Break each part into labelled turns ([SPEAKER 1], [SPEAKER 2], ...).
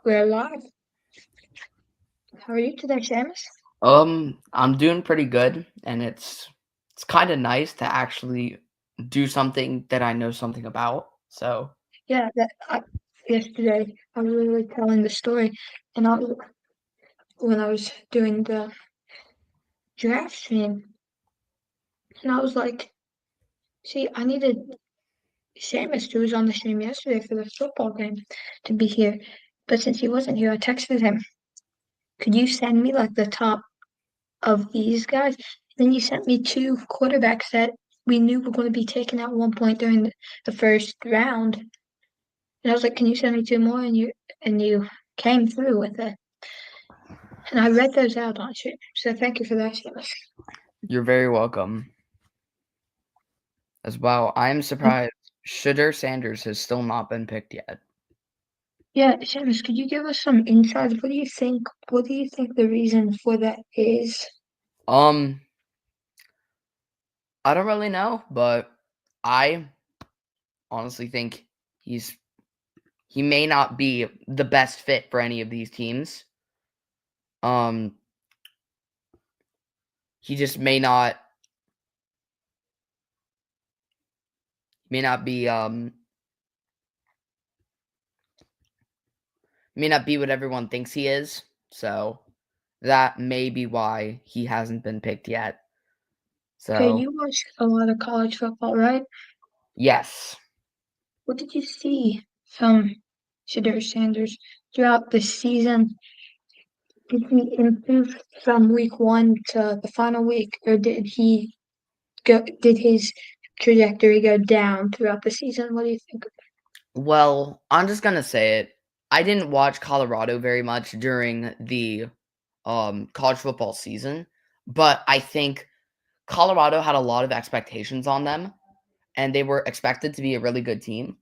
[SPEAKER 1] We're live. How are you today, Seamus?
[SPEAKER 2] I'm doing pretty good, and it's kind of nice to actually do something that I know something about. So,
[SPEAKER 1] Yeah, yesterday I was literally telling the story, and when I was doing the draft stream, and I was like, see, I needed Seamus, who was on the stream yesterday for the football game, to be here. But since he wasn't here, I texted him, could you send me like the top of these guys? Then you sent me two quarterbacks that we knew were going to be taken at one point during the first round. And I was like, "Can you send me two more?" And you came through with it, and I read those out on stream. So thank you for that, Seamus.
[SPEAKER 2] you're very welcome as well. I'm
[SPEAKER 1] Um,
[SPEAKER 2] surprised Shedeur Sanders has still not been picked yet.
[SPEAKER 1] yeah, Seamus, could you give us some insights? What do you think? What do you think the reason for that is?
[SPEAKER 2] Um, I don't really know, but I honestly think he may not be the best fit for any of these teams. Um, he just may not be what everyone thinks he is. So that may be why he hasn't been picked yet.
[SPEAKER 1] Okay,
[SPEAKER 2] So
[SPEAKER 1] you watch a lot of college football, right?
[SPEAKER 2] yes.
[SPEAKER 1] What did you see from Shedeur Sanders throughout the season? Did he improve from week one to the final week, or did his trajectory go down throughout the season? What do you think?
[SPEAKER 2] Well, I'm just gonna say it. I didn't watch Colorado very much during the college football season, but I think Colorado had a lot of expectations on them, and they were expected to be a really good team.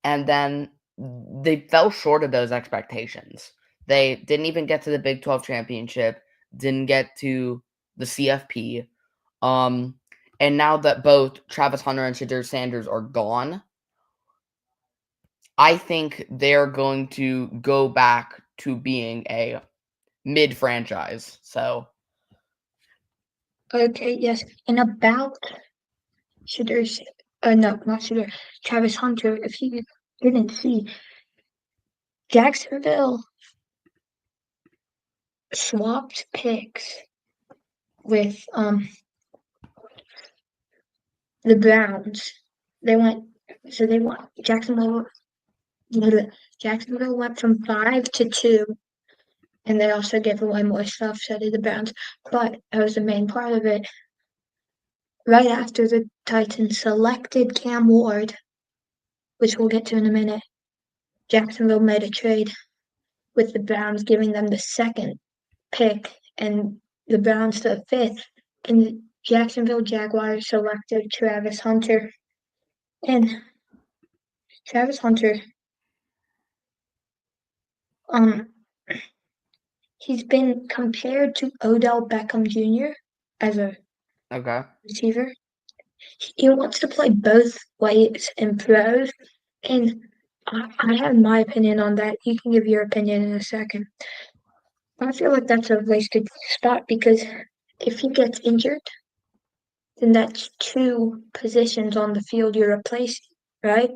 [SPEAKER 2] And then they fell short of those expectations. They didn't even get to the Big 12 championship, didn't get to the CFP. Um, and now that both Travis Hunter and Shedeur Sanders are gone, I think they're going to go back to being a mid franchise. So,
[SPEAKER 1] Okay, yes. And about Shedeur, no, not Shedeur, Travis Hunter, if you didn't see, Jacksonville swapped picks with the Browns. They went, so they went, Jacksonville went from 5 to 2, and they also gave away more stuff, so did the Browns. But that was the main part of it. Right after the Titans selected Cam Ward, which we'll get to in a minute, Jacksonville made a trade with the Browns, giving them the second pick and the Browns the fifth. And Jacksonville Jaguars selected Travis Hunter. And Travis Hunter, um, he's been compared to Odell Beckham Jr. as a
[SPEAKER 2] okay.
[SPEAKER 1] receiver. He wants to play both ways in pros, and I have my opinion on that. You can give your opinion in a second. I feel like that's a wasted spot because if he gets injured, then that's two positions on the field you're replacing, right?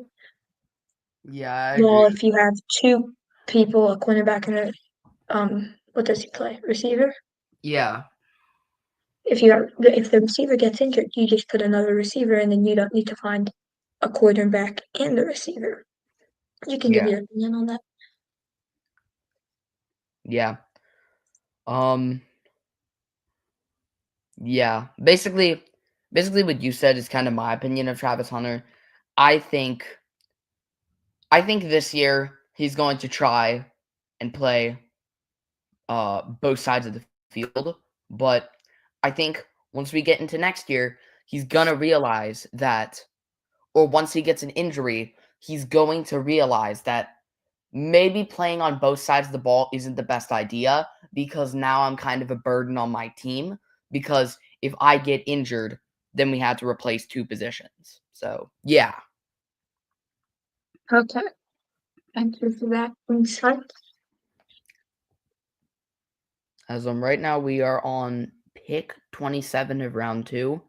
[SPEAKER 2] Yeah, I agree.
[SPEAKER 1] Well, if you have two people, a cornerback and what does he play? Receiver.
[SPEAKER 2] Yeah.
[SPEAKER 1] If the receiver gets injured, you just put another receiver, and then you don't need to find a quarterback and the receiver. You can give
[SPEAKER 2] Yeah.
[SPEAKER 1] your opinion on that.
[SPEAKER 2] Yeah. Um yeah. Basically what you said is kind of my opinion of Travis Hunter. I think I think this year he's going to try and play both sides of the field, but I think once we get into next year, he's gonna realize that, or once he gets an injury, he's going to realize that maybe playing on both sides of the ball isn't the best idea because now I'm kind of a burden on my team. Because if I get injured, then we had to replace two positions. So, yeah.
[SPEAKER 1] Okay, thank you for that insight.
[SPEAKER 2] As right now we are on pick 27 of round 2.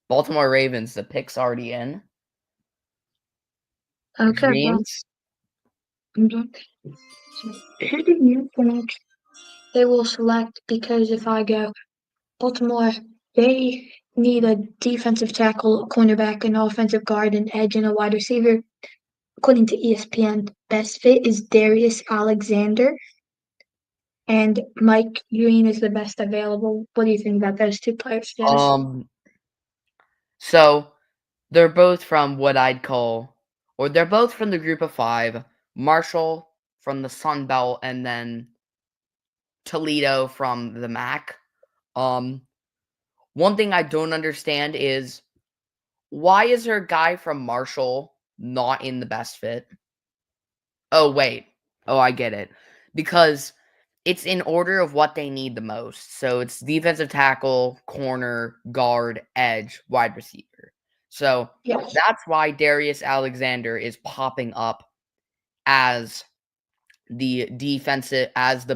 [SPEAKER 2] Baltimore Ravens, the pick's already in. Which
[SPEAKER 1] Okay, well,
[SPEAKER 2] means
[SPEAKER 1] who do you think they will select? Because if I go Baltimore, they need a defensive tackle, a cornerback, an offensive guard, an edge, and a wide receiver. According to ESPN, best fit is Darius Alexander, and Mike Green is the best available. What do you think about those two players, Dennis?
[SPEAKER 2] So they're both from what I'd call, or they're both from the group of 5. Marshall from the Sun Belt, and then Toledo from the MAC. One thing I don't understand is why is there a guy from Marshall not in the best fit? Oh, wait. Oh, I get it. Because it's in order of what they need the most. So it's defensive tackle, corner, guard, edge, wide receiver. So
[SPEAKER 1] Yes.
[SPEAKER 2] that's why Darius Alexander is popping up as the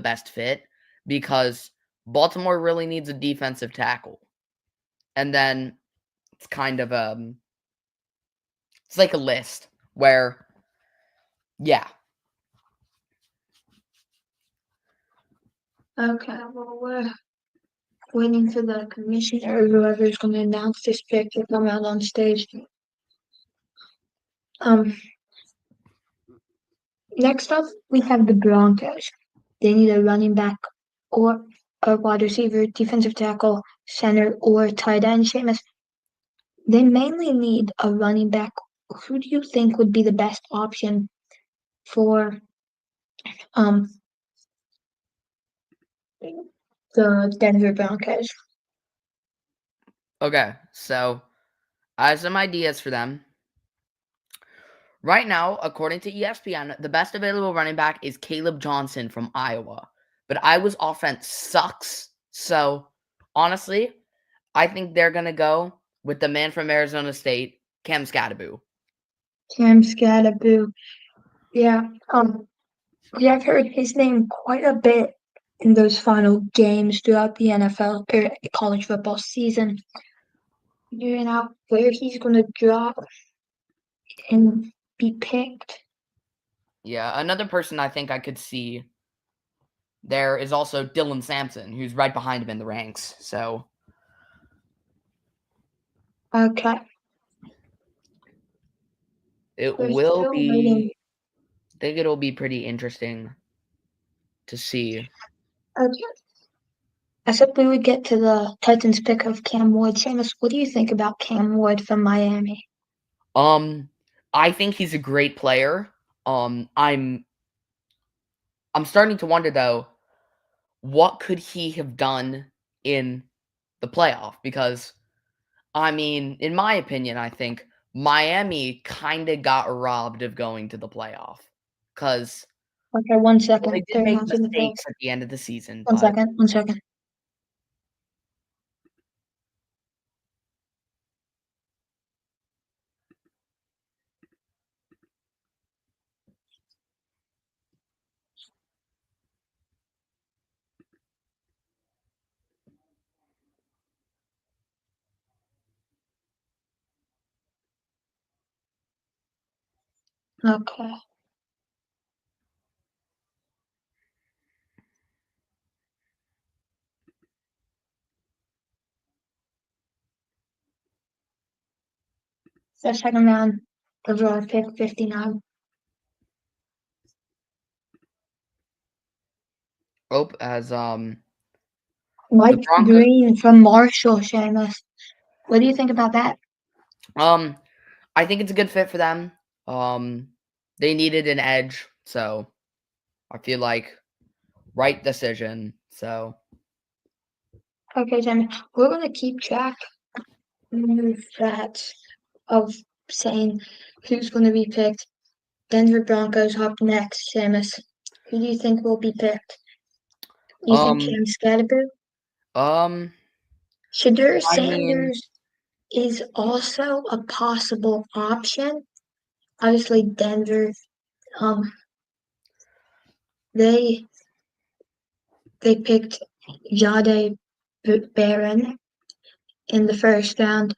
[SPEAKER 2] best fit, because Baltimore really needs a defensive tackle. And then it's kind of it's like a list where, yeah.
[SPEAKER 1] Okay, well, we're waiting for the commissioner or whoever's going to announce this pick to come out on stage. Next up, we have the Broncos. They need a running back or a wide receiver, defensive tackle, center, or tight end, Seamus. They mainly need a running back. Who do you think would be the best option for um the Denver Broncos?
[SPEAKER 2] Okay, so I have some ideas for them. Right now, according to ESPN, the best available running back is Caleb Johnson from Iowa. But Iowa's offense sucks. So, honestly, I think they're going to go with the man from Arizona State, Cam Skattebo.
[SPEAKER 1] Cam Skattebo. Yeah. We have heard his name quite a bit in those final games throughout the NFL or college football season. Figuring out where he's going to drop and be picked.
[SPEAKER 2] Yeah, another person I think I could see there is also Dylan Sampson, who's right behind him in the ranks. So,
[SPEAKER 1] Okay.
[SPEAKER 2] it
[SPEAKER 1] We're
[SPEAKER 2] will
[SPEAKER 1] still waiting.
[SPEAKER 2] be, I think it'll be pretty interesting to see.
[SPEAKER 1] Okay. I said we would get to the Titans pick of Cam Ward. Seamus, what do you think about Cam Ward from Miami?
[SPEAKER 2] I think he's a great player. I'm starting to wonder though, what could he have done in the playoff? Because I mean, in my opinion, I think Miami kind of got robbed of going to the playoff, because
[SPEAKER 1] Okay, 1
[SPEAKER 2] they
[SPEAKER 1] second.
[SPEAKER 2] did
[SPEAKER 1] They're
[SPEAKER 2] make
[SPEAKER 1] announcing the pick.
[SPEAKER 2] mistakes at the end of the season.
[SPEAKER 1] 1
[SPEAKER 2] But
[SPEAKER 1] second. 1 second. Okay. The second round, the draw pick 59.
[SPEAKER 2] as the
[SPEAKER 1] Mike
[SPEAKER 2] Broncos,
[SPEAKER 1] Green from Marshall, Seamus. What do you think about that?
[SPEAKER 2] I think it's a good fit for them. They needed an edge, so I feel like right decision. So
[SPEAKER 1] Okay, Seamus, we're going to keep track of that, of saying who's going to be picked. Denver Broncos up next, Seamus. Who do you think will be picked? Do you think
[SPEAKER 2] um
[SPEAKER 1] Cam Skattebo?
[SPEAKER 2] um
[SPEAKER 1] Shadur
[SPEAKER 2] I mean,
[SPEAKER 1] Sanders is also a possible option. Obviously, Denver, um, they they picked Jade Barron in the first round.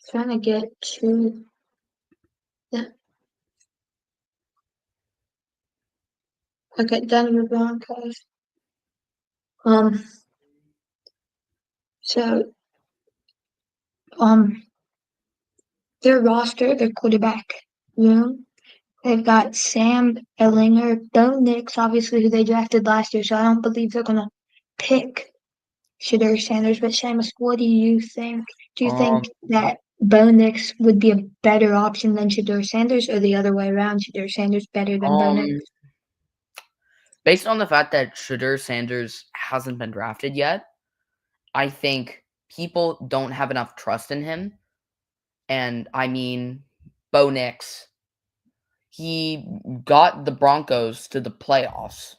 [SPEAKER 1] Trying to get to the Denver Broncos. So their roster, their quarterback room, they've got Sam Ehlinger, Bo Nix, obviously who they drafted last year. So I don't believe they're gonna pick Shedeur Sanders. But Seamus, what do you think? Do you think that Bo Nix would be a better option than Shedeur Sanders, or the other way around? Shedeur Sanders better than Bo Nix?
[SPEAKER 2] Based on the fact that Shedeur Sanders hasn't been drafted yet, I think people don't have enough trust in him. And I mean, Bo Nix, he got the Broncos to the playoffs,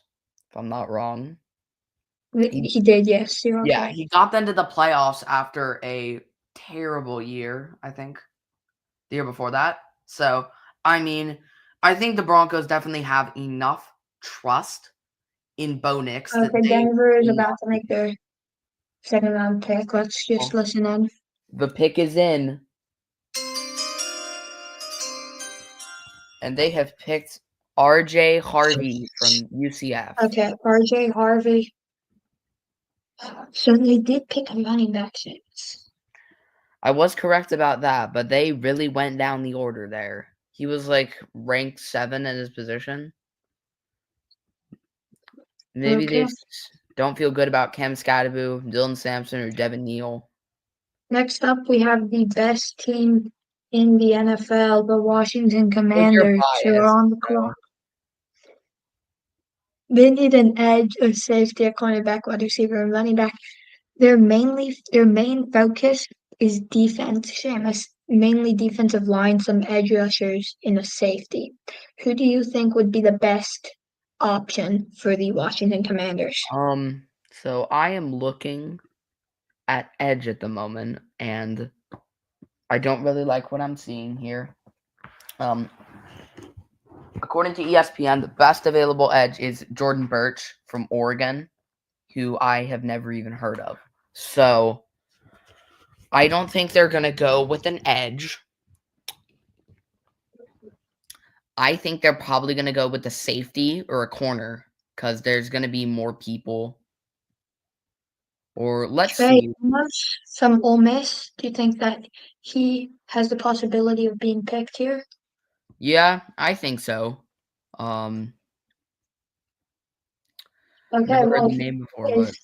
[SPEAKER 2] if I'm not wrong.
[SPEAKER 1] He did, yes. You're
[SPEAKER 2] Yeah,
[SPEAKER 1] okay.
[SPEAKER 2] he got them to the playoffs after a terrible year, I think, the year before that. So, I mean, I think the Broncos definitely have enough trust in Bo Nix that
[SPEAKER 1] Okay,
[SPEAKER 2] they
[SPEAKER 1] Denver is
[SPEAKER 2] will
[SPEAKER 1] about
[SPEAKER 2] not.
[SPEAKER 1] to make their second round pick. Let's just listen in.
[SPEAKER 2] The pick is in, and they have picked RJ Harvey from UCF.
[SPEAKER 1] Okay, RJ Harvey. So they did pick a running back since.
[SPEAKER 2] I was correct about that, but they really went down the order there. He was like ranked 7 in his position. Maybe they
[SPEAKER 1] Okay.
[SPEAKER 2] just don't feel good about Cam Scadaboo, Dylan Sampson, or Devin Neal.
[SPEAKER 1] Next up, we have the best team in the NFL, the Washington Commanders, who are
[SPEAKER 2] biased,
[SPEAKER 1] on the clock. They need an edge, a safety, a cornerback, wide receiver, and running back. Their main focus is defense, Seamus. Mainly defensive line, some edge rushers, and a safety. Who do you think would be the best option for the Washington Commanders?
[SPEAKER 2] So I am looking at edge at the moment, and I don't really like what I'm seeing here. According to ESPN, the best available edge is Jordan Birch from Oregon, who I have never even heard of. So I don't think they're going to go with an edge. I think they're probably going to go with a safety or a corner because there's going to be more people. Or let's
[SPEAKER 1] Trey
[SPEAKER 2] see.
[SPEAKER 1] Amos from Ole Miss. Do you think that he has the possibility of being picked here?
[SPEAKER 2] Yeah, I think so. Never
[SPEAKER 1] Okay,
[SPEAKER 2] heard
[SPEAKER 1] well,
[SPEAKER 2] the name before,
[SPEAKER 1] is
[SPEAKER 2] but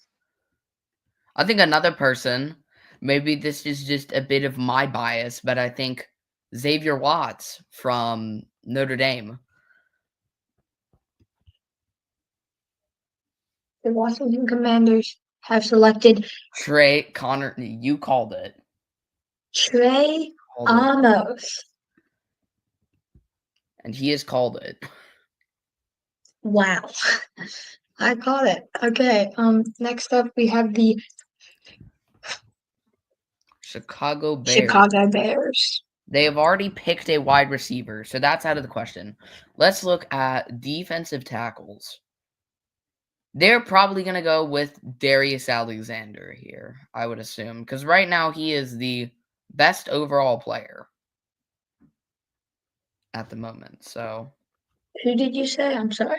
[SPEAKER 2] I think another person, maybe this is just a bit of my bias, but I think Xavier Watts from Notre Dame.
[SPEAKER 1] the Washington Commanders have selected
[SPEAKER 2] Trey Connor, you called it.
[SPEAKER 1] Trey
[SPEAKER 2] Called it.
[SPEAKER 1] Amos.
[SPEAKER 2] And he has called it.
[SPEAKER 1] Wow. I caught it. Okay, next up we have the
[SPEAKER 2] Chicago Bears.
[SPEAKER 1] Chicago Bears.
[SPEAKER 2] They have already picked a wide receiver, so that's out of the question. Let's look at defensive tackles. They're probably going to go with Darius Alexander here, I would assume, because right now he is the best overall player at the moment. So,
[SPEAKER 1] Who did you say? I'm sorry.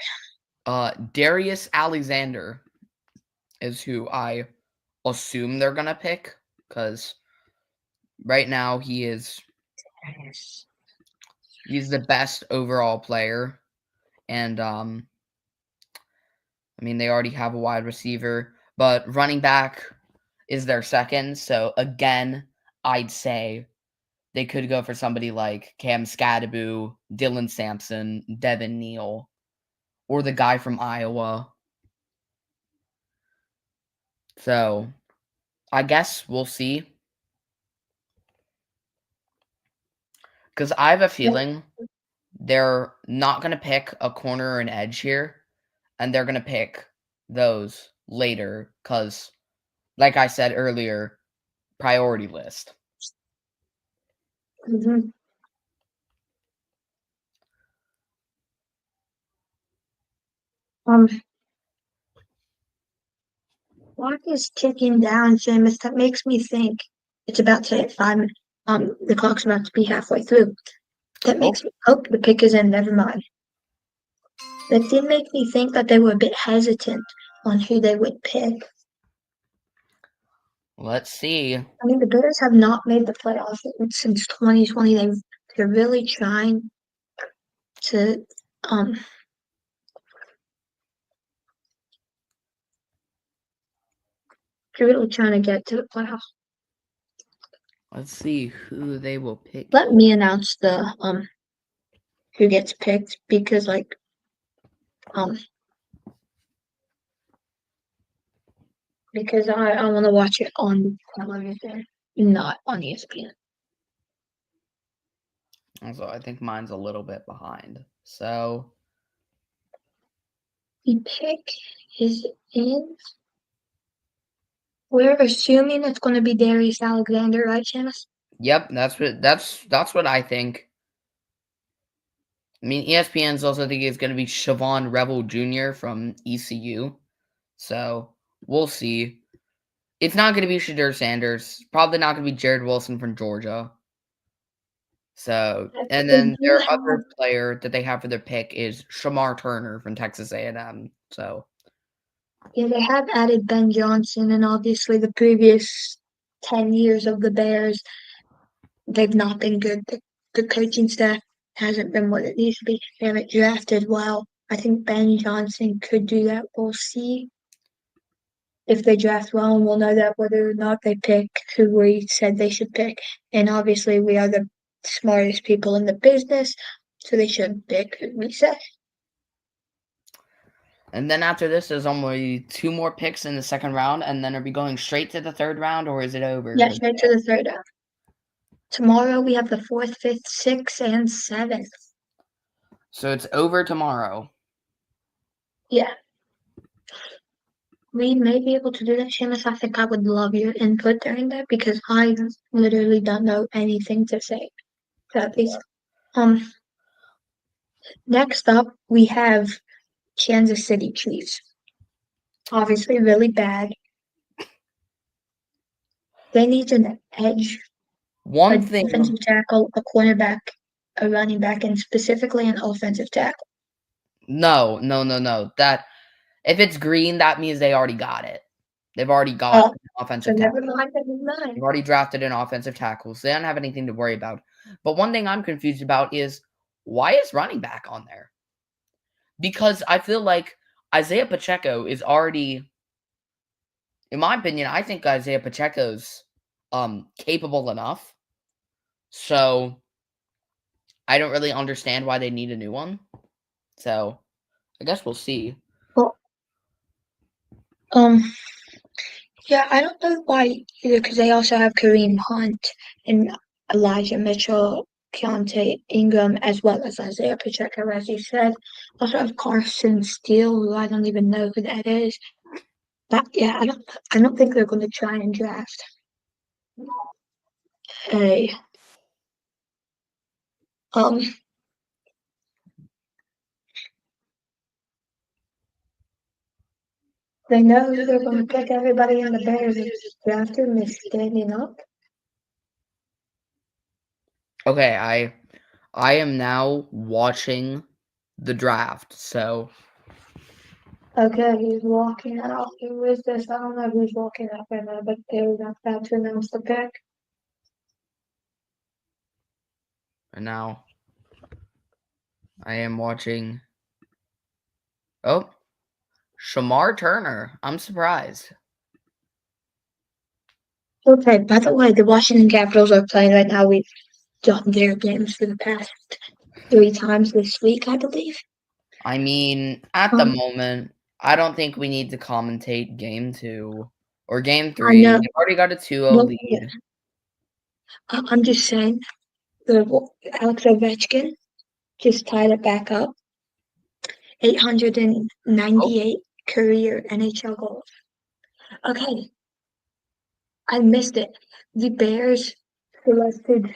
[SPEAKER 2] Darius Alexander is who I assume they're going to pick, because right now he's the best overall player. And I mean, they already have a wide receiver, but running back is their second. So again, I'd say they could go for somebody like Cam Scadaboo, Dylan Sampson, Devin Neal, or the guy from Iowa. So I guess we'll see. Because I have a feeling they're not going to pick a corner or an edge here, and they're going to pick those later because, like I said earlier, priority list.
[SPEAKER 1] Mm-hmm. Clock is ticking down, Seamus. That makes me think it's about to hit 5. The clock's about to be halfway through. That makes me. Oh, the pick is in. Never mind. That did make me think that they were a bit hesitant on who they would pick.
[SPEAKER 2] Let's see.
[SPEAKER 1] I mean, the Bears have not made the playoffs since 2020. They're really trying to they're really trying to get to the playoffs.
[SPEAKER 2] Let's see who they will pick.
[SPEAKER 1] Let me announce the who gets picked because because I want to watch it on television, not on ESPN.
[SPEAKER 2] Also, I think mine's a little bit behind. So
[SPEAKER 1] The pick is in. We're assuming it's going to be Darius Alexander, right, Seamus?
[SPEAKER 2] yep, that's what I think. I mean, ESPN's also think it's going to be Siobhan Rebel Jr. from ECU. So we'll see. It's not going to be Shadur Sanders. Probably not going to be Jared Wilson from Georgia. So, and then their other player that they have for their pick is Shamar Turner from Texas A&M. So,
[SPEAKER 1] yeah, they have added Ben Johnson, and obviously the previous 10 years of the Bears, they've not been good. The coaching staff hasn't been what it needs to be. They haven't drafted well. I think Ben Johnson could do that. We'll see if they draft well, and we'll know that whether or not they pick who we said they should pick. And obviously, we are the smartest people in the business, so they should pick who we say.
[SPEAKER 2] and then after this, there's only 2 more picks in the second round, and then are we going straight to the third round, or is it over?
[SPEAKER 1] Yeah, straight to the third round. Tomorrow we have the 4th, 5th, 6th, and 7th.
[SPEAKER 2] So it's over tomorrow.
[SPEAKER 1] Yeah. We may be able to do that, Seamus. I think I would love your input during that because I literally don't know anything to say. Next up we have Kansas City Chiefs. Obviously really bad. They need an edge, a defensive tackle, a cornerback, a running back, and specifically an offensive tackle.
[SPEAKER 2] No. That if it's green, that means they already got it. They've already got an offensive tackle.
[SPEAKER 1] Never mind.
[SPEAKER 2] They've already drafted an offensive tackle, so they don't have anything to worry about. But one thing I'm confused about is why is running back on there? Because I feel like Isaiah Pacheco is already, in my opinion, I think Isaiah Pacheco's capable enough. So I don't really understand why they need a new one. So I guess we'll see.
[SPEAKER 1] Well, yeah, I don't know why either because they also have Kareem Hunt and Elijah Mitchell, Keontae Ingram, as well as Isaiah Pacheco, as you said. Also have Carson Steele, who I don't even know who that is. But yeah, I don't think they're going to try and draft a They know who they're going to pick. Everybody in the Bears is drafted and they're standing up.
[SPEAKER 2] Okay, I am now watching the draft. So
[SPEAKER 1] Okay, he's walking out. Who is this? I don't know who's walking out right now, but they're about to announce the pick.
[SPEAKER 2] and now I am watching. Oh, Shamar Turner. I'm surprised.
[SPEAKER 1] Okay, by the way, the Washington Capitals are playing right now. We've done their games for the past 3 times this week, I believe.
[SPEAKER 2] I mean, at the moment, I don't think we need to commentate game 2 or game 3. They've already got a 2-0 lead.
[SPEAKER 1] Yeah. I'm just saying, Alex Ovechkin just tied it back up. 898 career NHL goals. Okay, I missed it. The Bears selected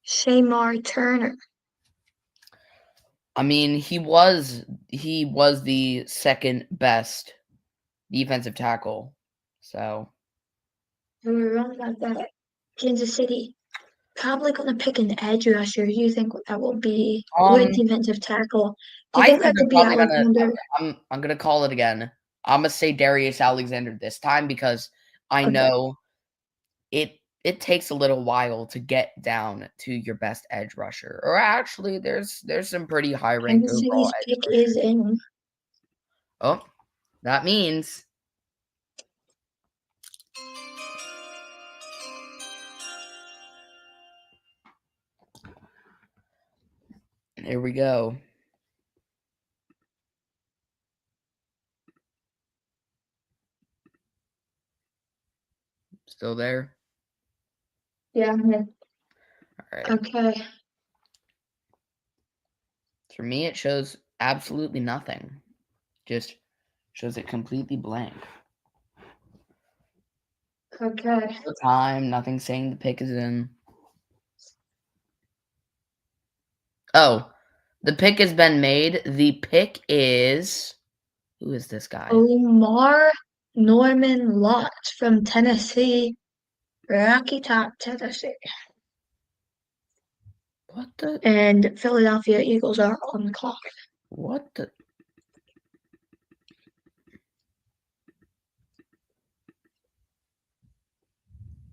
[SPEAKER 1] Shamar Turner.
[SPEAKER 2] I mean, he was the second best defensive tackle. So
[SPEAKER 1] We were wrong about that. Kansas City probably going to pick an edge rusher. Do you think that will be with
[SPEAKER 2] um
[SPEAKER 1] defensive tackle? Do you
[SPEAKER 2] I
[SPEAKER 1] think
[SPEAKER 2] think
[SPEAKER 1] that
[SPEAKER 2] they're
[SPEAKER 1] could be
[SPEAKER 2] probably gonna
[SPEAKER 1] Alexander?
[SPEAKER 2] I'm gonna call it again. I'm gonna say Darius Alexander this time because I
[SPEAKER 1] Okay.
[SPEAKER 2] know it takes a little while to get down to your best edge rusher. Or actually there's some pretty high ranked
[SPEAKER 1] Kansas
[SPEAKER 2] overall
[SPEAKER 1] City's
[SPEAKER 2] edge
[SPEAKER 1] pick is
[SPEAKER 2] rushers.
[SPEAKER 1] in.
[SPEAKER 2] Oh, that means here we go. Still there?
[SPEAKER 1] Yeah.
[SPEAKER 2] All right.
[SPEAKER 1] Okay.
[SPEAKER 2] For me, it shows absolutely nothing. Just shows it completely blank.
[SPEAKER 1] Okay.
[SPEAKER 2] No time, nothing saying the pick is in. Oh, the pick has been made. The pick is who is this guy?
[SPEAKER 1] Omar Norman Lott from Tennessee. Rocky Top, Tennessee.
[SPEAKER 2] What the
[SPEAKER 1] And Philadelphia Eagles are on the clock.
[SPEAKER 2] what the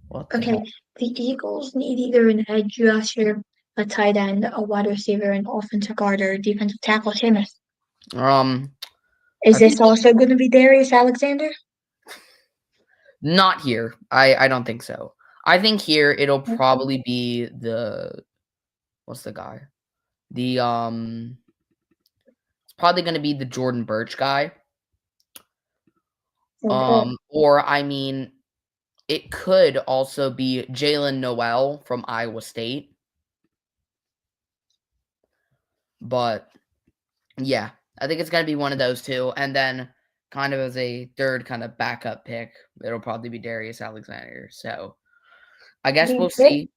[SPEAKER 2] what the
[SPEAKER 1] Okay,
[SPEAKER 2] hell?
[SPEAKER 1] the Eagles need either an edge rusher, a tight end, a wide receiver, an offensive guard, or a defensive tackle. Seamus,
[SPEAKER 2] I
[SPEAKER 1] is
[SPEAKER 2] think
[SPEAKER 1] this also going to be Darius Alexander?
[SPEAKER 2] not here. I don't think so. I think here it'll probably be the what's the guy? The it's probably gonna be the Jordan Birch guy.
[SPEAKER 1] Okay.
[SPEAKER 2] Or I mean, it could also be Jalen Noel from Iowa State. But yeah, I think it's gonna be one of those two. And then kind of as a third kind of backup pick, it'll probably be Darius Alexander. So I guess
[SPEAKER 1] The
[SPEAKER 2] we'll
[SPEAKER 1] pick
[SPEAKER 2] see.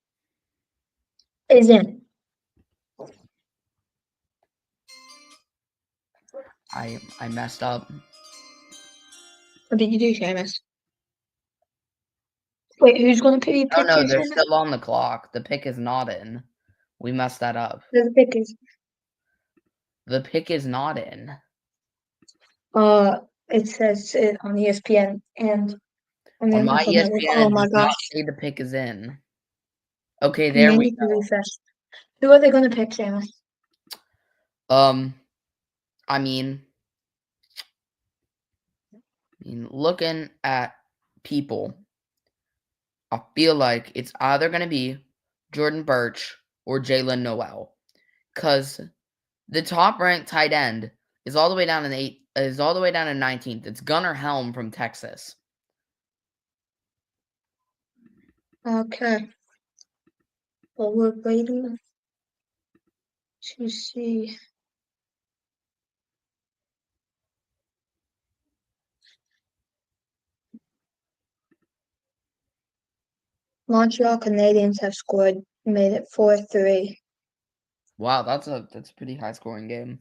[SPEAKER 1] is in.
[SPEAKER 2] I messed up.
[SPEAKER 1] What did you do, Seamus? Wait, who's going to be
[SPEAKER 2] Oh
[SPEAKER 1] picked
[SPEAKER 2] no,
[SPEAKER 1] here,
[SPEAKER 2] they're
[SPEAKER 1] Seamus?
[SPEAKER 2] still on the clock. The pick is not in. We messed that up.
[SPEAKER 1] The pick is.
[SPEAKER 2] The pick is not in.
[SPEAKER 1] It says it on ESPN and on the
[SPEAKER 2] On my
[SPEAKER 1] NFL Network.
[SPEAKER 2] ESPN,
[SPEAKER 1] Oh
[SPEAKER 2] it
[SPEAKER 1] my
[SPEAKER 2] does not
[SPEAKER 1] gosh.
[SPEAKER 2] say the pick is in. Okay,
[SPEAKER 1] You
[SPEAKER 2] there
[SPEAKER 1] may
[SPEAKER 2] we
[SPEAKER 1] need to refresh. Who are they going to pick, Seamus?
[SPEAKER 2] go. I mean, looking at people, I feel like it's either going to be Jordan Birch or Jalen Noel, because the top ranked tight end is all the way down in 19th. It's Gunnar Helm from Texas.
[SPEAKER 1] Okay. Well, we're waiting to see. Montreal Canadiens have scored, made it 4-3.
[SPEAKER 2] Wow, that's a pretty high scoring game.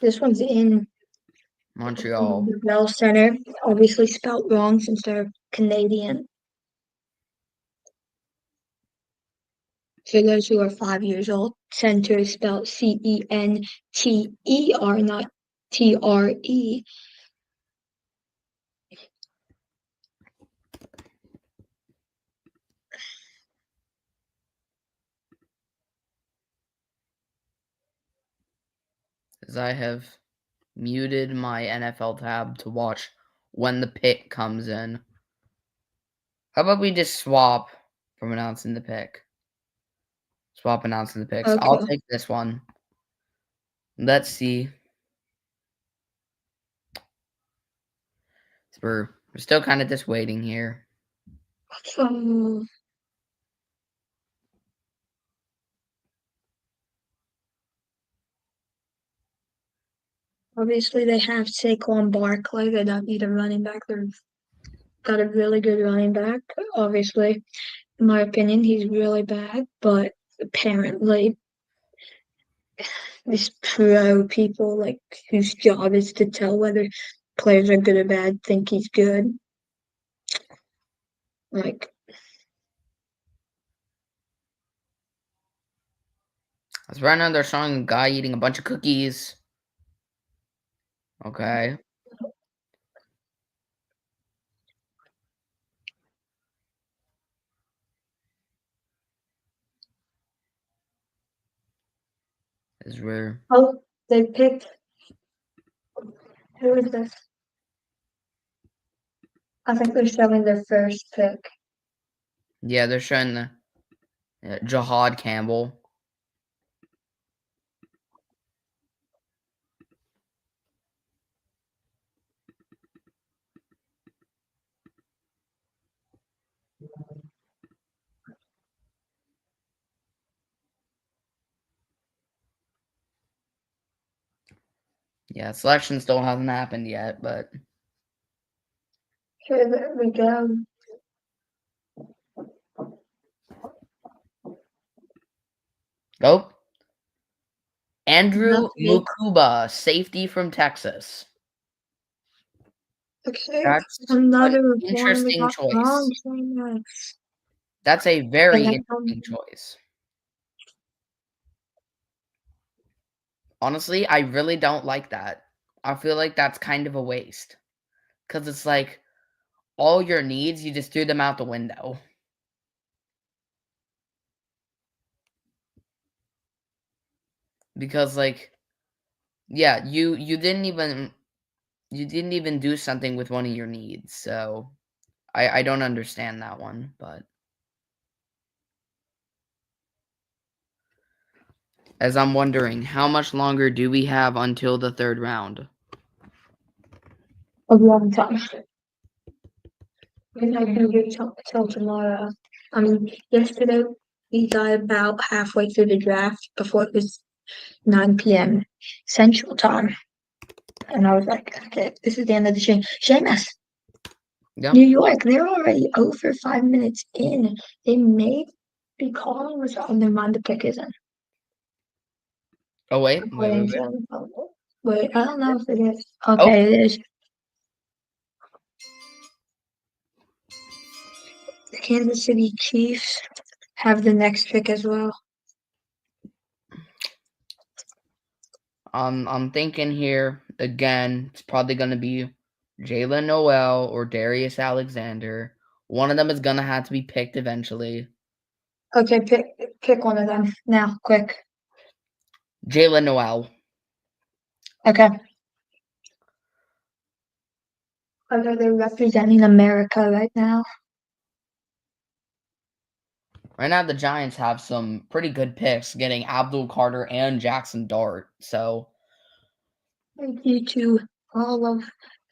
[SPEAKER 1] This one's in
[SPEAKER 2] Montreal.
[SPEAKER 1] the Bell Center, obviously spelled wrong since they're Canadian. For those who are 5 years old, center is spelled Center, not Tre.
[SPEAKER 2] As I have muted my NFL tab to watch when the pick comes in. How about we just swap from announcing the pick? Swap announcing the picks. I'll
[SPEAKER 1] Okay.
[SPEAKER 2] take this one. Let's see. So we're still kind of just waiting here.
[SPEAKER 1] So, obviously, they have Saquon Barkley. They don't need a running back. They've got a really good running back. Obviously, in my opinion, he's really bad, but apparently these pro people like whose job is to tell whether players are good or bad think he's good. Like,
[SPEAKER 2] Let's right now they're showing a guy eating a bunch of cookies. Okay. This is where
[SPEAKER 1] oh, they picked. Who is this? I think they're showing their first pick.
[SPEAKER 2] yeah, they're showing the Jahad Campbell. Yeah, selection still hasn't happened yet, but
[SPEAKER 1] Here there we go.
[SPEAKER 2] oh, Andrew
[SPEAKER 1] Nothing.
[SPEAKER 2] Mukuba, safety from Texas.
[SPEAKER 1] Okay,
[SPEAKER 2] That's an
[SPEAKER 1] another one we
[SPEAKER 2] interesting
[SPEAKER 1] got wrong.
[SPEAKER 2] choice.
[SPEAKER 1] Saying that.
[SPEAKER 2] That's a very
[SPEAKER 1] And
[SPEAKER 2] interesting choice. Honestly, I really don't like that. I feel like that's kind of a waste. Because it's like all your needs, you just threw them out the window. Because like, yeah, you didn't even do something with one of your needs. So I don't understand that one, but as I'm wondering, how much longer do we have until the third round?
[SPEAKER 1] a long time. Maybe I can do till tomorrow. I mean, yesterday we got about halfway through the draft before it was 9 p.m. Central Time. And I was like, okay, this is the end of the show. Seamus,
[SPEAKER 2] Yeah.
[SPEAKER 1] New York, they're already over 5 minutes in. They may be calling us on their mind, the pick isn't.
[SPEAKER 2] Oh wait.
[SPEAKER 1] Wait, I don't know if it is. Okay, it is. The Kansas City Chiefs have the next pick as well.
[SPEAKER 2] I'm thinking here again. It's probably gonna be Jalen Noel or Darius Alexander. One of them is gonna have to be picked eventually.
[SPEAKER 1] Okay, pick one of them now, quick.
[SPEAKER 2] Jalen Noel.
[SPEAKER 1] Okay. I know they're representing America right now.
[SPEAKER 2] Right now, the Giants have some pretty good picks, getting Abdul Carter and Jackson Dart. So
[SPEAKER 1] Thank you to all of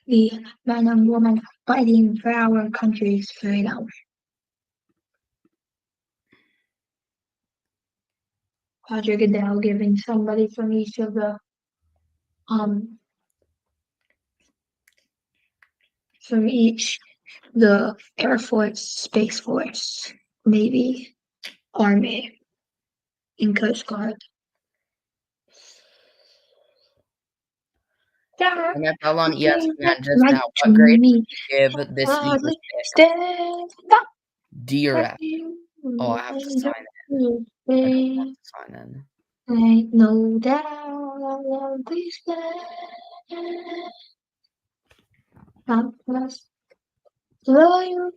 [SPEAKER 1] the men and women fighting for our country's freedom. Roger Goodell giving somebody from each of the from each the Air Force, Space Force, Navy, Army, and Coast Guard.
[SPEAKER 2] NFL on ESPN just
[SPEAKER 1] Right
[SPEAKER 2] now.
[SPEAKER 1] to
[SPEAKER 2] What grade
[SPEAKER 1] me.
[SPEAKER 2] would you give this week's pick?
[SPEAKER 1] Stand up.
[SPEAKER 2] D or F? Oh, I have to sign in. I don't want to sign in.
[SPEAKER 1] Ain't no doubt I'll be stand. I'm just loyal.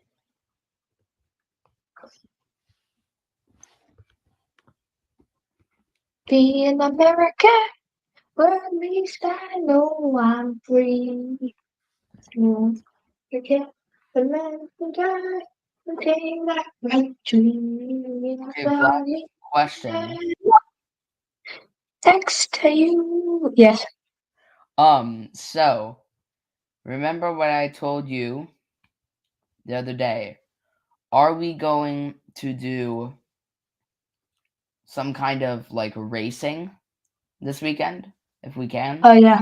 [SPEAKER 1] Be in America, where at least I know I'm free. Won't forget the man who died who came back right to me.
[SPEAKER 2] Okay, Vlad, question.
[SPEAKER 1] Text to you. Yes.
[SPEAKER 2] So remember what I told you the other day? Are we going to do some kind of like racing this weekend if we can?
[SPEAKER 1] Oh yeah.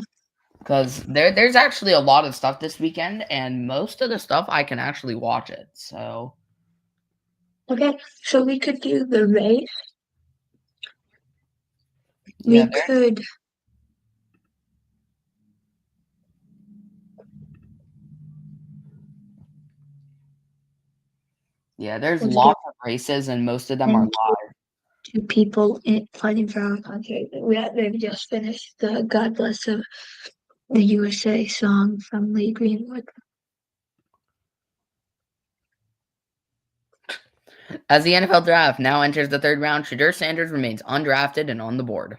[SPEAKER 2] Because there's actually a lot of stuff this weekend, and most of the stuff I can actually watch it. So
[SPEAKER 1] Okay. So we could do the race.
[SPEAKER 2] Yeah,
[SPEAKER 1] We could.
[SPEAKER 2] there's
[SPEAKER 1] Let's get
[SPEAKER 2] lots of races, and most of them are live.
[SPEAKER 1] two people fighting for our country. They've just finished the God Bless the USA song from Lee Greenwood.
[SPEAKER 2] As the NFL draft now enters the third round, Shedeur Sanders remains undrafted and on the board.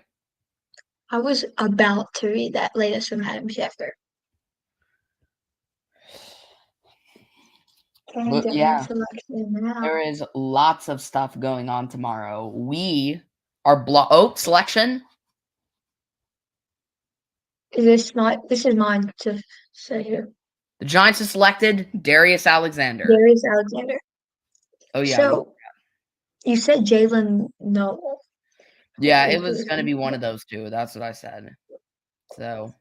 [SPEAKER 1] I was about to read that latest from Adam Schefter.
[SPEAKER 2] But yeah,
[SPEAKER 1] Now.
[SPEAKER 2] there is lots of stuff going on tomorrow. We are selection.
[SPEAKER 1] This is mine to say here.
[SPEAKER 2] The Giants have selected Darius Alexander.
[SPEAKER 1] Darius Alexander.
[SPEAKER 2] Oh yeah.
[SPEAKER 1] So you said Jalen Noel.
[SPEAKER 2] Yeah, it was going to be one of those two. That's what I said. So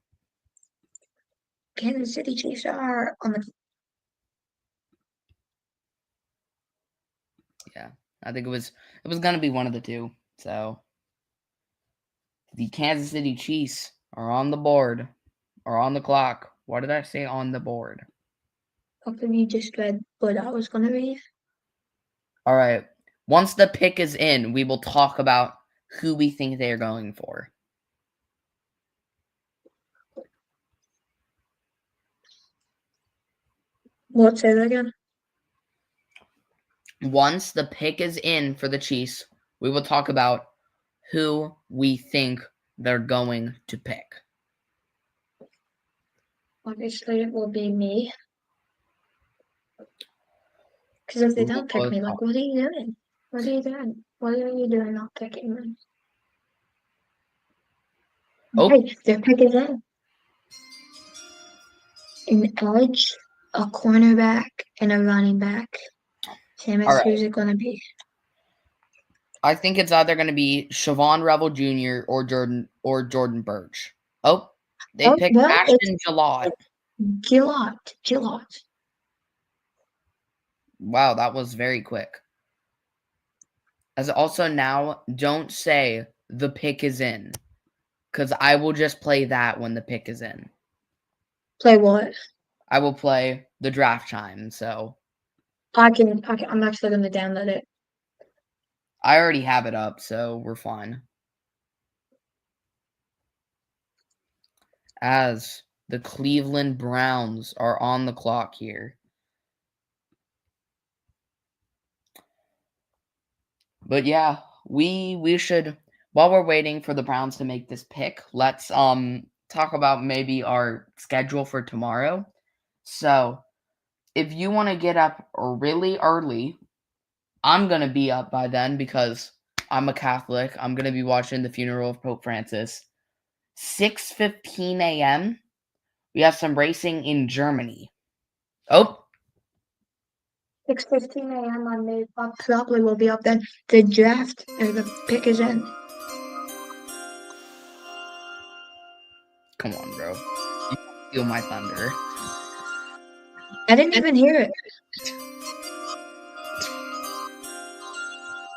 [SPEAKER 1] Kansas City Chiefs are on the.
[SPEAKER 2] Yeah, I think it was going to be one of the two. So the Kansas City Chiefs are on the board, or on the clock. What did I say on the board?
[SPEAKER 1] Something you just read, but I was gonna read.
[SPEAKER 2] All right. Once the pick is in, we will talk about who we think they are going for.
[SPEAKER 1] What, say that again?
[SPEAKER 2] Once the pick is in for the Chiefs, we will talk about who we think they're going to pick.
[SPEAKER 1] Obviously, it will be me. Because if they don't pick me, like, what are you doing? What are you doing? What are you doing not picking me?
[SPEAKER 2] Oh.
[SPEAKER 1] Hey, their pick is in. An edge, a cornerback, and a running back. Samus, who's it going to be?
[SPEAKER 2] I think it's either going to be Siobhan Revel Jr. or Jordan Burch. Oh, they picked Ashton Gillott.
[SPEAKER 1] Gillott.
[SPEAKER 2] Wow, that was very quick. As also now, don't say the pick is in, because I will just play that when the pick is in.
[SPEAKER 1] Play what?
[SPEAKER 2] I will play the draft chime. So
[SPEAKER 1] I'm actually going to download it.
[SPEAKER 2] I already have it up, so we're fine. As the Cleveland Browns are on the clock here. But yeah, we should, while we're waiting for the Browns to make this pick, let's talk about maybe our schedule for tomorrow. So, if you want to get up really early, I'm going to be up by then because I'm a Catholic. I'm going to be watching the funeral of Pope Francis. 6:15 a.m. We have some racing in Germany. Oh.
[SPEAKER 1] 6:15 a.m. on May. I probably will be up then. The draft or the pick is in.
[SPEAKER 2] Come on, bro. You steal my thunder.
[SPEAKER 1] I didn't even hear it.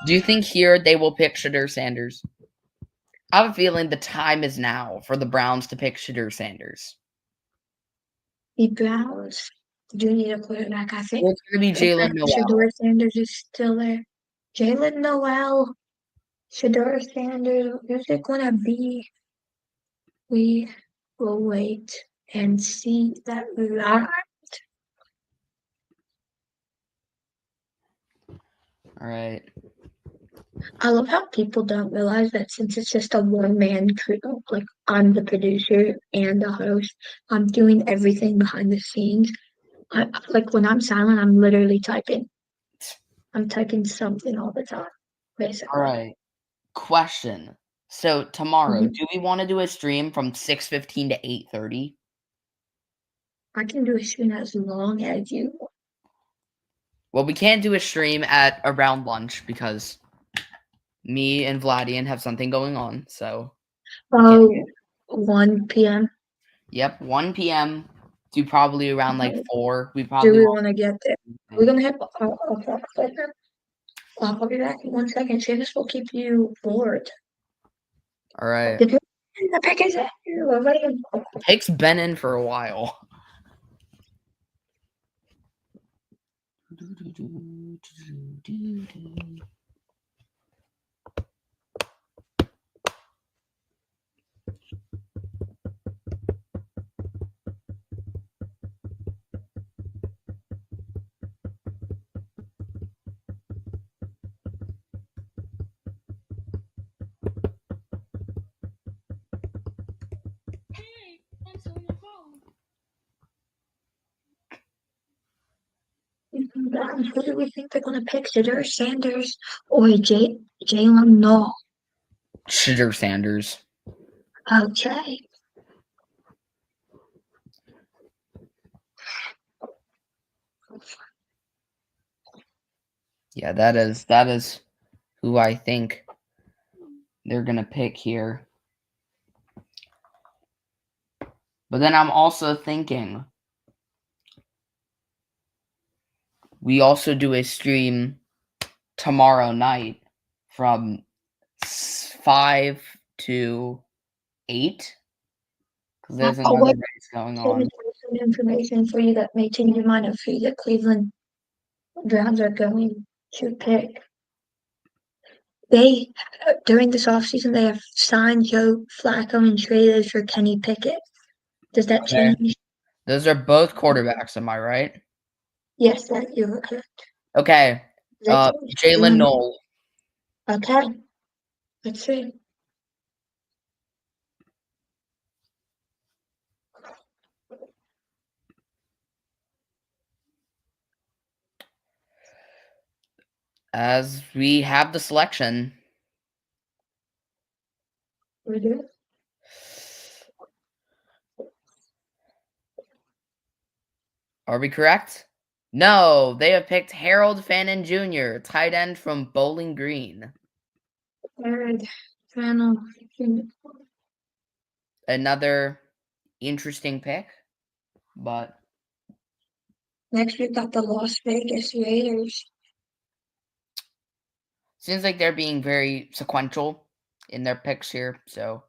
[SPEAKER 2] Do you think here they will pick Shedeur Sanders? I have a feeling the time is now for the Browns to pick Shedeur Sanders.
[SPEAKER 1] The Browns do need a quarterback, I think.
[SPEAKER 2] Well, it's going to be Jalen Noel.
[SPEAKER 1] Shedeur Sanders is still there. Jalen Noel, Shedeur Sanders, who's it going to be? We will wait and see that live.
[SPEAKER 2] All right.
[SPEAKER 1] I love how people don't realize that since it's just a one-man crew, like I'm the producer and the host, I'm doing everything behind the scenes. Like when I'm silent, I'm literally typing. I'm typing something all the time, basically.
[SPEAKER 2] All right. Question. So tomorrow, do we want to do a stream from 6:15 to 8:30?
[SPEAKER 1] I can do a stream as long as you want.
[SPEAKER 2] Well, we can't do a stream at around lunch because me and Vladian have something going on. So
[SPEAKER 1] 1 p.m.
[SPEAKER 2] Yep, 1 p.m. to probably around like 4.
[SPEAKER 1] Do we want to get there? We're gonna have a talk later. I'll be back in 1 second. Seamus will keep you bored.
[SPEAKER 2] All right.
[SPEAKER 1] The pick is it.
[SPEAKER 2] Pick's been in for a while.
[SPEAKER 1] Who do we think they're gonna pick? Shedeur Sanders or Jalen Noel?
[SPEAKER 2] Shedeur Sanders.
[SPEAKER 1] Okay.
[SPEAKER 2] Yeah, that is who I think they're gonna pick here. But then I'm also thinking we also do a stream tomorrow night from 5 to 8 because there's another race going on.
[SPEAKER 1] Some information for you that may change your mind of who the Cleveland Browns are going to pick. They during this offseason they have signed Joe Flacco and traded for Kenny Pickett. Does that
[SPEAKER 2] Okay.
[SPEAKER 1] change?
[SPEAKER 2] Those are both quarterbacks, am I right?
[SPEAKER 1] Yes, that you are correct.
[SPEAKER 2] Okay. Jalen Noel.
[SPEAKER 1] Okay. Let's see.
[SPEAKER 2] As we have the selection.
[SPEAKER 1] We do.
[SPEAKER 2] Are we correct? No, they have picked Harold Fannin Jr., tight end from Bowling Green.
[SPEAKER 1] Third final.
[SPEAKER 2] Another interesting pick, but
[SPEAKER 1] Next we've got the Las Vegas Raiders.
[SPEAKER 2] seems like they're being very sequential in their picks here. So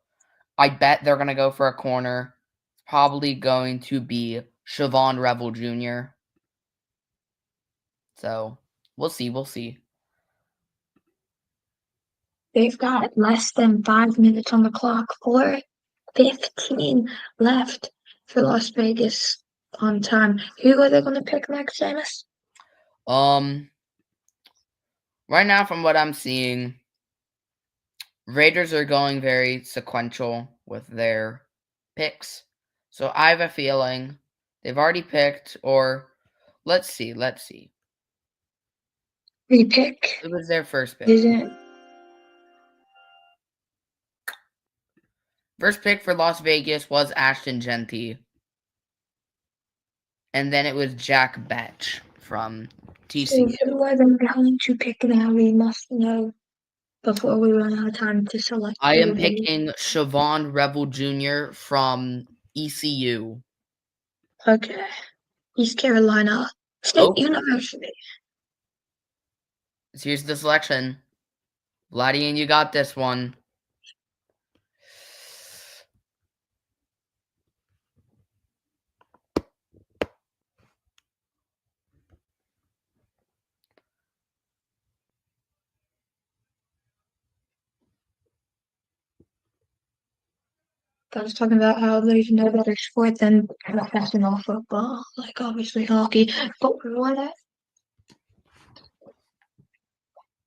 [SPEAKER 2] I bet they're going to go for a corner. It's probably going to be Siobhan Revel Jr. So we'll see. We'll see.
[SPEAKER 1] They've got less than 5 minutes on the clock. 4:15 left for Las Vegas on time. Who are they going to pick next, James?
[SPEAKER 2] Right now, from what I'm seeing, Raiders are going very sequential with their picks. So I have a feeling they've already picked, or let's see.
[SPEAKER 1] Repick.
[SPEAKER 2] It was their first pick.
[SPEAKER 1] Is it?
[SPEAKER 2] First pick for Las Vegas was Ashton Genty. And then it was Jack Betch from TCU.
[SPEAKER 1] Who are they going to pick now? We must know before we run out of time to select.
[SPEAKER 2] I am picking Siobhan Revel Jr. from ECU.
[SPEAKER 1] Okay. East Carolina State University.
[SPEAKER 2] So here's the selection. Vladian, you got this one.
[SPEAKER 1] I was talking about how there's no better sport than professional football, like obviously hockey. But what?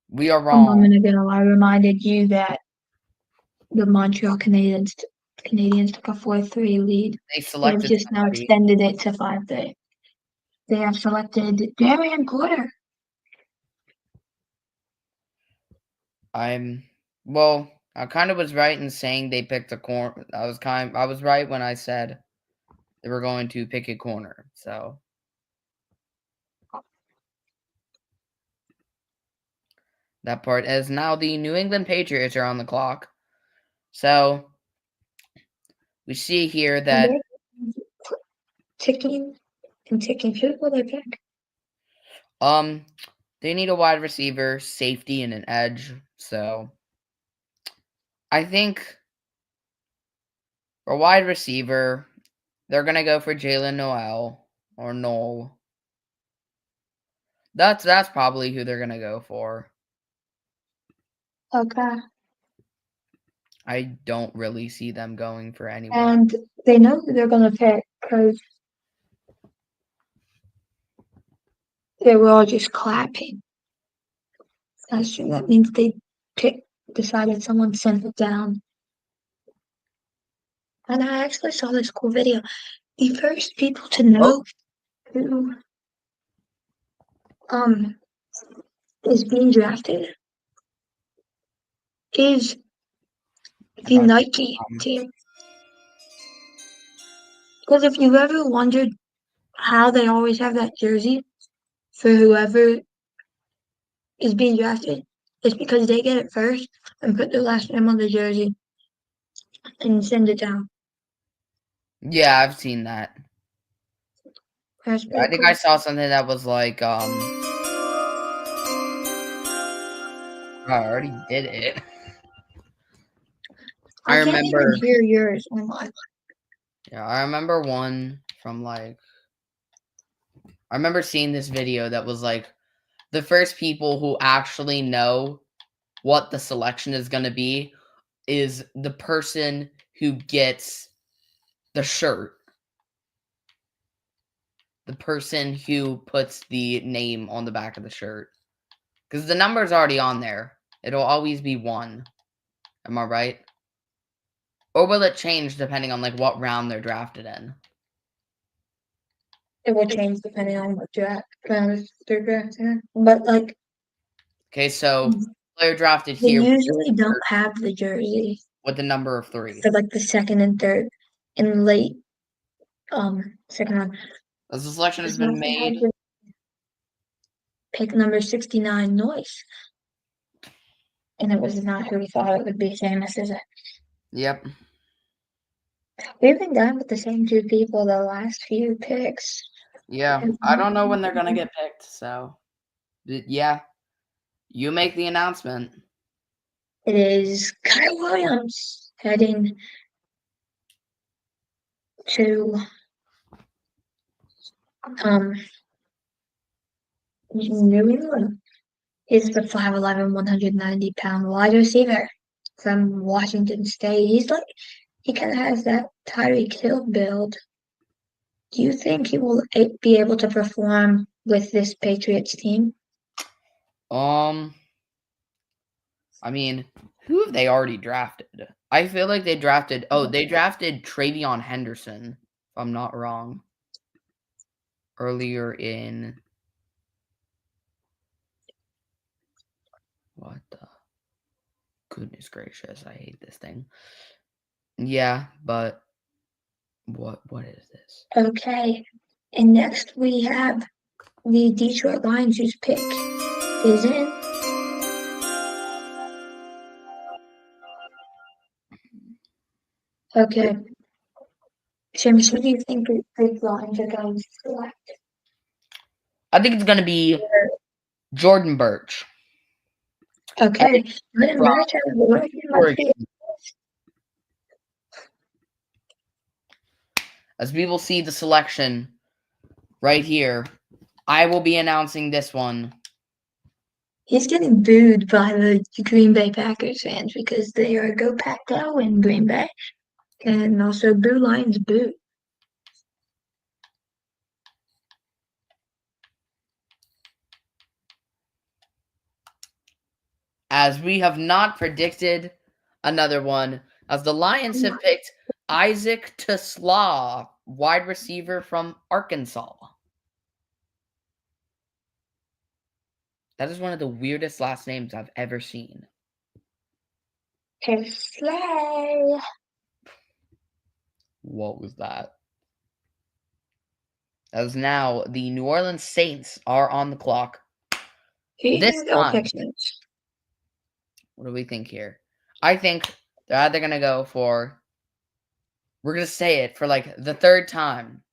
[SPEAKER 2] We are
[SPEAKER 1] A
[SPEAKER 2] wrong.
[SPEAKER 1] moment ago, I reminded you that the Montreal Canadiens took a 4-3 lead.
[SPEAKER 2] They selected
[SPEAKER 1] They've just now
[SPEAKER 2] somebody.
[SPEAKER 1] extended it to 5-3. They have selected Darian Porter.
[SPEAKER 2] I kind of was right in saying they picked a corner. I was right when I said they were going to pick a corner. So that part is now the New England Patriots are on the clock. So we see here that
[SPEAKER 1] ticking. Who will they pick?
[SPEAKER 2] they need a wide receiver, safety, and an edge. So I think For wide receiver, they're gonna go for Jalen Noel or Noel. That's probably who they're gonna go for.
[SPEAKER 1] Okay.
[SPEAKER 2] I don't really see them going for anyone.
[SPEAKER 1] And they know who they're gonna pick because they were all just clapping. That's true. That means they decided someone sent it down. And I actually saw this cool video. The first people to know who is being drafted is the Nike team. Because if you've ever wondered how they always have that jersey for whoever is being drafted, it's because they get it first and put their last name on the jersey and send it down.
[SPEAKER 2] Yeah, I've seen that.
[SPEAKER 1] That's
[SPEAKER 2] I think
[SPEAKER 1] cool.
[SPEAKER 2] I saw something that was like, I already did it. I
[SPEAKER 1] can't
[SPEAKER 2] remember.
[SPEAKER 1] even hear yours on my.
[SPEAKER 2] Yeah, I remember one from like. I remember seeing this video that was like the first people who actually know what the selection is going to be is the person who gets the shirt. The person who puts the name on the back of the shirt. Because the number's already on there. It'll always be 1. Am I right? Or will it change depending on like what round they're drafted in?
[SPEAKER 1] It will change depending on what round they're drafted in. But like,
[SPEAKER 2] Okay, so player drafted
[SPEAKER 1] they
[SPEAKER 2] here
[SPEAKER 1] usually don't have the jersey
[SPEAKER 2] with the number of 3.
[SPEAKER 1] for like the second and third and late second round.
[SPEAKER 2] As the selection has been made.
[SPEAKER 1] Pick number 69, Noise. And it was not who we thought it would be, famous, is it?
[SPEAKER 2] Yep.
[SPEAKER 1] We've been done with the same 2 people the last few picks.
[SPEAKER 2] Yeah, I don't know when they're going to get picked, so yeah. You make the announcement.
[SPEAKER 1] It is Kyle Williams heading to New England. He's the 5'11", 190-pound wide receiver from Washington State. He kind of has that Tyreek Hill build. Do you think he will be able to perform with this Patriots team?
[SPEAKER 2] I mean, who have they already drafted? I feel like they drafted Travion Henderson, if I'm not wrong. Earlier in what the goodness gracious, I hate this thing. Yeah, but what is this?
[SPEAKER 1] Okay. And next we have the Detroit Lions, whose pick is in. Okay. James, who do you think the Lions are going to select?
[SPEAKER 2] I think it's going to be Jordan Burch.
[SPEAKER 1] Okay. Burch
[SPEAKER 2] as people see the selection right here, I will be announcing this one.
[SPEAKER 1] He's getting booed by the Green Bay Packers fans because they are Go Pack Go in Green Bay. And also Boo Lions boo.
[SPEAKER 2] As we have not predicted another one, as the Lions have picked Isaac TeSlaa, wide receiver from Arkansas. That is one of the weirdest last names I've ever seen.
[SPEAKER 1] TeSlaa.
[SPEAKER 2] What was that? As now the New Orleans Saints are on the clock. This time, what do we think here? I think they're either going to go for, we're going to say it for like the 3rd time.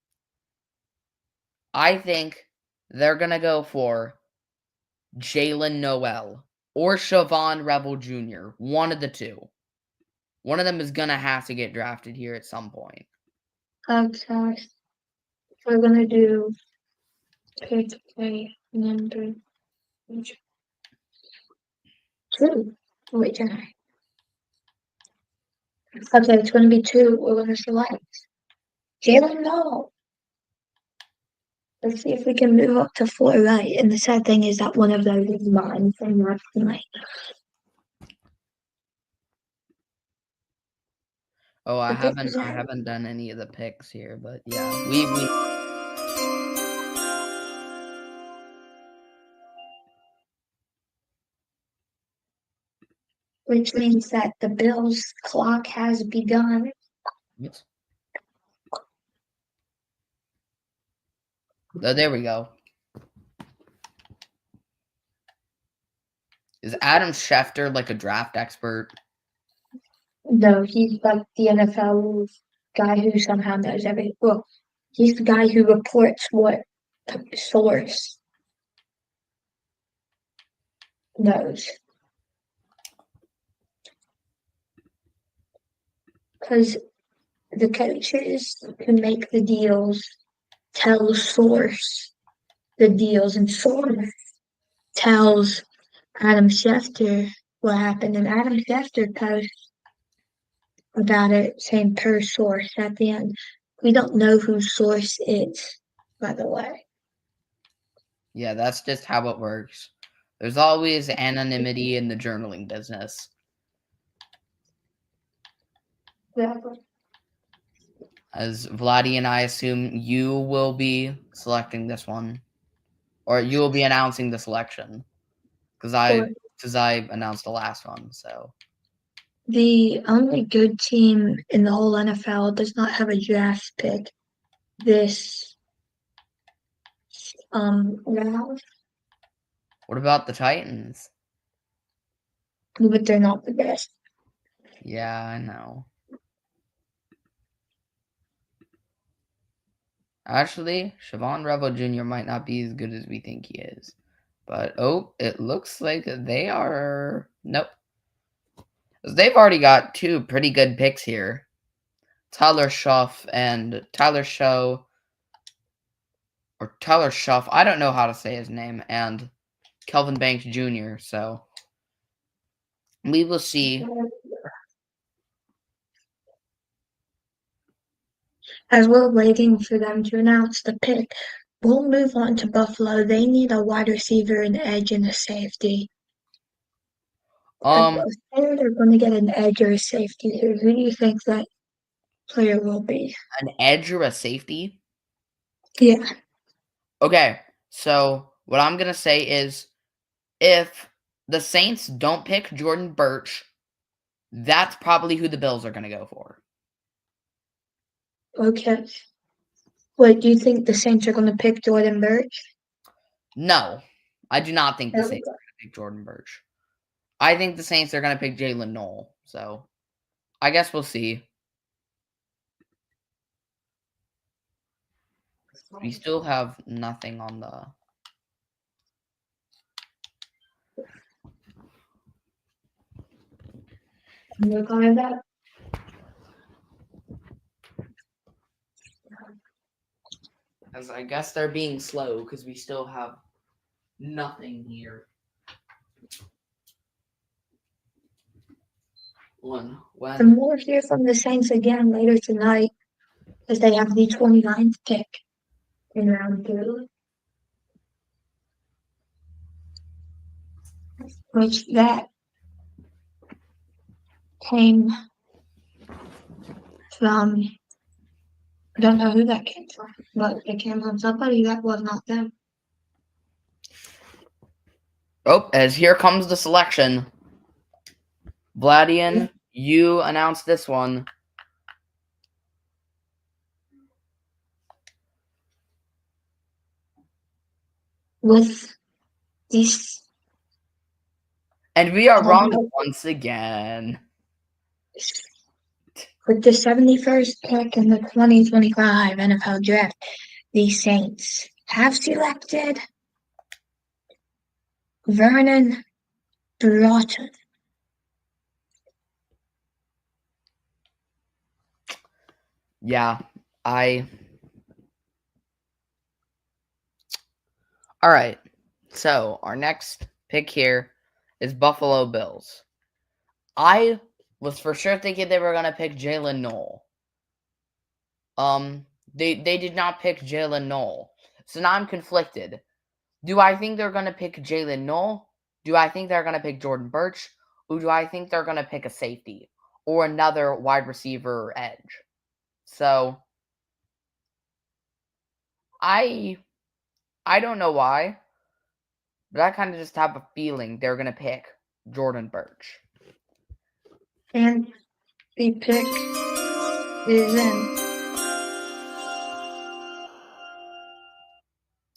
[SPEAKER 2] I think they're going to go for Jalen Noel or Siobhan Rebel Jr., one of the 2. One of them is gonna have to get drafted here at some point.
[SPEAKER 1] Okay. We're gonna do pick a number 2. Wait, can I? Okay, it's gonna be 2. We're gonna select Jalen Noel. Let's see if we can move up to 4 right. And the sad thing is that one of those is mine from last night.
[SPEAKER 2] Oh, I
[SPEAKER 1] But this is
[SPEAKER 2] haven't done any of the picks here, but yeah, we
[SPEAKER 1] which means that the Bills' clock has begun.
[SPEAKER 2] What? Oh, there we go. Is Adam Schefter like a draft expert?
[SPEAKER 1] No, he's like the NFL guy who somehow knows everything. Well, he's the guy who reports what the source knows. Because the coaches who make the deals tell source the deals, and source tells Adam Schefter what happened, and Adam Schefter posts about it saying per source at the end. We don't know who source is, by the way.
[SPEAKER 2] Yeah, that's just how it works. There's always anonymity in the journaling business.
[SPEAKER 1] Exactly.
[SPEAKER 2] As Vladdy and I assume you will be selecting this one. Or you will be announcing the selection. Because I announced the last one, so.
[SPEAKER 1] The only good team in the whole NFL does not have a draft pick this round,
[SPEAKER 2] What about the Titans?
[SPEAKER 1] but they're not the best.
[SPEAKER 2] Yeah, I know. Actually, Siobhan Revel Jr. might not be as good as we think he is. But, oh, it looks like they are... Nope. They've already got 2 pretty good picks here. Tyler Schuff and Tyler Show... Or Tyler Schuff. I don't know how to say his name. And Kelvin Banks Jr., so... We will see.
[SPEAKER 1] As we're waiting for them to announce the pick, we'll move on to Buffalo. They need a wide receiver, an edge, and a safety. They're going to get an edge or a safety here. Who do you think that player will be?
[SPEAKER 2] An edge or a safety?
[SPEAKER 1] Yeah.
[SPEAKER 2] Okay, so what I'm going to say is if the Saints don't pick Jordan Burch, that's probably who the Bills are going to go for.
[SPEAKER 1] Okay. Wait, do you think the Saints are going to pick Jordan Burch?
[SPEAKER 2] No, I do not think the Saints are going to pick Jordan Burch. I think the Saints are going to pick Jalen Noel. So I guess we'll see. We still have nothing on the...
[SPEAKER 1] Look on that.
[SPEAKER 2] As I guess they're being slow because we still have nothing here. When
[SPEAKER 1] And we'll hear from the Saints again later tonight as they have the 29th pick in round 2. Which that came from, I don't know who that came from, but it came from somebody that was not them.
[SPEAKER 2] Oh, as here comes the selection. Vladian, you announced this one.
[SPEAKER 1] With these.
[SPEAKER 2] And we are wrong once again.
[SPEAKER 1] With the 71st pick in the 2025 NFL Draft, the Saints have selected Vernon Broughton.
[SPEAKER 2] Yeah, I. All right. So our next pick here is Buffalo Bills. I was for sure thinking they were gonna pick Jalen Noel. They did not pick Jalen Noel, so now I'm conflicted. Do I think they're gonna pick Jalen Noel? Do I think they're gonna pick Jordan Birch? Or do I think they're gonna pick a safety or another wide receiver or edge? So I I don't know why, but I kind of just have a feeling they're gonna pick Jordan Birch.
[SPEAKER 1] And the pick is in.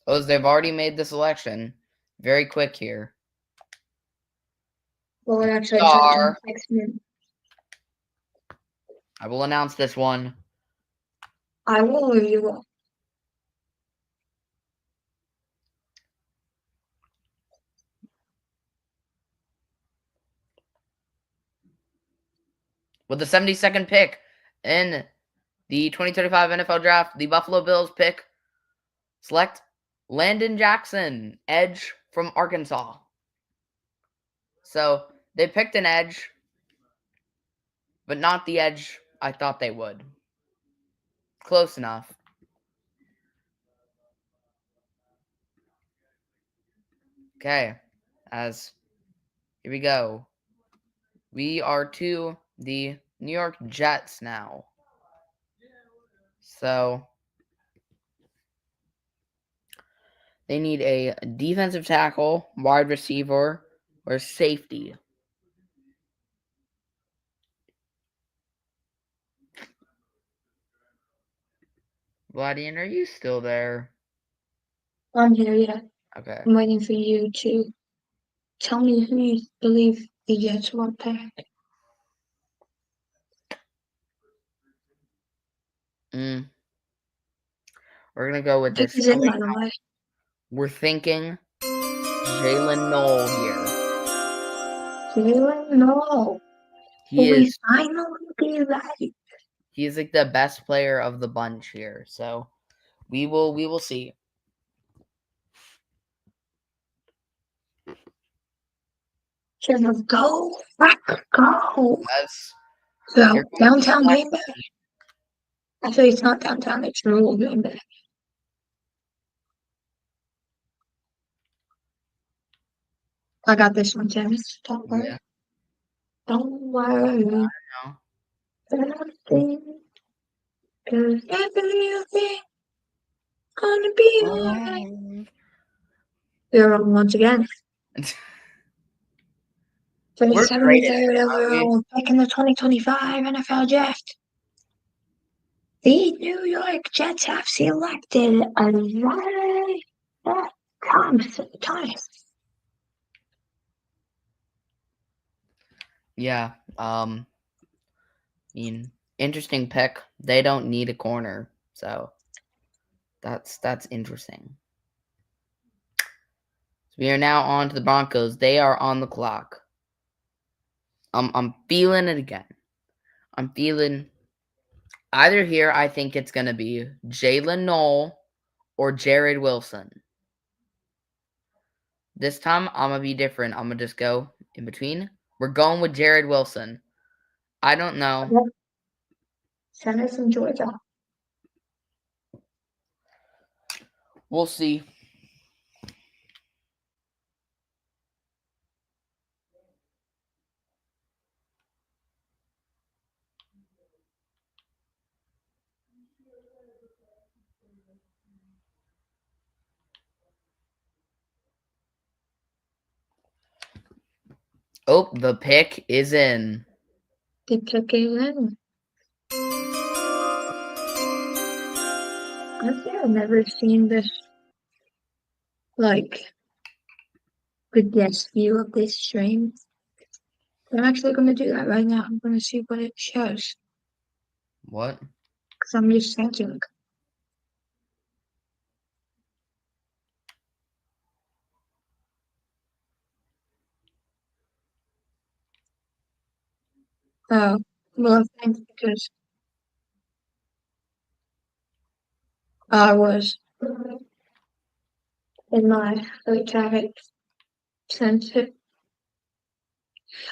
[SPEAKER 2] Oh, they've already made the selection. Very quick here.
[SPEAKER 1] Well, it actually took them
[SPEAKER 2] Star.
[SPEAKER 1] 6 minutes.
[SPEAKER 2] I will announce this one.
[SPEAKER 1] I will or you will.
[SPEAKER 2] With the 72nd pick in the 2025 NFL Draft, the Buffalo Bills select Landon Jackson, edge from Arkansas. So they picked an edge, but not the edge I thought they would. Close enough. Okay, here we go. We are to the New York Jets now. So they need a defensive tackle, wide receiver, or safety. Vladian, are you still there?
[SPEAKER 1] I'm here, yeah.
[SPEAKER 2] Okay.
[SPEAKER 1] I'm waiting for you to tell me who you believe the Jets will pick.
[SPEAKER 2] We're gonna go with
[SPEAKER 1] Pick
[SPEAKER 2] this.
[SPEAKER 1] is in, by the way.
[SPEAKER 2] We're thinking Jalen Noel here.
[SPEAKER 1] Jalen Noel.
[SPEAKER 2] He
[SPEAKER 1] We
[SPEAKER 2] is
[SPEAKER 1] finally be right.
[SPEAKER 2] he is like the best player of the bunch here. So we will see.
[SPEAKER 1] Just go, back, go.
[SPEAKER 2] As
[SPEAKER 1] So,
[SPEAKER 2] here comes the
[SPEAKER 1] downtown
[SPEAKER 2] select.
[SPEAKER 1] Green Bay. Actually, it's not downtown, it's rural Green Bay. I got this one, James. Don't worry.
[SPEAKER 2] Yeah.
[SPEAKER 1] Don't worry.
[SPEAKER 2] No.
[SPEAKER 1] Nothing. Cause everything gonna be alright. We're on once again. For the
[SPEAKER 2] We're great at
[SPEAKER 1] 73rd
[SPEAKER 2] this, aren't we?
[SPEAKER 1] overall pick in the 2025 NFL Draft, the New York Jets have selected Isaiah Thomas.
[SPEAKER 2] Yeah. Interesting pick. They don't need a corner, so that's interesting. So we are now on to the Broncos. They are on the clock. I'm feeling it again. I'm feeling either here. I think it's gonna be Jalen Noel or Jared Wilson. This time I'm gonna be different. I'm gonna just go in between. We're going with Jared Wilson. I don't know.
[SPEAKER 1] Send us from Georgia.
[SPEAKER 2] We'll see. Oh, the pick is in.
[SPEAKER 1] They took it in. I've never seen this, like, good guess view of this stream. I'm actually going to do that right now. I'm going to see what it shows.
[SPEAKER 2] What?
[SPEAKER 1] Because I'm just thinking. Oh, well, thanks because I was in my traffic sense. I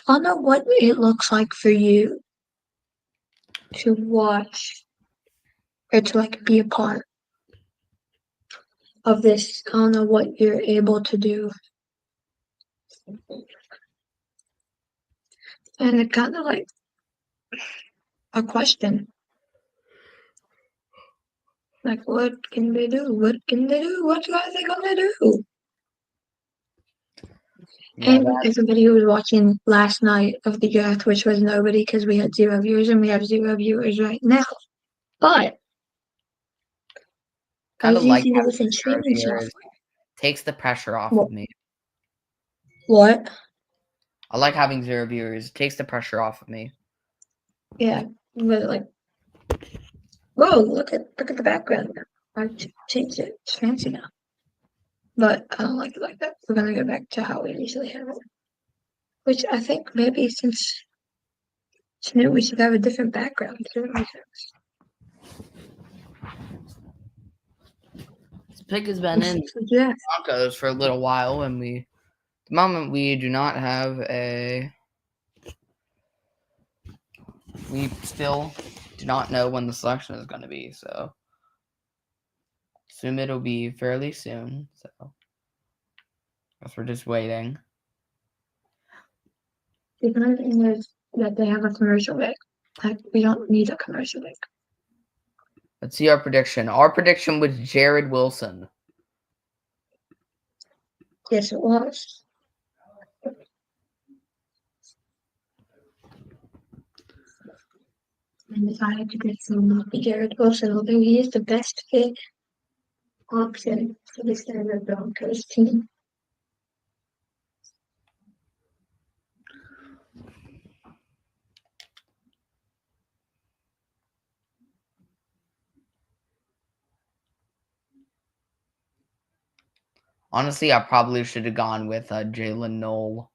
[SPEAKER 1] don't know what it looks like for you to watch or to like be a part of this. I don't know what you're able to do. And it kind of like a question. Like, what can they do? What can they do? What are they gonna do?
[SPEAKER 2] Yeah,
[SPEAKER 1] And everybody who was watching last night of the draft, which was nobody because we had 0 viewers and we have 0 viewers right now. But I
[SPEAKER 2] kind
[SPEAKER 1] was
[SPEAKER 2] of like
[SPEAKER 1] using a
[SPEAKER 2] having
[SPEAKER 1] different
[SPEAKER 2] zero
[SPEAKER 1] streaming
[SPEAKER 2] viewers.
[SPEAKER 1] software.
[SPEAKER 2] Takes the pressure off of me.
[SPEAKER 1] What?
[SPEAKER 2] I like having 0 viewers. It takes the pressure off of me.
[SPEAKER 1] Yeah, but like, whoa! Look at the background now. I changed it. It's fancy now. But I don't like it like that. We're gonna go back to how we usually have it. Which I think maybe since it's new, we should have a different background.
[SPEAKER 2] This pick has been in
[SPEAKER 1] Yeah.
[SPEAKER 2] Broncos for a little while, and at the moment we do not have we still do not know when the selection is going to be, so assume it'll be fairly soon. So I guess we're just waiting.
[SPEAKER 1] The good thing is that they have a commercial break. Like, we don't need a commercial break.
[SPEAKER 2] Let's see our prediction. Our prediction was Jared Wilson.
[SPEAKER 1] Yes, it was. And if I had to get someone like Jared Wilson, although he is the best fit option for this Denver Broncos team.
[SPEAKER 2] Honestly, I probably should have gone with Jalen Knoll.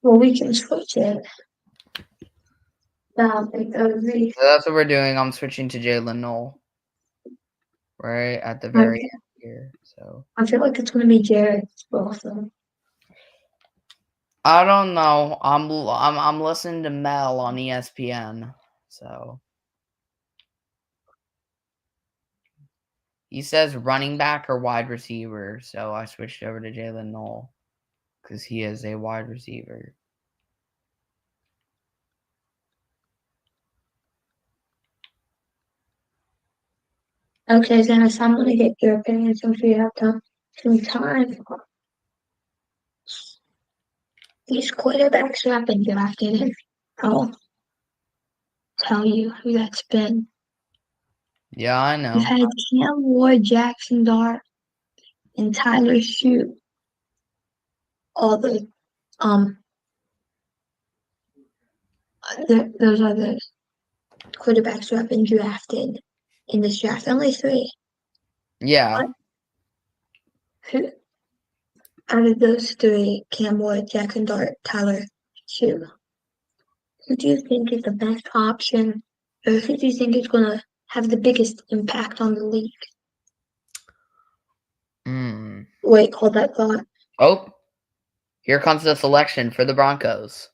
[SPEAKER 1] Well, we can switch it. So
[SPEAKER 2] that's what we're doing. I'm switching to Jalen Knoll right at the very end here. So
[SPEAKER 1] I feel like it's going to be Jared Wilson.
[SPEAKER 2] I don't know. I'm listening to Mel on ESPN. So he says running back or wide receiver. So I switched over to Jalen Knoll because he is a wide receiver.
[SPEAKER 1] Okay, Dennis, I'm going to get your opinion since we have some time. These quarterbacks who have been drafted in, I'll tell you who that's been.
[SPEAKER 2] Yeah, I know.
[SPEAKER 1] We've had Cam Ward, Jackson Dart, and Tyler Shoe. All the those are the quarterbacks who have been drafted in this draft. Only 3.
[SPEAKER 2] Yeah.
[SPEAKER 1] Who out of those 3, Cam Ward, Jackson Dart, Tyler Shoe, who do you think is the best option, or who do you think is going to have the biggest impact on the league? Wait, hold that thought.
[SPEAKER 2] Oh, here comes the selection for the Broncos.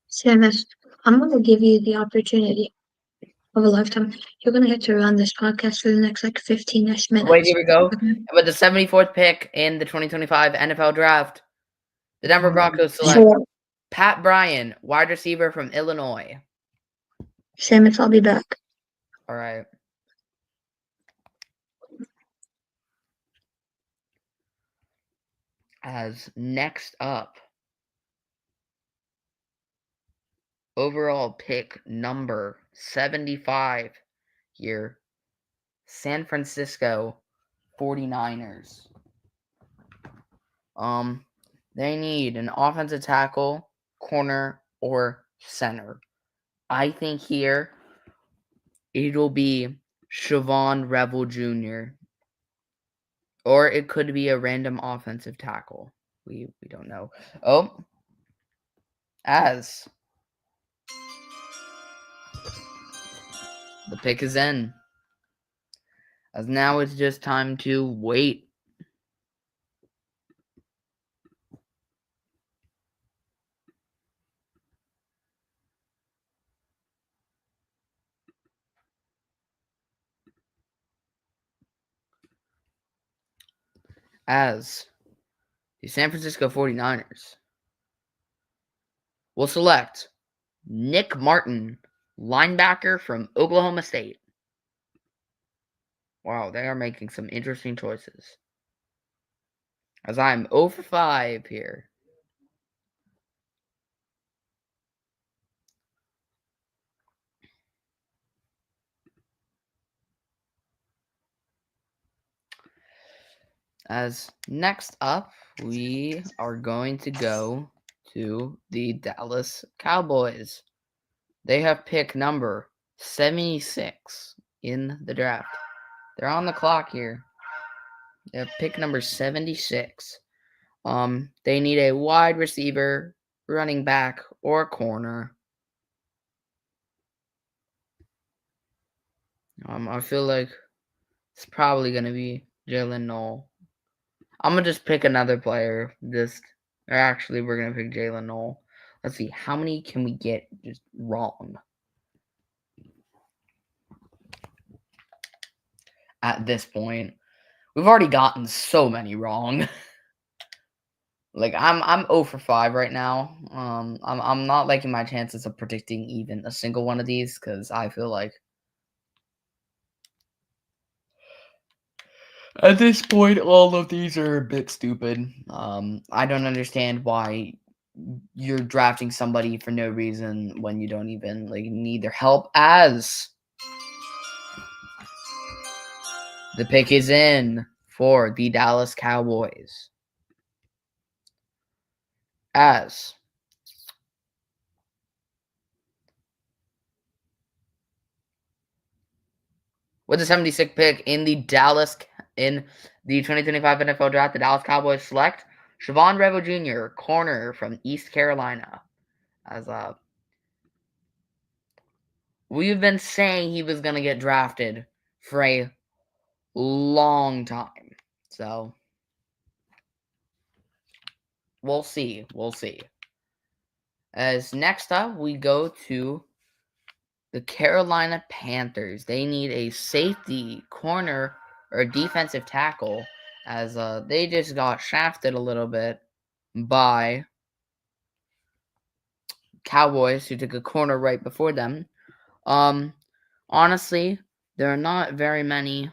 [SPEAKER 1] Samus, I'm going to give you the opportunity of a lifetime. You're going to get to run this podcast for the next 15-ish minutes.
[SPEAKER 2] Wait, here we go. With the 74th pick in the 2025 NFL Draft, the Denver Broncos select Pat Bryant, wide receiver from Illinois.
[SPEAKER 1] Samus, I'll be back.
[SPEAKER 2] All right. As next up, overall pick number 75 here, San Francisco 49ers. They need an offensive tackle, corner, or center. I think here It'll be Siobhan Revel Jr. Or it could be a random offensive tackle. We don't know. Oh, as the pick is in. As now it's just time to wait. As the San Francisco 49ers will select Nick Martin, linebacker from Oklahoma State. Wow, they are making some interesting choices. As I'm 0 for 5 here. As next up, we are going to go to the Dallas Cowboys. They have pick number 76 in the draft. They're on the clock here. They have pick number 76. They need a wide receiver, running back, or corner. I feel like it's probably gonna be Jalen Noel. I'm gonna just pick another player. We're gonna pick Jalen Noel. Let's see, how many can we get just wrong at this point? We've already gotten so many wrong. Like I'm 0 for 5 right now. I'm not liking my chances of predicting even a single one of these because I feel like at this point all of these are a bit stupid. I don't understand why you're drafting somebody for no reason when you don't even need their help. As the pick is in for the Dallas Cowboys. As with the 76th pick in the 2025 NFL Draft, the Dallas Cowboys select Siobhan Revel Jr., corner from East Carolina. As we've been saying he was going to get drafted for a long time. So we'll see. As next up, we go to the Carolina Panthers. They need a safety, corner, or defensive tackle, as they just got shafted a little bit by Cowboys, who took a corner right before them. Honestly, there are not very many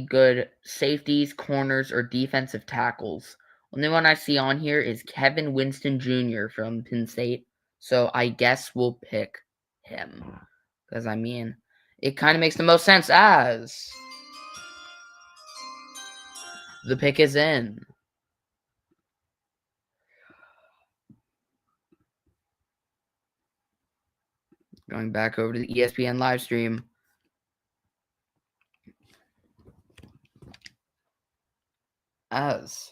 [SPEAKER 2] good safeties, corners, or defensive tackles. Only one I see on here is Kevin Winston Jr. from Penn State, so I guess we'll pick him. Because, it kind of makes the most sense as the pick is in. Going back over to the ESPN live stream. As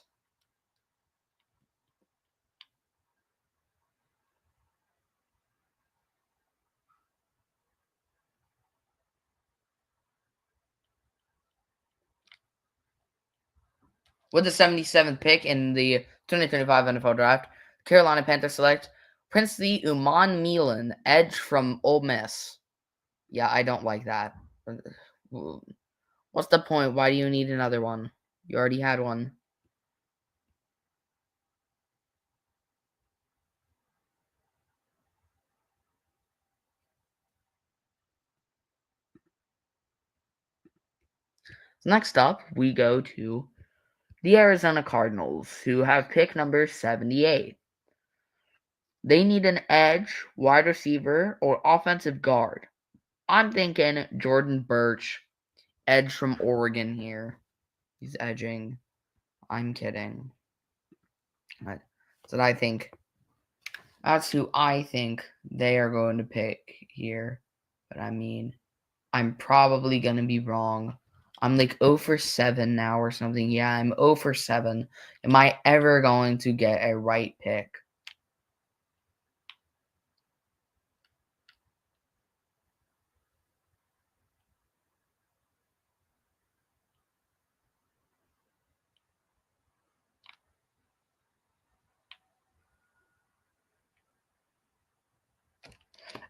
[SPEAKER 2] with the 77th pick in the 2025 NFL Draft, Carolina Panthers select Princely Uman Milan, edge from Ole Miss. Yeah, I don't like that. What's the point? Why do you need another one? You already had one. Next up, we go to the Arizona Cardinals, who have pick number 78. They need an edge, wide receiver, or offensive guard. I'm thinking Jordan Birch, edge from Oregon here. He's edging. I'm kidding. That's what I think. That's who I think they are going to pick here. But I mean, I'm probably going to be wrong. I'm like 0 for 7 now or something. Yeah, I'm 0 for 7. Am I ever going to get a right pick?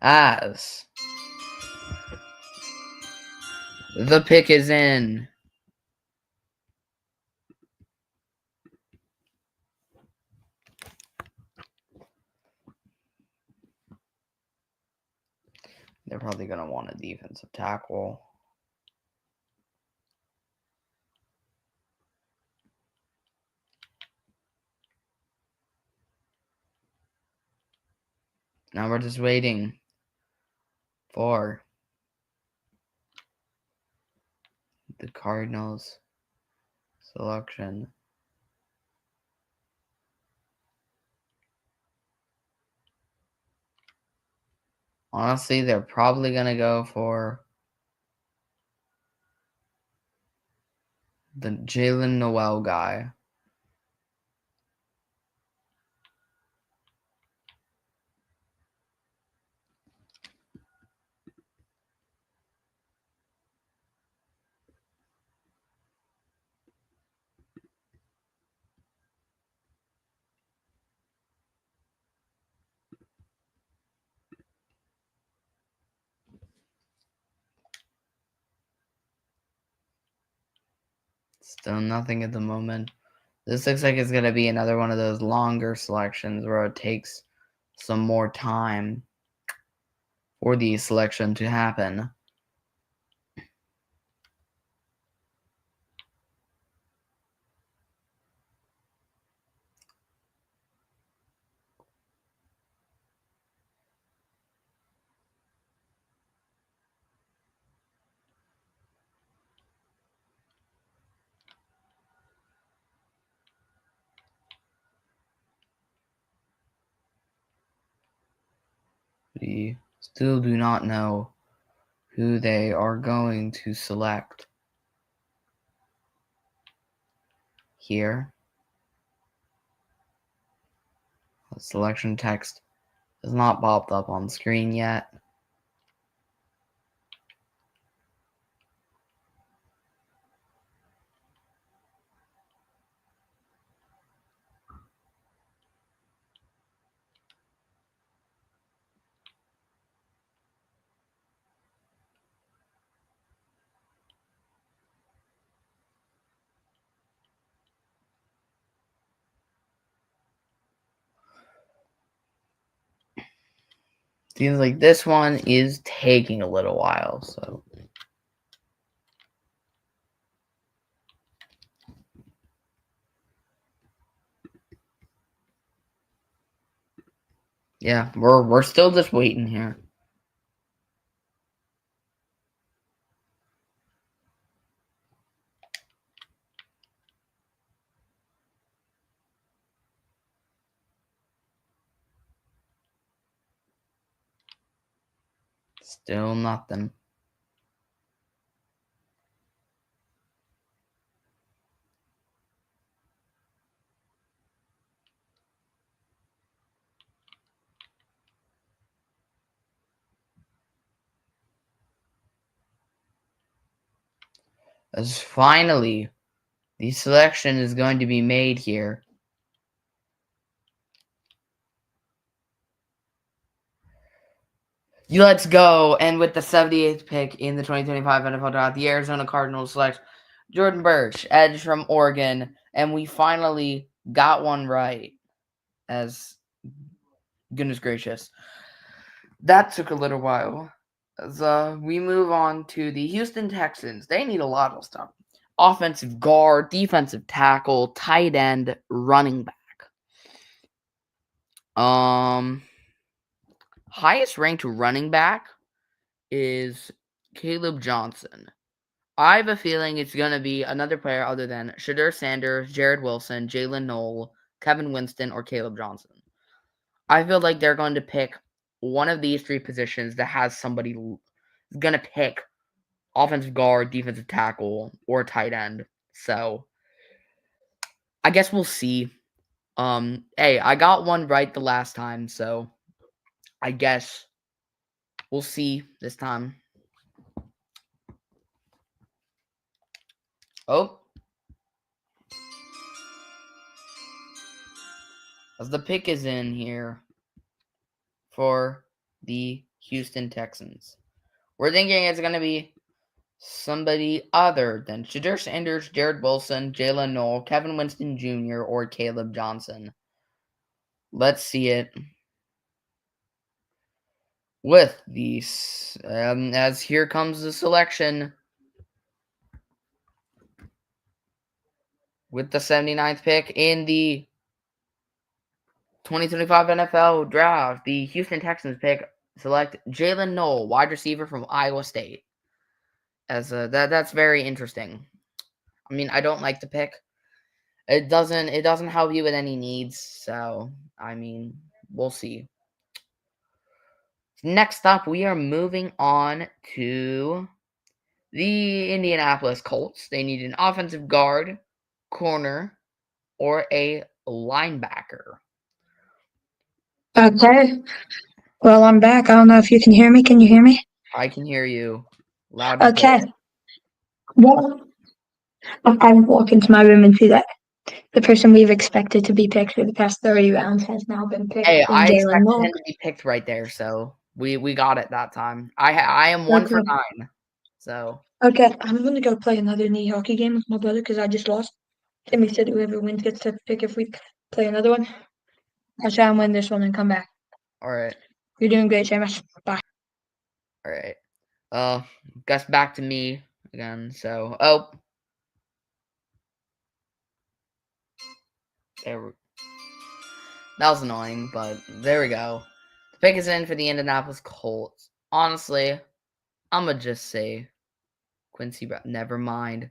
[SPEAKER 2] As the pick is in. They're probably going to want a defensive tackle. Now we're just waiting for the Cardinals selection. Honestly, they're probably going to go for the Jalen Noel guy. Still nothing at the moment. This looks like it's going to be another one of those longer selections where it takes some more time for the selection to happen. We still do not know who they are going to select here. The selection text has not popped up on screen yet. Seems like this one is taking a little while, so. Yeah, we're still just waiting here. Still nothing. As finally, the selection is going to be made here. Let's go. And with the 78th pick in the 2025 NFL Draft, the Arizona Cardinals select Jordan Burch, edge from Oregon. And we finally got one right. As goodness gracious. That took a little while. As we move on to the Houston Texans. They need a lot of stuff. Offensive guard, defensive tackle, tight end, running back. Highest ranked running back is Caleb Johnson. I have a feeling it's going to be another player other than Shedeur Sanders, Jared Wilson, Jalen Noel, Kevin Winston, or Caleb Johnson. I feel like they're going to pick one of these three positions that has somebody going to pick offensive guard, defensive tackle, or tight end. So I guess we'll see. Hey, I got one right the last time, so I guess we'll see this time. Oh. As the pick is in here for the Houston Texans. We're thinking it's going to be somebody other than Shedeur Sanders, Jared Wilson, Jalen Noel, Kevin Winston Jr., or Caleb Johnson. Let's see it. With these, as here comes the selection. With the 79th pick in the 2025 NFL Draft, the Houston Texans select Jalen Noel, wide receiver from Iowa State. That's very interesting. I mean, I don't like the pick. It doesn't help you with any needs, so I mean, we'll see. Next up, we are moving on to the Indianapolis Colts. They need an offensive guard, corner, or a linebacker.
[SPEAKER 1] Okay. Well, I'm back. I don't know if you can hear me. Can you hear me?
[SPEAKER 2] I can hear you loud and
[SPEAKER 1] Okay.
[SPEAKER 2] clear.
[SPEAKER 1] Well, I walk into my room and see that the person we've expected to be picked for the past 30 rounds has now been picked
[SPEAKER 2] Hey,
[SPEAKER 1] in
[SPEAKER 2] I
[SPEAKER 1] Jalen
[SPEAKER 2] expected
[SPEAKER 1] Noel.
[SPEAKER 2] him to be picked right there, so we got it that time. I am 1 for 9, so.
[SPEAKER 1] Okay, I'm gonna go play another knee hockey game with my brother because I just lost. Timmy said whoever wins gets to pick if we play another one. I'll try and win this one and come back.
[SPEAKER 2] All right.
[SPEAKER 1] You're doing great, Seamus. Bye.
[SPEAKER 2] All right. Guess back to me again. So, oh. That was annoying, but there we go. The pick is in for the Indianapolis Colts. Honestly, I'm going to just say Quincy. Never mind.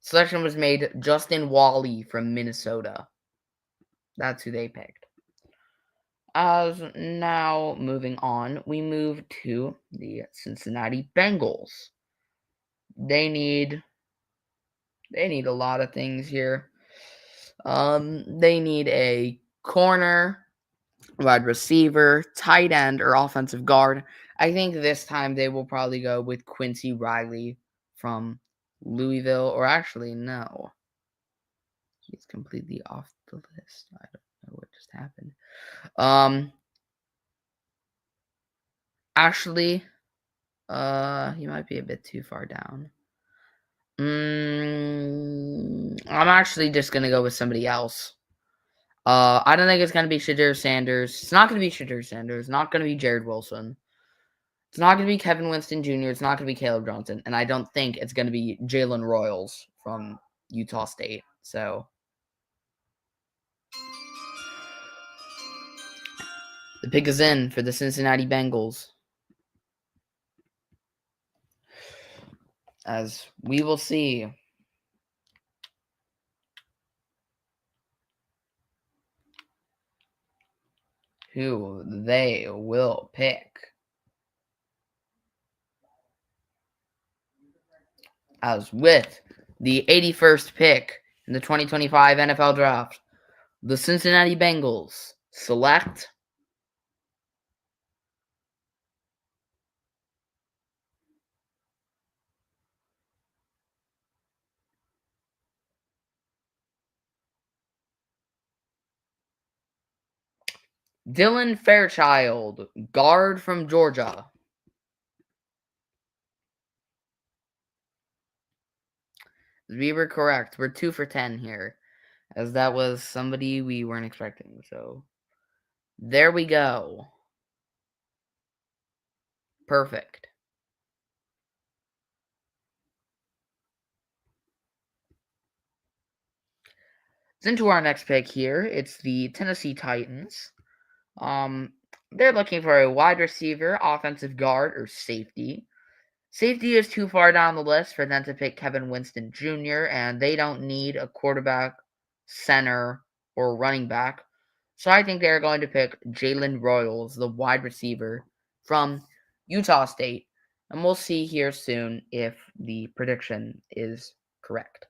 [SPEAKER 2] Selection was made Justin Wally from Minnesota. That's who they picked. As now moving on, we move to the Cincinnati Bengals. They need a lot of things here. They need a corner, wide receiver, tight end, or offensive guard. I think this time they will probably go with Quincy Riley from Louisville, or actually, no. He's completely off the list. I don't know what just happened. Actually, he might be a bit too far down. I'm actually just gonna go with somebody else. I don't think it's gonna be Shedeur Sanders. It's not gonna be Shedeur Sanders. It's not gonna be Jared Wilson. It's not gonna be Kevin Winston Jr. It's not gonna be Caleb Johnson, and I don't think it's gonna be Jalen Royals from Utah State. So the pick is in for the Cincinnati Bengals. As we will see who they will pick. As with the 81st pick in the 2025 NFL Draft, the Cincinnati Bengals select Dylan Fairchild, guard from Georgia. We were correct. We're 2 for 10 here, as that was somebody we weren't expecting. So there we go. Perfect. Into our next pick here, it's the Tennessee Titans. They're looking for a wide receiver, offensive guard, or safety. Safety is too far down the list for them to pick Kevin Winston Jr., and they don't need a quarterback, center, or running back. So I think they're going to pick Jalen Royals, the wide receiver from Utah State. And we'll see here soon if the prediction is correct.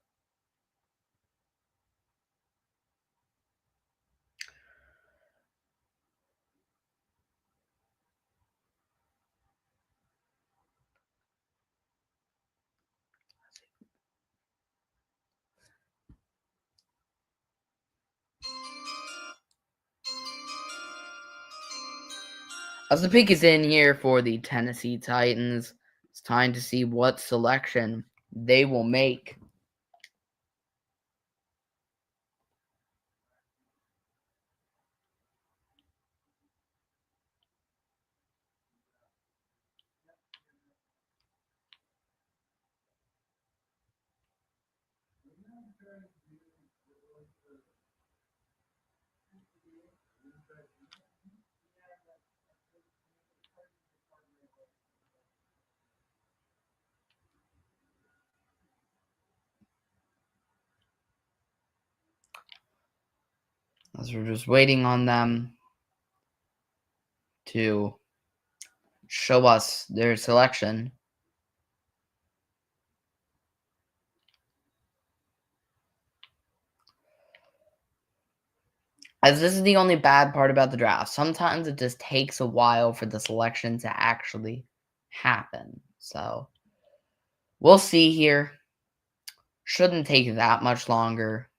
[SPEAKER 2] As the pick is in here for the Tennessee Titans, it's time to see what selection they will make. As we're just waiting on them to show us their selection. As this is the only bad part about the draft. Sometimes it just takes a while for the selection to actually happen. So we'll see here. Shouldn't take that much longer.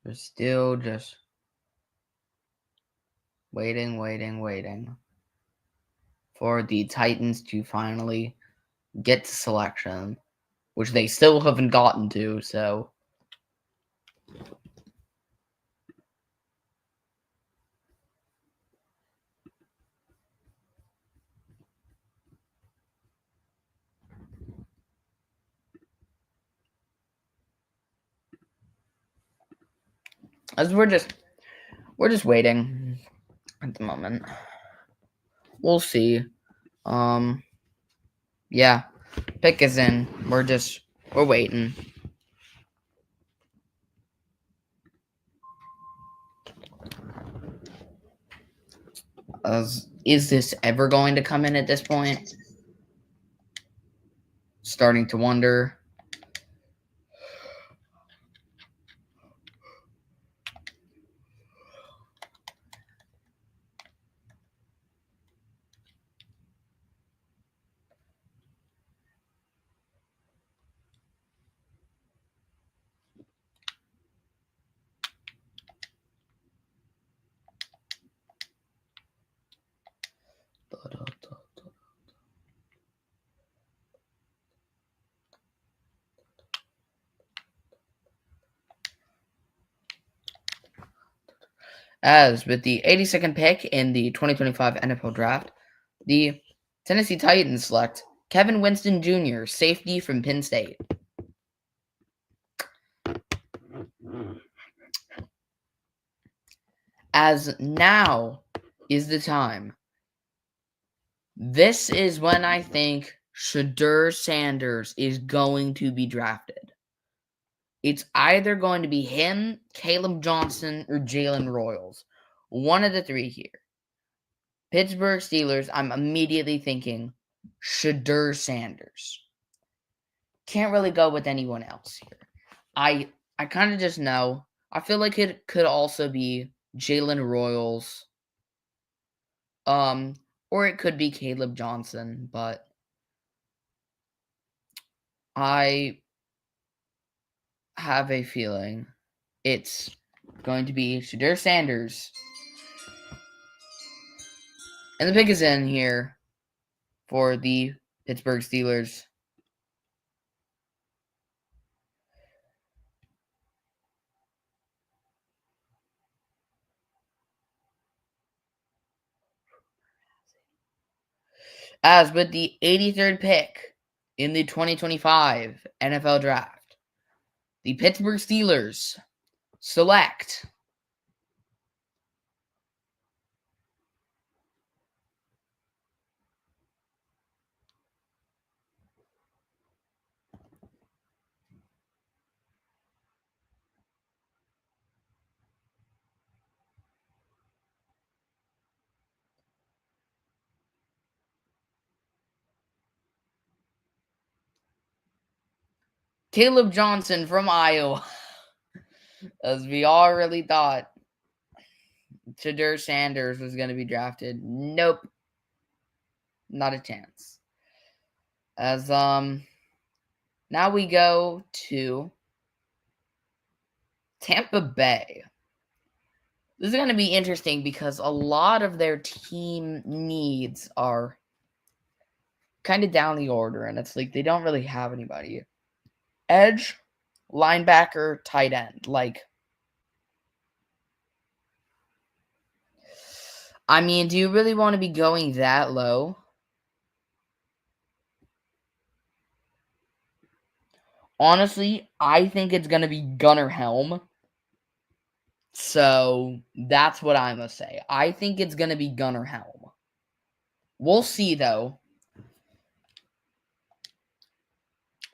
[SPEAKER 2] We're still just waiting for the Titans to finally get to selection, which they still haven't gotten to, so as we're just waiting at the moment. We'll see. Yeah. Pick is in. We're waiting. Is this ever going to come in at this point? Starting to wonder. As with the 82nd pick in the 2025 NFL Draft, the Tennessee Titans select Kevin Winston Jr., safety from Penn State. As now is the time. This is when I think Shedeur Sanders is going to be drafted. It's either going to be him, Caleb Johnson, or Jalen Royals. One of the three here. Pittsburgh Steelers, I'm immediately thinking Shedeur Sanders. Can't really go with anyone else here. I kind of just know. I feel like it could also be Jalen Royals. Or it could be Caleb Johnson, but I have a feeling it's going to be Shedeur Sanders. And the pick is in here for the Pittsburgh Steelers. As with the 83rd pick in the 2025 NFL Draft, the Pittsburgh Steelers select Caleb Johnson from Iowa. As we all really thought Shedeur Sanders was going to be drafted. Nope. Not a chance. As now we go to Tampa Bay. This is going to be interesting because a lot of their team needs are kind of down the order, and it's like they don't really have anybody. Edge, linebacker, tight end. Like, I mean, do you really want to be going that low? Honestly, I think it's going to be Gunnar Helm. So that's what I must say. I think it's going to be Gunnar Helm. We'll see, though.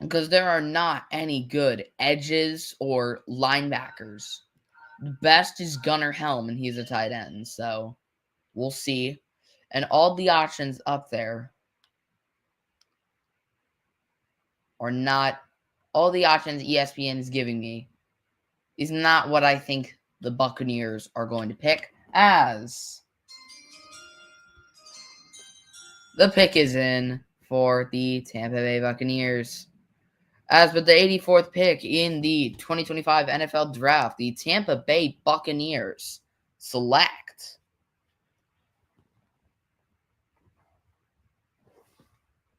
[SPEAKER 2] Because there are not any good edges or linebackers. The best is Gunnar Helm, and he's a tight end. So we'll see. And all the options up there are not... All the options ESPN is giving me is not what I think the Buccaneers are going to pick, as the pick is in for the Tampa Bay Buccaneers. As with the 84th pick in the 2025 NFL Draft, the Tampa Bay Buccaneers select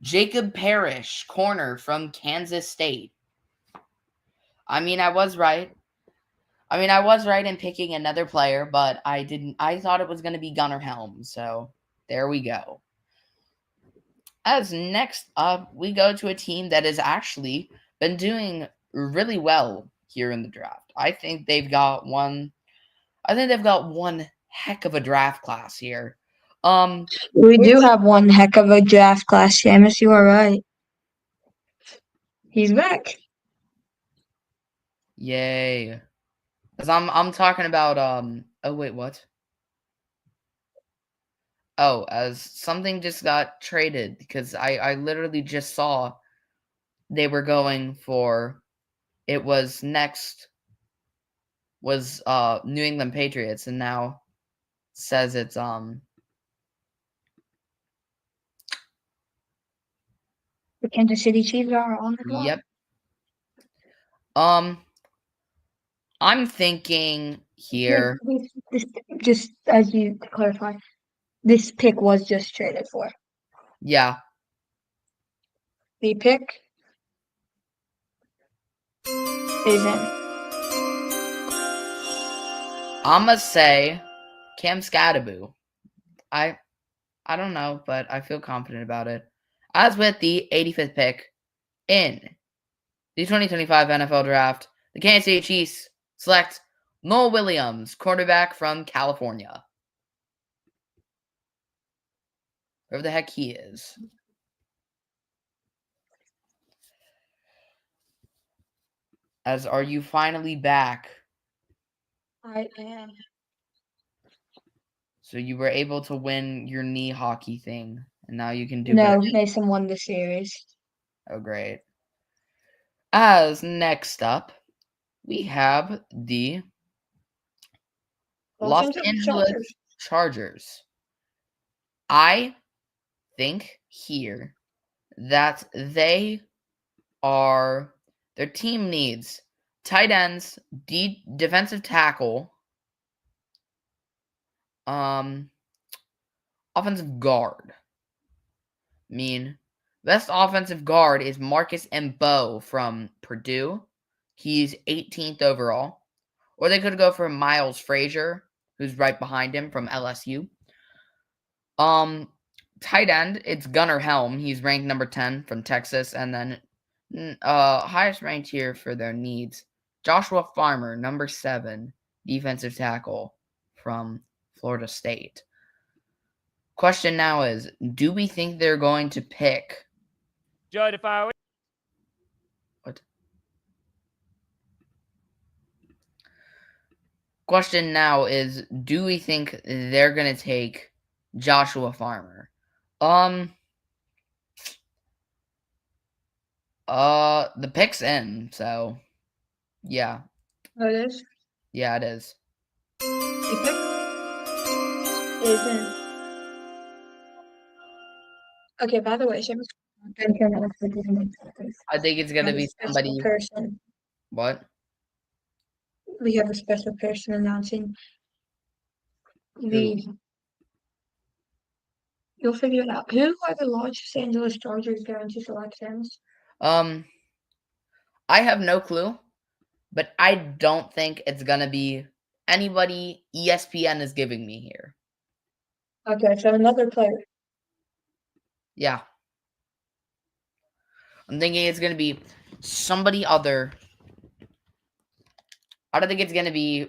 [SPEAKER 2] Jacob Parrish, corner from Kansas State. I mean, I was right. I was right in picking another player, but I didn't. I thought it was going to be Gunnar Helm, so there we go. As next up, we go to a team that has actually been doing really well here in the draft. I think they've got one heck of a draft class here.
[SPEAKER 1] We do have one heck of a draft class, Seamus. You are right. He's back.
[SPEAKER 2] Yay. As I'm talking about oh wait, what? Oh, as something just got traded because I literally just saw they were going for it was next was New England Patriots, and now says it's
[SPEAKER 1] The Kansas City Chiefs are on the clock.
[SPEAKER 2] Yep. I'm thinking here.
[SPEAKER 1] This, just as you to clarify, this pick was just traded for.
[SPEAKER 2] Yeah.
[SPEAKER 1] The pick is in.
[SPEAKER 2] I'ma say Cam Scadaboo. I don't know, but I feel confident about it. As with the 85th pick in the 2025 NFL Draft, the Kansas City Chiefs select Noel Williams, quarterback from California. Wherever the heck he is. As are you finally back?
[SPEAKER 1] I am.
[SPEAKER 2] So you were able to win your knee hockey thing, and now you can do
[SPEAKER 1] No,
[SPEAKER 2] it.
[SPEAKER 1] Mason won the series.
[SPEAKER 2] Oh, great. As next up, we have the Los Angeles Chargers. I think here that their team needs tight ends, defensive tackle, offensive guard. Best offensive guard is Marcus Mbo from Purdue. He's 18th overall. Or they could go for Miles Frazier, who's right behind him from LSU. Tight end, it's Gunnar Helm. He's ranked number 10 from Texas. And then highest ranked here for their needs, Joshua Farmer, number 7, defensive tackle from Florida State. Question now is, do we think they're going to pick
[SPEAKER 3] Joy the Fire.
[SPEAKER 2] What? Question now is, do we think they're going to take Joshua Farmer? The pick's in, so yeah.
[SPEAKER 1] Oh, it is?
[SPEAKER 2] Yeah, it is.
[SPEAKER 1] The pick is in. Okay, by the way, Seamus,
[SPEAKER 2] I think it's going to be somebody.
[SPEAKER 1] Person.
[SPEAKER 2] What?
[SPEAKER 1] We have a special person announcing the. You'll figure it out. Who are the Los Angeles Chargers going to select, Seamus?
[SPEAKER 2] I have no clue, but I don't think it's going to be anybody ESPN is giving me here.
[SPEAKER 1] Okay, so another player.
[SPEAKER 2] Yeah. I'm thinking it's going to be somebody other. I don't think it's going to be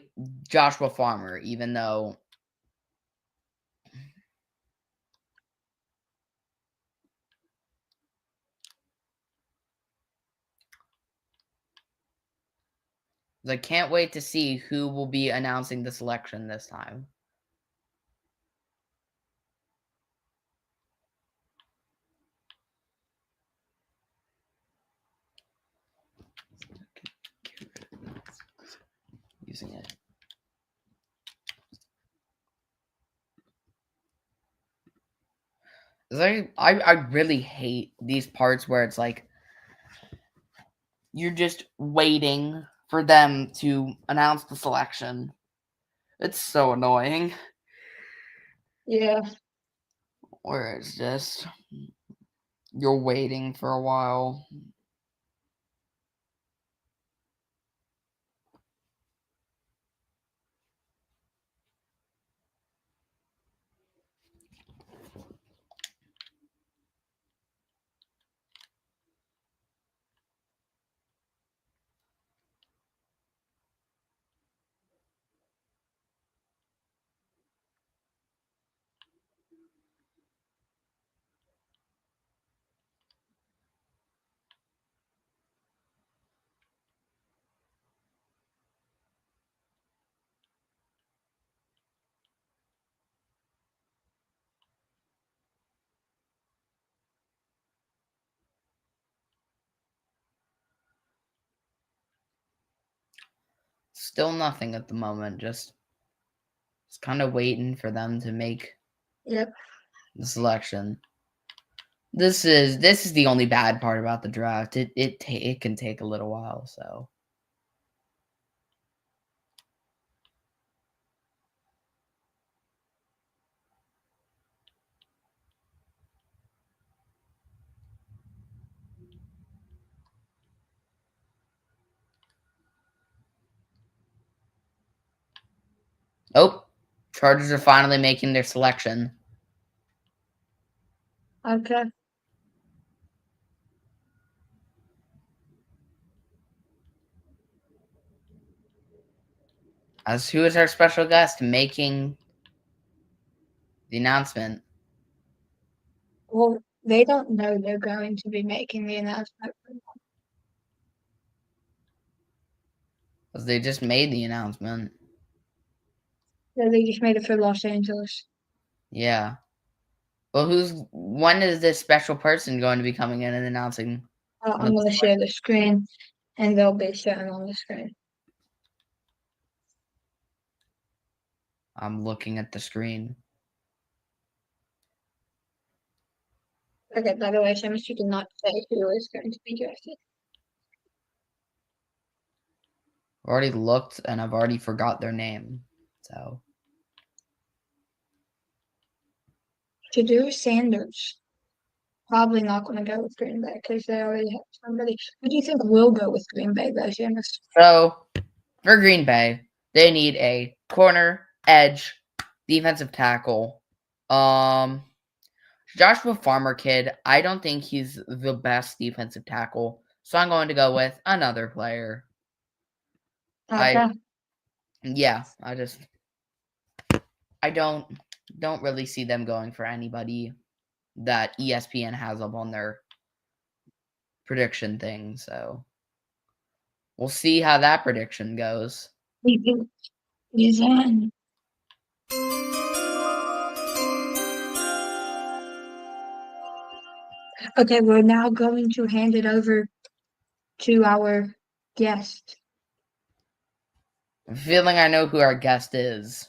[SPEAKER 2] Joshua Farmer, even though. I can't wait to see who will be announcing the selection this time. Using it. I really hate these parts where it's like you're just waiting for them to announce the selection. It's so annoying.
[SPEAKER 1] Yeah.
[SPEAKER 2] Or it's just you're waiting for a while. Still nothing at the moment. Just kind of waiting for them to make the selection. This is the only bad part about the draft. It can take a little while, so. Oh, Chargers are finally making their selection.
[SPEAKER 1] Okay.
[SPEAKER 2] As who is our special guest making the announcement?
[SPEAKER 1] Well, they don't know they're going to be making the announcement.
[SPEAKER 2] Because they just made the announcement.
[SPEAKER 1] So they just made it for Los Angeles.
[SPEAKER 2] Yeah. Well, when is this special person going to be coming in and announcing?
[SPEAKER 1] I'm going to share the screen, and they'll be shown on the screen.
[SPEAKER 2] I'm looking at the screen.
[SPEAKER 1] Okay, by the way, Seamus, you did not say who is going to be drafted.
[SPEAKER 2] Already looked and I've already forgot their name. So
[SPEAKER 1] Shedeur Sanders. Probably not going to go with Green Bay because they already have somebody. Who do you think will go with Green Bay, though, Seamus?
[SPEAKER 2] So for Green Bay, they need a corner, edge, defensive tackle. Joshua Farmer kid, I don't think he's the best defensive tackle. So I'm going to go with another player.
[SPEAKER 1] Okay.
[SPEAKER 2] I don't really see them going for anybody that ESPN has up on their prediction thing. So we'll see how that prediction goes.
[SPEAKER 1] He's on. Okay, we're now going to hand it over to our guest.
[SPEAKER 2] I'm feeling I know who our guest is.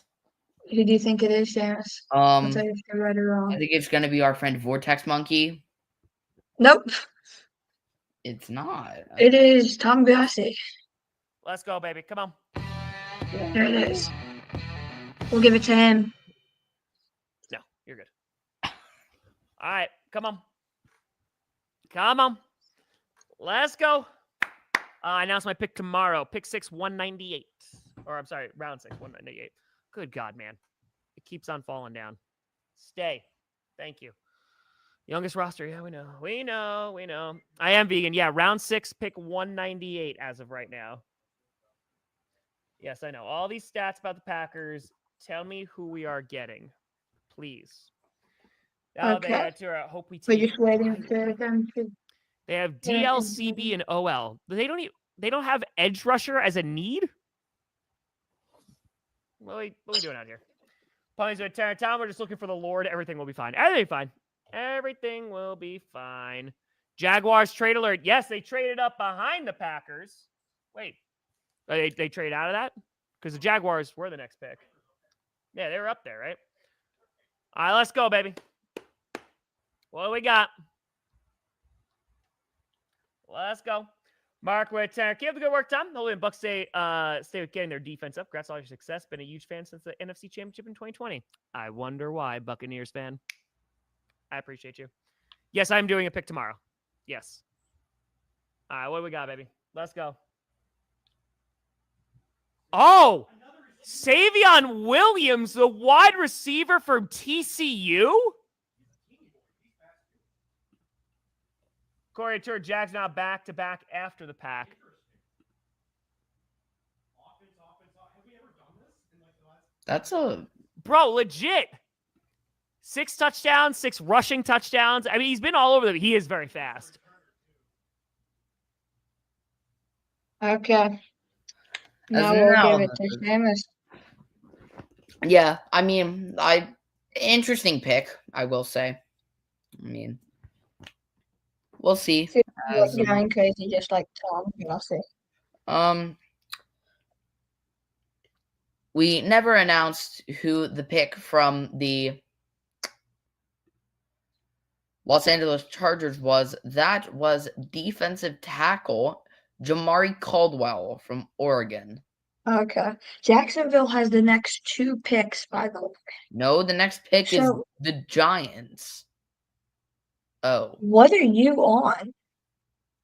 [SPEAKER 1] Who do you think it is, Seamus? I'll tell
[SPEAKER 2] I
[SPEAKER 1] you if you're right or wrong.
[SPEAKER 2] think it's gonna be our friend Vortex Monkey.
[SPEAKER 1] Nope.
[SPEAKER 2] It's not.
[SPEAKER 1] It is Tom Grassi.
[SPEAKER 3] Let's go, baby. Come on.
[SPEAKER 1] There it is. We'll give it to him.
[SPEAKER 3] No, you're good. All right, come on. Come on. Let's go. I announced my pick tomorrow. Pick 6, 198. Or I'm sorry, round 6, 198. Good God, man. It keeps on falling down. Stay. Thank you. Youngest roster. Yeah, we know. We know. I am vegan. Yeah, round 6, pick 198 as of right now. Yes, I know. All these stats about the Packers. Tell me who we are getting, please.
[SPEAKER 1] Okay.
[SPEAKER 3] Hope we
[SPEAKER 1] We're
[SPEAKER 3] take.
[SPEAKER 1] just waiting for them to.
[SPEAKER 3] They have DL, CB, and OL. They don't have edge rusher as a need. What are we doing out here? Ponies are tearing town. We're just looking for the Lord. Everything will be fine. Everything fine. Everything will be fine. Jaguars trade alert. Yes, they traded up behind the Packers. Wait, they trade out of that because the Jaguars were the next pick. Yeah, they were up there, right? All right, let's go, baby. What do we got? Let's go. Mark with keep up the good work, Tom. Holy and Bucks stay with getting their defense up. Congrats on all your success. Been a huge fan since the NFC Championship in 2020. I wonder why, Buccaneers fan. I appreciate you. Yes, I'm doing a pick tomorrow. Yes. All right, what do we got, baby? Let's go. Oh, Savion Williams, the wide receiver from TCU? Corey Tur, Jags now back-to-back after the pack.
[SPEAKER 2] That's a...
[SPEAKER 3] Bro, legit. 6 touchdowns, 6 rushing touchdowns. I mean, he's been all over them. He is very fast.
[SPEAKER 1] Okay. Now we'll give it to Seamus.
[SPEAKER 2] Yeah, I mean, interesting pick, I will say. I mean, we'll see.
[SPEAKER 1] Going crazy just like Tom Grassi.
[SPEAKER 2] We never announced who the pick from the Los Angeles Chargers was. That was defensive tackle Jamari Caldwell from Oregon.
[SPEAKER 1] Okay. Jacksonville has the next 2 picks, by the way.
[SPEAKER 2] No, the next pick is the Giants. Oh.
[SPEAKER 1] What are you on?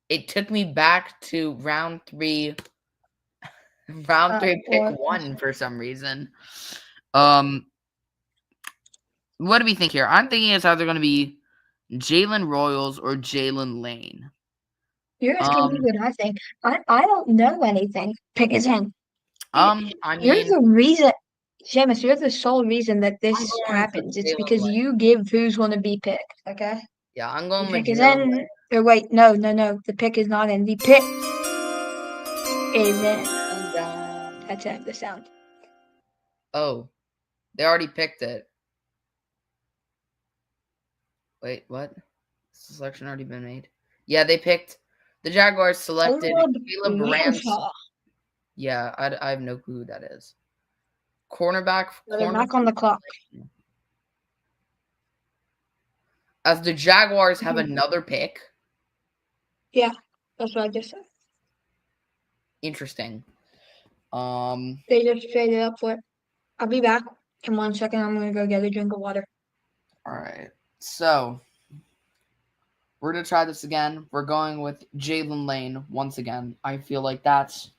[SPEAKER 2] It took me back to round 3. Round 3, pick 1 for some reason. What do we think here? I'm thinking it's either going to be Jalen Royals or Jalen Lane.
[SPEAKER 1] You're asking me what I think. I don't know anything. Pick his hand. You're the reason, Seamus, you're the sole reason that this happens. It's because you give who's going to be picked, okay?
[SPEAKER 2] Yeah, I'm going
[SPEAKER 1] with
[SPEAKER 2] Jalen Lane.
[SPEAKER 1] Or wait, no. The pick is not in. The pick is in. That's it, the sound.
[SPEAKER 2] Oh, they already picked it. Wait, what? Has the selection already been made? Yeah, they picked. The Jaguars selected Caleb Ramsey. Yeah, I have no clue who that is. Cornerback.
[SPEAKER 1] They're back on the clock.
[SPEAKER 2] As the Jaguars have another pick.
[SPEAKER 1] Yeah, that's what I just said.
[SPEAKER 2] Interesting.
[SPEAKER 1] They just traded up for it. I'll be back in 1 second. I'm gonna go get a drink of water.
[SPEAKER 2] All right. So we're gonna try this again. We're going with Jalen Lane once again. I feel like that's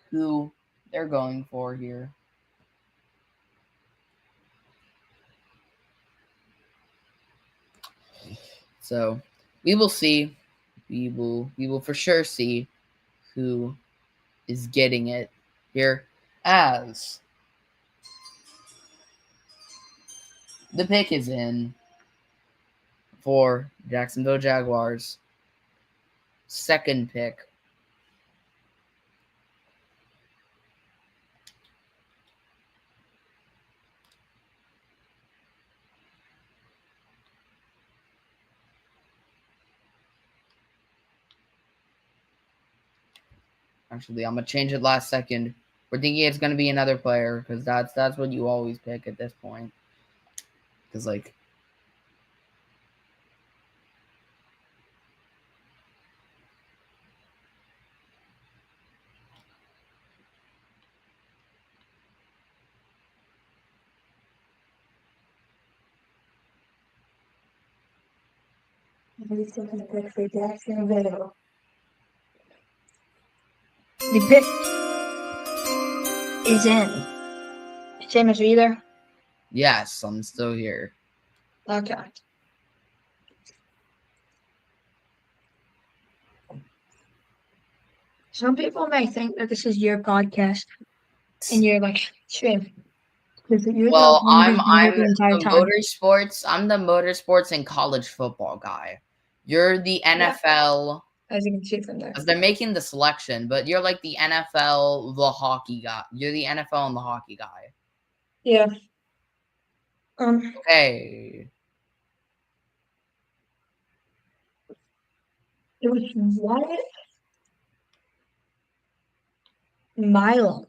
[SPEAKER 2] who they're going for here. So we will see. We will for sure see who is getting it here as the pick is in for Jacksonville Jaguars. Second pick. Actually, I'm gonna change it last second. We're thinking it's gonna be another player because that's what you always pick at this point. Because like
[SPEAKER 1] The pick is in. Same as either.
[SPEAKER 2] yes, I'm still here.
[SPEAKER 1] Okay. Some people may think that this is your podcast, and you're like, stream.
[SPEAKER 2] Well, I'm
[SPEAKER 1] the entire
[SPEAKER 2] the
[SPEAKER 1] time.
[SPEAKER 2] motorsports. I'm the motorsports and college football guy. You're the NFL.
[SPEAKER 1] As you can see from there.
[SPEAKER 2] Because they're making the selection, but you're like the NFL, the hockey guy. You're the NFL and the hockey guy.
[SPEAKER 1] Yeah.
[SPEAKER 2] Okay.
[SPEAKER 1] It was what? Milo.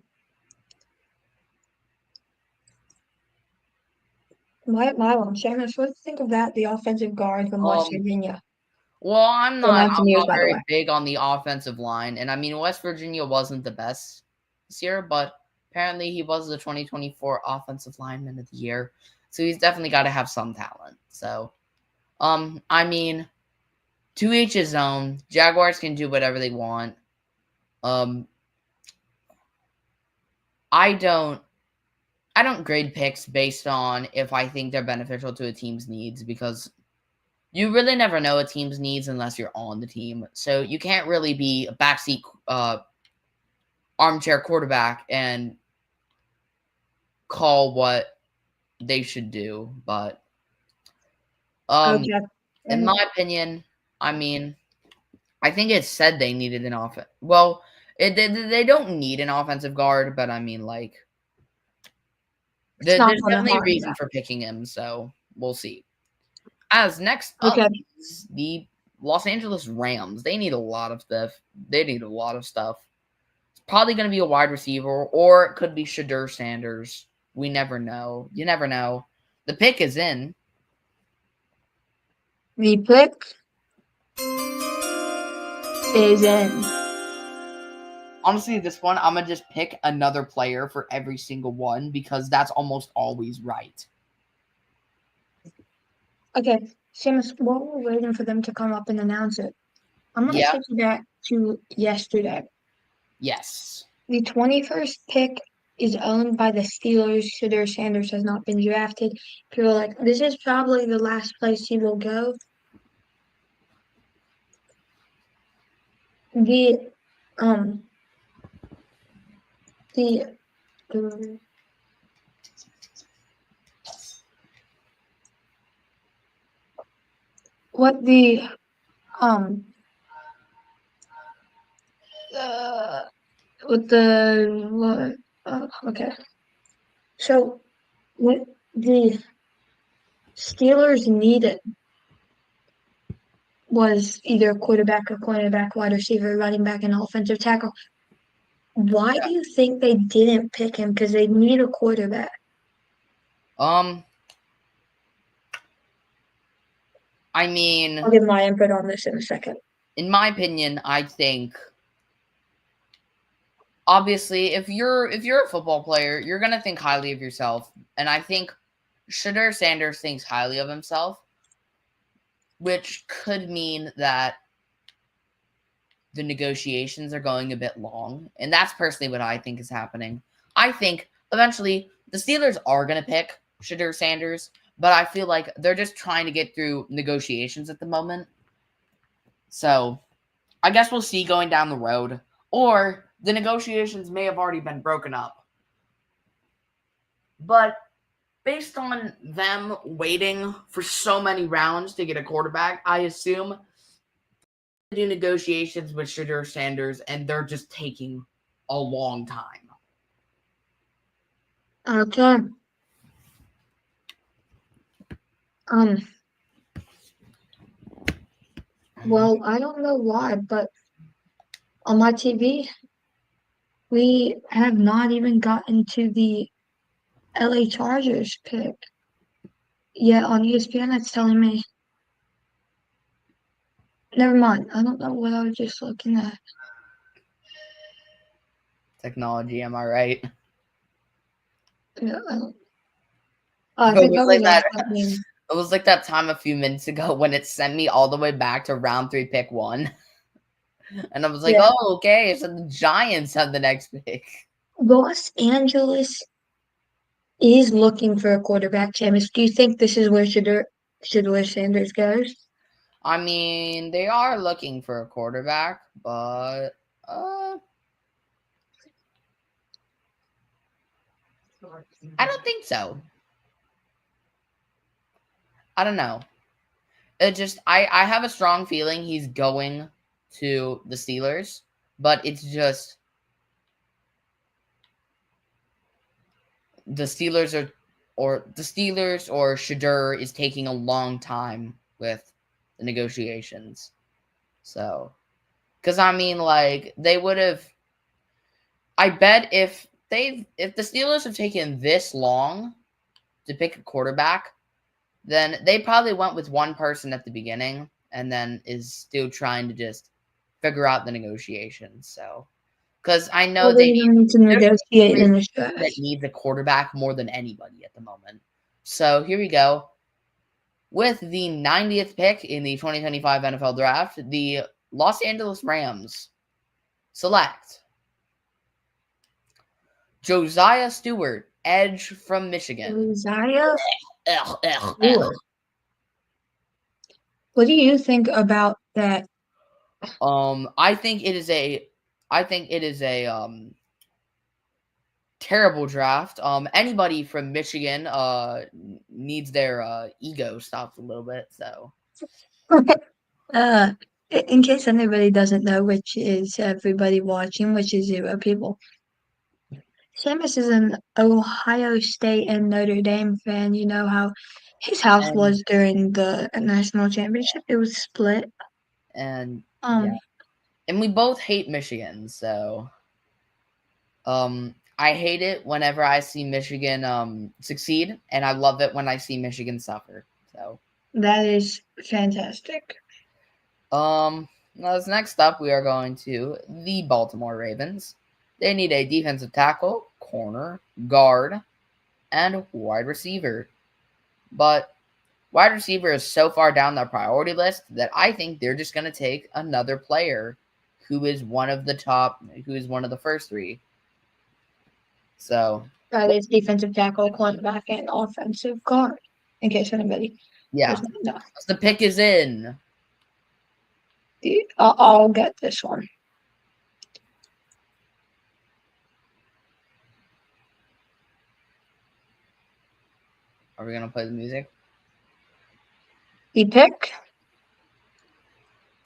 [SPEAKER 1] Milo. Seamus, what do you think of that? The offensive guard from West Virginia.
[SPEAKER 2] Well, I'm
[SPEAKER 1] For
[SPEAKER 2] not
[SPEAKER 1] Mountaineers, by the
[SPEAKER 2] very
[SPEAKER 1] way.
[SPEAKER 2] big on the offensive line, and I mean West Virginia wasn't the best this year, but apparently he was the 2024 offensive lineman of the year, so he's definitely got to have some talent. So, I mean, to each his own. Jaguars can do whatever they want. I don't grade picks based on if I think they're beneficial to a team's needs because you really never know a team's needs unless you're on the team. So you can't really be a backseat armchair quarterback and call what they should do. But in my opinion, I mean, I think it said they needed an offense. Well, they don't need an offensive guard, but I mean, like, there's definitely a reason for picking him, so we'll see. As next up is the Los Angeles Rams. They need a lot of stuff. It's probably going to be a wide receiver, or it could be Shedeur Sanders. We never know. You never know. The pick is in.
[SPEAKER 1] The pick is in.
[SPEAKER 2] Honestly, this one, I'm going to just pick another player for every single one because that's almost always right.
[SPEAKER 1] Okay, Seamus, while we're waiting for them to come up and announce it, I'm going to take you back to yesterday.
[SPEAKER 2] Yes.
[SPEAKER 1] The 21st pick is owned by the Steelers. Shedeur Sanders has not been drafted. People are like, this is probably the last place he will go. Okay. So what the Steelers needed was either a quarterback, a cornerback, wide receiver, running back, and offensive tackle. Why do you think they didn't pick him? Because they need a quarterback.
[SPEAKER 2] I mean,
[SPEAKER 1] I'll give my input on this in a second.
[SPEAKER 2] In my opinion, I think obviously, if you're a football player, you're gonna think highly of yourself, and I think Shedeur Sanders thinks highly of himself, which could mean that the negotiations are going a bit long, and that's personally what I think is happening. I think eventually the Steelers are gonna pick Shedeur Sanders, but I feel like they're just trying to get through negotiations at the moment. So I guess we'll see going down the road, or the negotiations may have already been broken up. But based on them waiting for so many rounds to get a quarterback, I assume they do negotiations with Shedeur Sanders, and they're just taking a long time.
[SPEAKER 1] Okay. Well, I don't know why, but on my TV, we have not even gotten to the LA Chargers pick. Yeah, on ESPN, it's telling me. Never mind. I don't know what I was just looking at.
[SPEAKER 2] Technology, am I right?
[SPEAKER 1] Yeah, I think I was looking.
[SPEAKER 2] It was like that time a few minutes ago when it sent me all the way back to round 3, pick 1. And I was like,
[SPEAKER 1] Yeah.
[SPEAKER 2] oh, okay, so the Giants have the next pick.
[SPEAKER 1] Los Angeles is looking for a quarterback, James. Do you think this is where Shedeur Sanders goes?
[SPEAKER 2] I mean, they are looking for a quarterback, but I don't think so. I don't know. It just I have a strong feeling he's going to the Steelers, but it's just the Steelers or Shedeur is taking a long time with the negotiations. So, because I mean, like they would have. I bet if the Steelers have taken this long to pick a quarterback, then they probably went with one person at the beginning and then is still trying to just figure out the negotiations. So, because I know
[SPEAKER 1] Well, they need to negotiate in the draft.
[SPEAKER 2] That needs a quarterback more than anybody at the moment. So here we go. With the 90th pick in the 2025 NFL Draft, the Los Angeles Rams select Josiah Stewart, edge from Michigan.
[SPEAKER 1] Josiah Stewart. What do you think about that?
[SPEAKER 2] I think it is a terrible draft. Anybody from Michigan needs their ego stopped a little bit. So,
[SPEAKER 1] In case anybody doesn't know, which is everybody watching, which is 0 people. Seamus is an Ohio State and Notre Dame fan. You know how his house was during the national championship. It was split.
[SPEAKER 2] And yeah. And we both hate Michigan, so I hate it whenever I see Michigan succeed, and I love it when I see Michigan suffer. So
[SPEAKER 1] that is fantastic.
[SPEAKER 2] Next up, we are going to the Baltimore Ravens. They need a defensive tackle, corner, guard, and wide receiver. But wide receiver is so far down their priority list that I think they're just going to take another player who is one of the first 3. So
[SPEAKER 1] that is defensive tackle, cornerback, and offensive guard. In case anybody doesn't know.
[SPEAKER 2] The pick is in.
[SPEAKER 1] I'll get this one.
[SPEAKER 2] Are we gonna play the music?
[SPEAKER 1] The pick.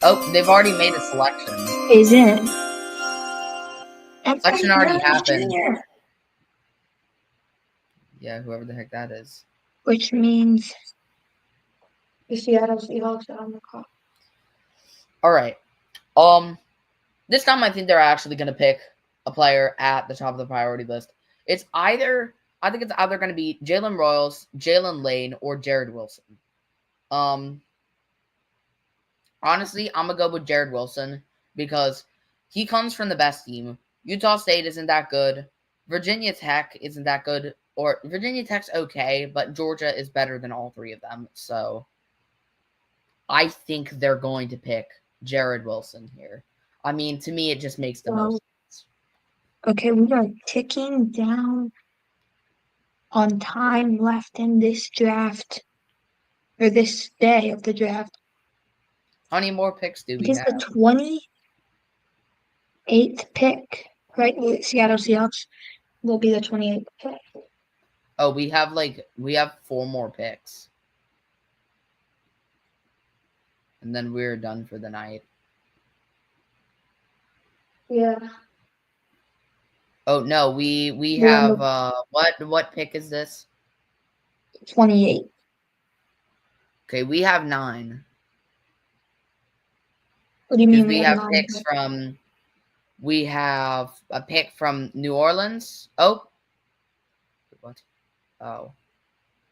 [SPEAKER 2] Oh, they've already made a selection.
[SPEAKER 1] Is in.
[SPEAKER 2] Selection already happened. Yeah, whoever the heck that is.
[SPEAKER 1] Which means the Seattle Seahawks are on the clock.
[SPEAKER 2] All right. This time I think they're actually going to pick a player at the top of the priority list. I think it's either going to be Jalen Royals, Jalen Lane, or Jared Wilson. Honestly, I'm going to go with Jared Wilson because he comes from the best team, Utah State isn't that good. Virginia Tech isn't that good. Or Virginia Tech's okay, but Georgia is better than all three of them. So I think they're going to pick Jared Wilson here. I mean, to me, it just makes the most sense.
[SPEAKER 1] Okay, we are ticking down on time left in this draft, or this day of the draft.
[SPEAKER 2] How many more picks do
[SPEAKER 1] It
[SPEAKER 2] we
[SPEAKER 1] is the
[SPEAKER 2] have?
[SPEAKER 1] 28th pick, right? The Seattle Seahawks will be the 28th pick.
[SPEAKER 2] Oh, we have 4 more picks. And then we're done for the night.
[SPEAKER 1] Yeah.
[SPEAKER 2] Oh no, we
[SPEAKER 1] Yeah,
[SPEAKER 2] have what pick is this?
[SPEAKER 1] 28.
[SPEAKER 2] Okay, we have 9.
[SPEAKER 1] What do you
[SPEAKER 2] Because
[SPEAKER 1] mean we
[SPEAKER 2] we
[SPEAKER 1] have
[SPEAKER 2] have
[SPEAKER 1] 9?
[SPEAKER 2] picks from we have a pick from New Orleans. Oh. What? Oh.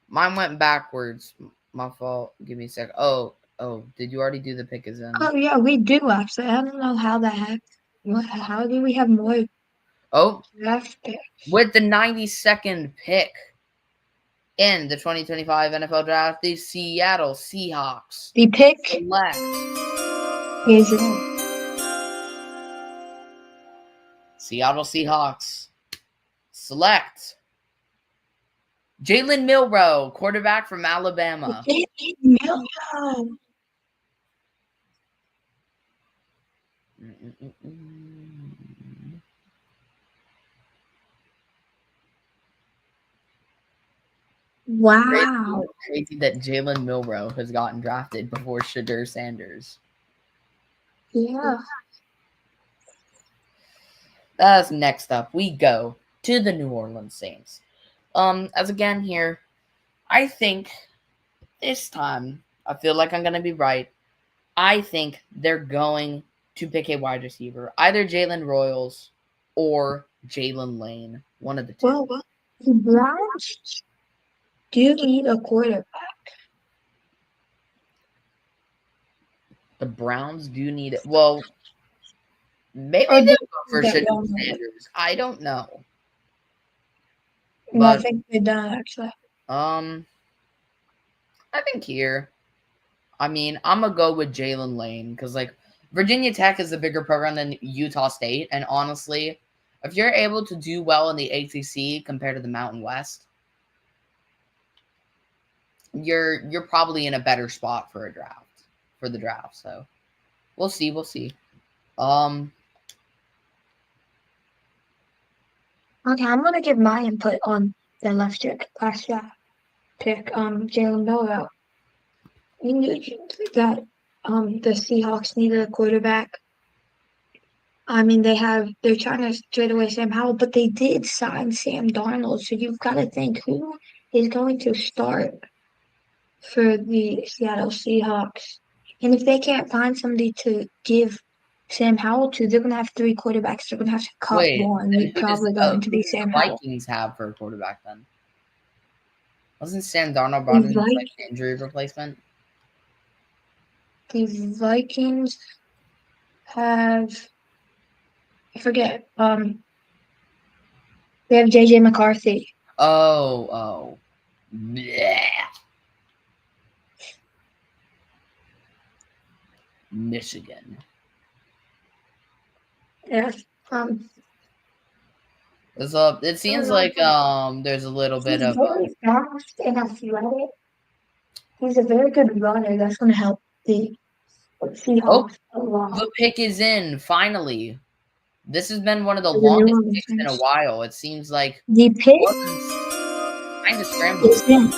[SPEAKER 2] Mine went backwards. My fault. Give me a sec. Oh, did you already do the pick as in?
[SPEAKER 1] Oh, yeah, we do actually. I don't know how that happened. How do we have more
[SPEAKER 2] Oh,
[SPEAKER 1] draft picks?
[SPEAKER 2] with the 92nd pick in the 2025 NFL Draft, the Seattle Seahawks
[SPEAKER 1] The pick
[SPEAKER 2] select
[SPEAKER 1] is
[SPEAKER 2] Seattle Seahawks select Jalen Milroe, quarterback from Alabama.
[SPEAKER 1] Milroe. Wow.
[SPEAKER 2] Crazy that Jalen Milroe has gotten drafted before Shadur Sanders.
[SPEAKER 1] Yeah.
[SPEAKER 2] As next up, we go to the New Orleans Saints. As again here, I think this time, I feel like I'm going to be right. I think they're going to pick a wide receiver, either Jalen Royals or Jalen Lane, one of the two.
[SPEAKER 1] Well, the Browns do need a quarterback.
[SPEAKER 2] The Browns do need it. Well, maybe
[SPEAKER 1] Or
[SPEAKER 2] they'll
[SPEAKER 1] do
[SPEAKER 2] go for
[SPEAKER 1] that
[SPEAKER 2] Shadur
[SPEAKER 1] one?
[SPEAKER 2] Sanders. I don't know.
[SPEAKER 1] No, I
[SPEAKER 2] But
[SPEAKER 1] think they're done actually.
[SPEAKER 2] I think here, I mean, I'm gonna go with Jalen Lane because Virginia Tech is a bigger program than Utah State, and honestly, if you're able to do well in the ACC compared to the Mountain West, you're probably in a better spot for the draft. So we'll see.
[SPEAKER 1] Okay, I'm gonna give my input on the last draft pick, Jalen Milroe. We knew that the Seahawks needed a quarterback. I mean, they're trying to trade away Sam Howell, but they did sign Sam Darnold. So you've got to think who is going to start for the Seattle Seahawks. And if they can't find somebody to give Sam Howell to, they're going to have 3 quarterbacks. They're going to have to cut
[SPEAKER 2] Wait,
[SPEAKER 1] one.
[SPEAKER 2] then
[SPEAKER 1] It's probably going to
[SPEAKER 2] who
[SPEAKER 1] be
[SPEAKER 2] does
[SPEAKER 1] Sam
[SPEAKER 2] the
[SPEAKER 1] Howell.
[SPEAKER 2] Vikings have for a quarterback then? Wasn't Sam Darnold brought
[SPEAKER 1] The,
[SPEAKER 2] in as
[SPEAKER 1] Vi-
[SPEAKER 2] an injury replacement?
[SPEAKER 1] the Vikings have, I forget, they have JJ McCarthy.
[SPEAKER 2] Oh. Blech. Michigan.
[SPEAKER 1] Yes.
[SPEAKER 2] It seems like there's a little bit
[SPEAKER 1] He's
[SPEAKER 2] of
[SPEAKER 1] very fast and athletic. He's a very good runner. That's going to help the Seahawks a lot.
[SPEAKER 2] the pick is in finally. This has been one of the
[SPEAKER 1] For the New
[SPEAKER 2] longest
[SPEAKER 1] Orleans
[SPEAKER 2] picks in a
[SPEAKER 1] Saints.
[SPEAKER 2] while. It seems like
[SPEAKER 1] The pick
[SPEAKER 2] kind of scrambled.
[SPEAKER 1] is in.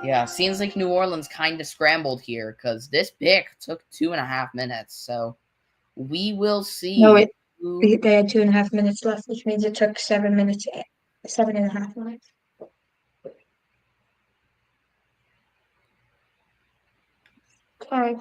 [SPEAKER 2] Yeah, seems like New Orleans kind of scrambled here because this pick took 2.5 minutes. So we will see.
[SPEAKER 1] No, they
[SPEAKER 2] who-
[SPEAKER 1] had 2.5 minutes left, which means it took 7 minutes, 7.5 minutes. Okay.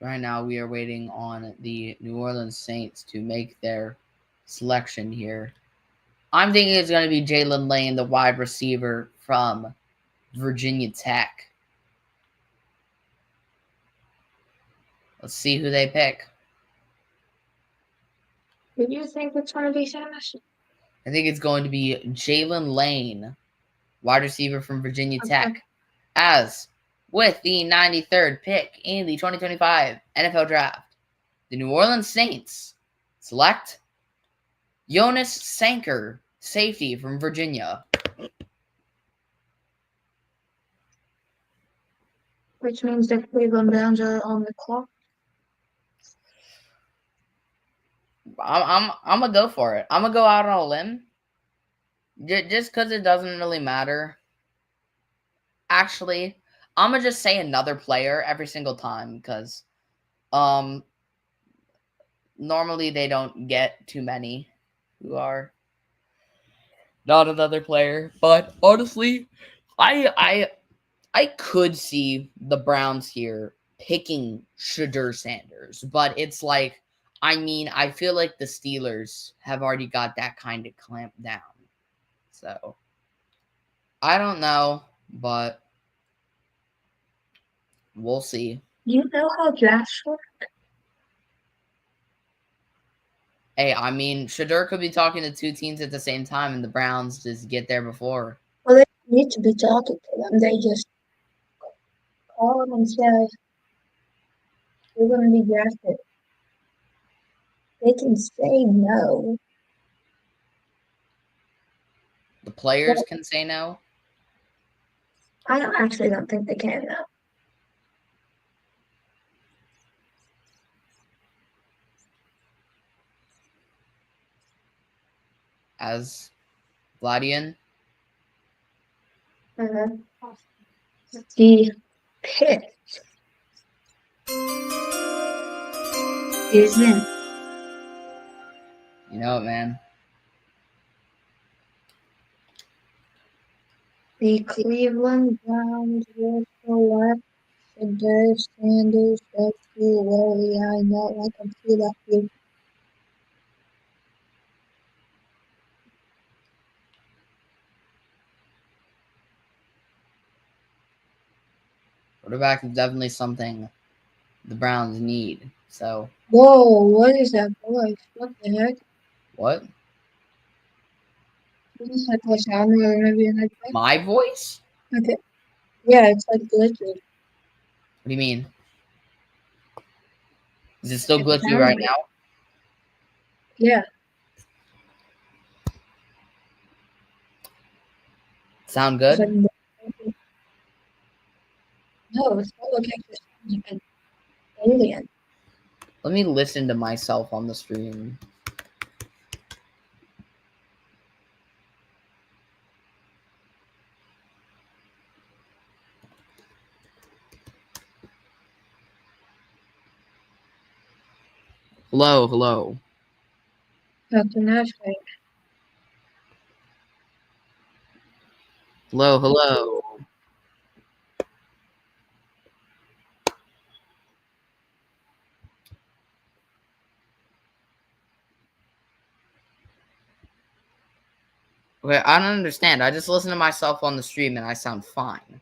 [SPEAKER 2] Right now, we are waiting on the New Orleans Saints to make their selection here. I'm thinking it's going to be Jalen Lane, the wide receiver from Virginia Tech. Let's see who they pick.
[SPEAKER 1] Do you think it's going to be Samus?
[SPEAKER 2] I think it's going to be Jalen Lane, wide receiver from Virginia Tech, as with the 93rd pick in the 2025 NFL Draft, the New Orleans Saints select Jonas Sanker, safety from Virginia.
[SPEAKER 1] Which means the Cleveland Browns are on the clock.
[SPEAKER 2] I'm gonna go for it. I'm gonna go out on a limb, just because it doesn't really matter. Actually, I'm gonna just say another player every single time because, normally they don't get too many who are not another player. But honestly, I could see the Browns here picking Shedeur Sanders, but it's like, I mean, I feel like the Steelers have already got that kind of clamped down. So, I don't know, but we'll see.
[SPEAKER 1] Do you know how drafts work?
[SPEAKER 2] Hey, I mean, Shedeur could be talking to two teams at the same time, and the Browns just get there before.
[SPEAKER 1] Well, they need to be talking to them. They just call them and say, "You're going to be drafted." They can say no.
[SPEAKER 2] The players can say no.
[SPEAKER 1] I don't think they can though.
[SPEAKER 2] As Vladian.
[SPEAKER 1] The pick is in.
[SPEAKER 2] You know it, man.
[SPEAKER 1] The Cleveland Browns will select Shedeur Sanders. That's too early. I know. I can see that here.
[SPEAKER 2] Quarterback is definitely something the Browns need. So,
[SPEAKER 1] Whoa, what is that voice? What the heck?
[SPEAKER 2] what?
[SPEAKER 1] What is that voice? I don't know. Maybe an earthquake?
[SPEAKER 2] My voice?
[SPEAKER 1] Okay. Yeah, it's like glitchy.
[SPEAKER 2] What do you mean? Is it still
[SPEAKER 1] It
[SPEAKER 2] glitchy
[SPEAKER 1] sounds
[SPEAKER 2] right
[SPEAKER 1] good.
[SPEAKER 2] now?
[SPEAKER 1] Yeah.
[SPEAKER 2] Sound
[SPEAKER 1] It's
[SPEAKER 2] good?
[SPEAKER 1] like, no, it's not like it's like an alien.
[SPEAKER 2] Let me listen to myself on the stream. Hello, hello.
[SPEAKER 1] That's an earthquake.
[SPEAKER 2] Hello, hello. Okay, I don't understand. I just listen to myself on the stream and I sound fine.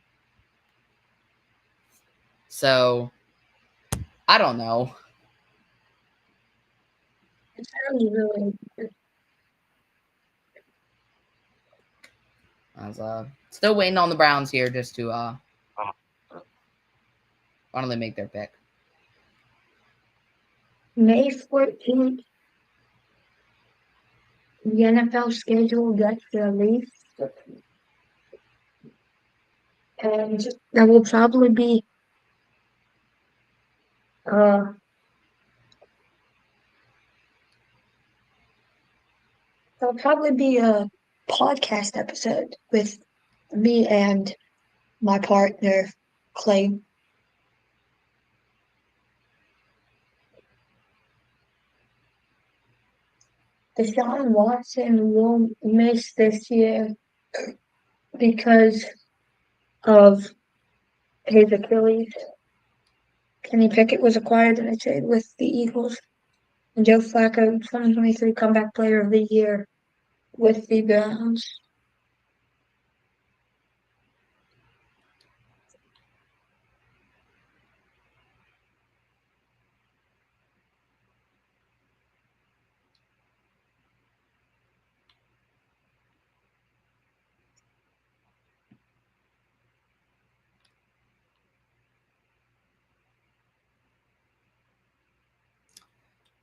[SPEAKER 2] So, I don't know.
[SPEAKER 1] It sounds really good.
[SPEAKER 2] I was still waiting on the Browns here just to finally make their pick.
[SPEAKER 1] May 14th, the NFL schedule gets released. And there will probably be there'll probably be a podcast episode with me and my partner, Clay. Deshaun Watson will miss this year because of his Achilles Kenny Pickett was acquired in a trade with the Eagles. And Joe Flacco, 2023 Comeback Player of the Year with the Browns.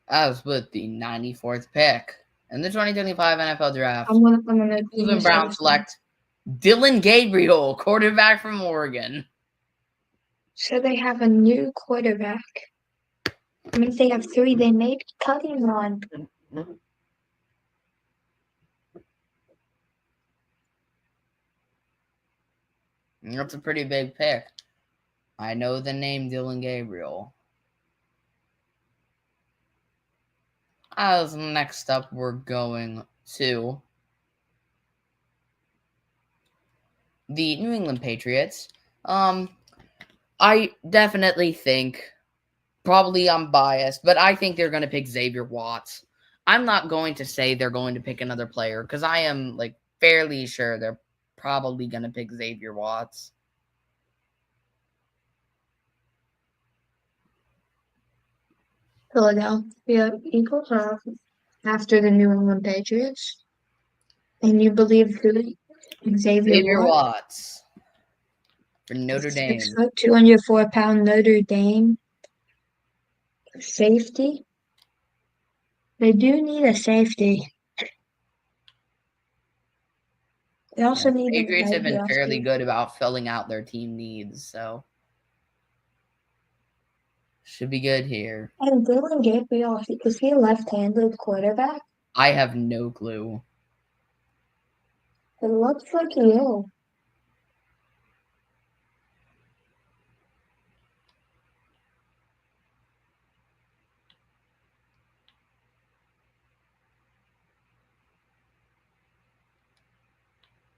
[SPEAKER 2] As with the 94th pick in the 2025 NFL Draft,
[SPEAKER 1] I'm gonna
[SPEAKER 2] Cleveland Browns select Dylan Gabriel, quarterback from Oregon.
[SPEAKER 1] So they have a new quarterback. I mean, they have 3. They may be cutting one.
[SPEAKER 2] That's a pretty big pick. I know the name Dylan Gabriel. As next up, we're going to the New England Patriots. I definitely think, probably I'm biased, but I think they're going to pick Xavier Watts. I'm not going to say they're going to pick another player because I am like fairly sure they're probably going to pick Xavier Watts.
[SPEAKER 1] Philadelphia Eagles are after the New England Patriots. And you believe who?
[SPEAKER 2] Xavier Watts for Notre Dame.
[SPEAKER 1] 6 foot, 204-pound Notre Dame safety. They do need a safety. They also need a
[SPEAKER 2] Patriots have been
[SPEAKER 1] edge
[SPEAKER 2] fairly
[SPEAKER 1] rusher.
[SPEAKER 2] good about filling out their team needs, so should be good here.
[SPEAKER 1] And Dylan Gabriel, is he a left-handed quarterback?
[SPEAKER 2] I have no clue.
[SPEAKER 1] It looks like he is.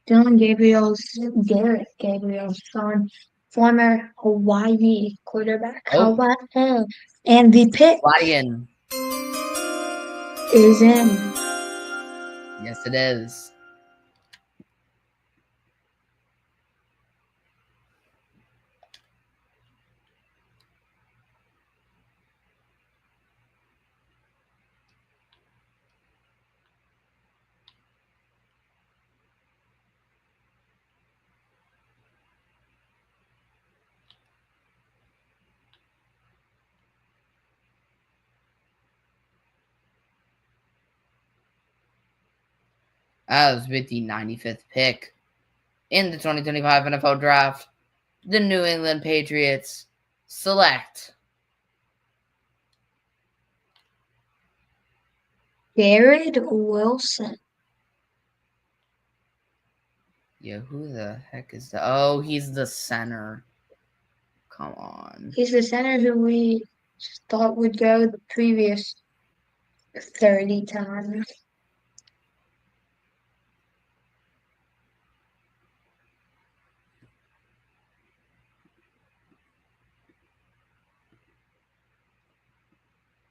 [SPEAKER 1] Dylan Gabriel's Garrett Gabriel's son, former Hawaii quarterback.
[SPEAKER 2] Oh.
[SPEAKER 1] Hawaii. And the pick
[SPEAKER 2] Lion.
[SPEAKER 1] is in.
[SPEAKER 2] Yes, it is. As with the 95th pick in the 2025 NFL Draft, the New England Patriots select
[SPEAKER 1] Jared Wilson.
[SPEAKER 2] Yeah, who the heck is that? Oh, he's the center. Come on.
[SPEAKER 1] He's the center who we thought would go the previous 30 times.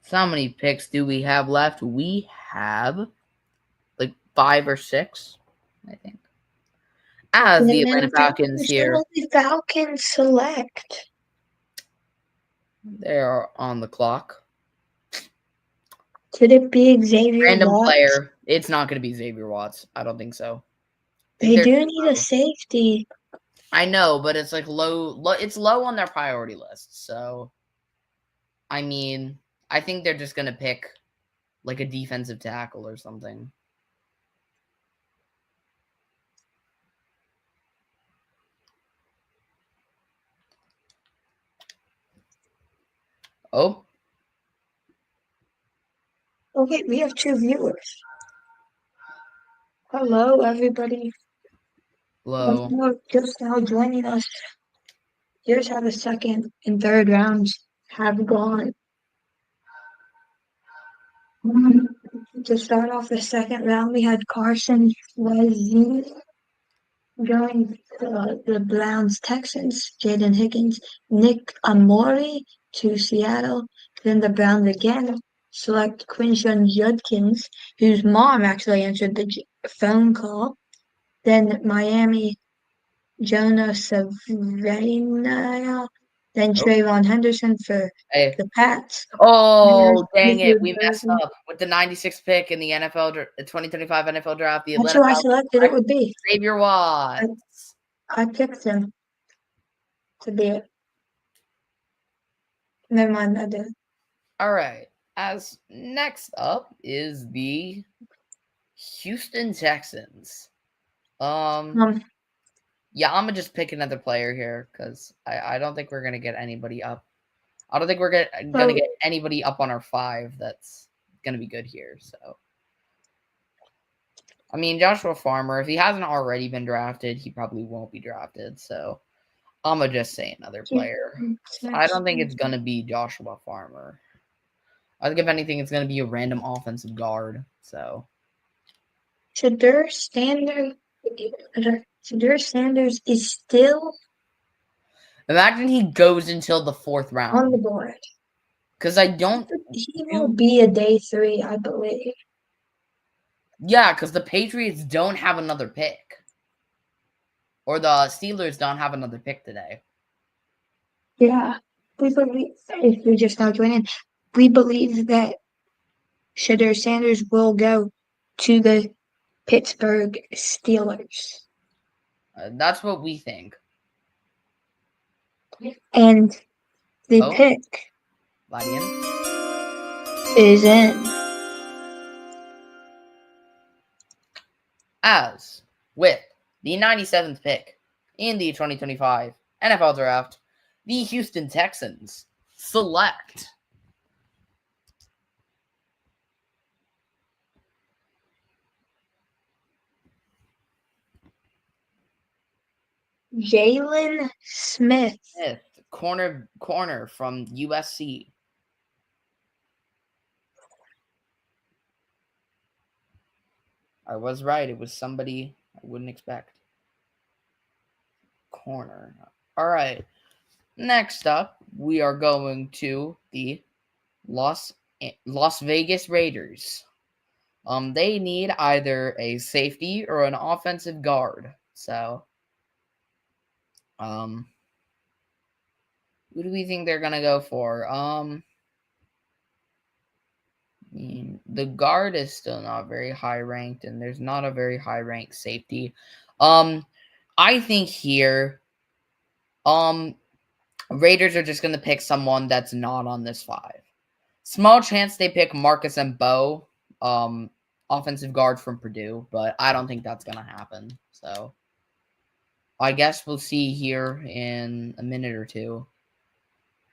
[SPEAKER 2] So how many picks do we have left? We have like 5 or 6, I think. As the Atlanta Falcons here.
[SPEAKER 1] The Falcons select.
[SPEAKER 2] They're on the clock.
[SPEAKER 1] Could it be Xavier
[SPEAKER 2] Random
[SPEAKER 1] Watts?
[SPEAKER 2] player. It's not going to be Xavier Watts. I don't think so.
[SPEAKER 1] They do need a safety.
[SPEAKER 2] I know, but it's like low. It's low on their priority list. So, I mean, I think they're just going to pick like a defensive tackle or something. Oh.
[SPEAKER 1] Okay, we have 2 viewers. Hello, everybody.
[SPEAKER 2] Hello.
[SPEAKER 1] If you're just now joining us, here's how the second and third rounds have gone. To start off the second round, we had Carson Wentz going to the Browns Texans, Jaden Higgins, Nick Amori to Seattle, then the Browns again select Quinshon Judkins, whose mom actually answered the phone call. Then Miami, Jonah Savannah, then
[SPEAKER 2] Oh.
[SPEAKER 1] Trayvon Henderson for
[SPEAKER 2] Hey.
[SPEAKER 1] the Pats.
[SPEAKER 2] Oh, dang it.
[SPEAKER 1] Clifford
[SPEAKER 2] We messed
[SPEAKER 1] Burton.
[SPEAKER 2] up with the 96th pick in the 2025 NFL draft. The
[SPEAKER 1] That's
[SPEAKER 2] Atlanta
[SPEAKER 1] who I
[SPEAKER 2] Falcons
[SPEAKER 1] selected it would be.
[SPEAKER 2] Xavier Watts.
[SPEAKER 1] I picked him to be it. Never mind, I did.
[SPEAKER 2] All right. As next up is the Houston Texans. Yeah, I'm gonna just pick another player here because I don't think we're gonna get anybody up. I don't think we're gonna get anybody up on our 5 that's gonna be good here. So, I mean, Joshua Farmer, if he hasn't already been drafted, he probably won't be drafted. So, I'm gonna just say another player. I don't think it's gonna be Joshua Farmer. I think if anything, it's gonna be a random offensive guard. So,
[SPEAKER 1] Shadur Sanders is still
[SPEAKER 2] imagine he goes until the 4th
[SPEAKER 1] on the
[SPEAKER 2] round
[SPEAKER 1] board.
[SPEAKER 2] because I don't.
[SPEAKER 1] He will be a day 3, I believe.
[SPEAKER 2] Yeah, because the Patriots don't have another pick. Or the Steelers don't have another pick today.
[SPEAKER 1] Yeah. We believe, if you're just now joining, we believe that Shadur Sanders will go to the Pittsburgh Steelers.
[SPEAKER 2] That's what we think.
[SPEAKER 1] And the pick
[SPEAKER 2] Vladian
[SPEAKER 1] is in.
[SPEAKER 2] As with the 97th pick in the 2025 NFL Draft, the Houston Texans select
[SPEAKER 1] Jalen Smith.
[SPEAKER 2] corner from USC. I was right. It was somebody I wouldn't expect. Corner. All right. Next up, we are going to the Las Vegas Raiders. They need either a safety or an offensive guard. So, who do we think they're gonna go for? The guard is still not very high ranked, and there's not a very high ranked safety. I think here, Raiders are just gonna pick someone that's not on this 5. Small chance they pick Marcus Mbow, offensive guard from Purdue, but I don't think that's gonna happen. So I guess we'll see here in a minute or two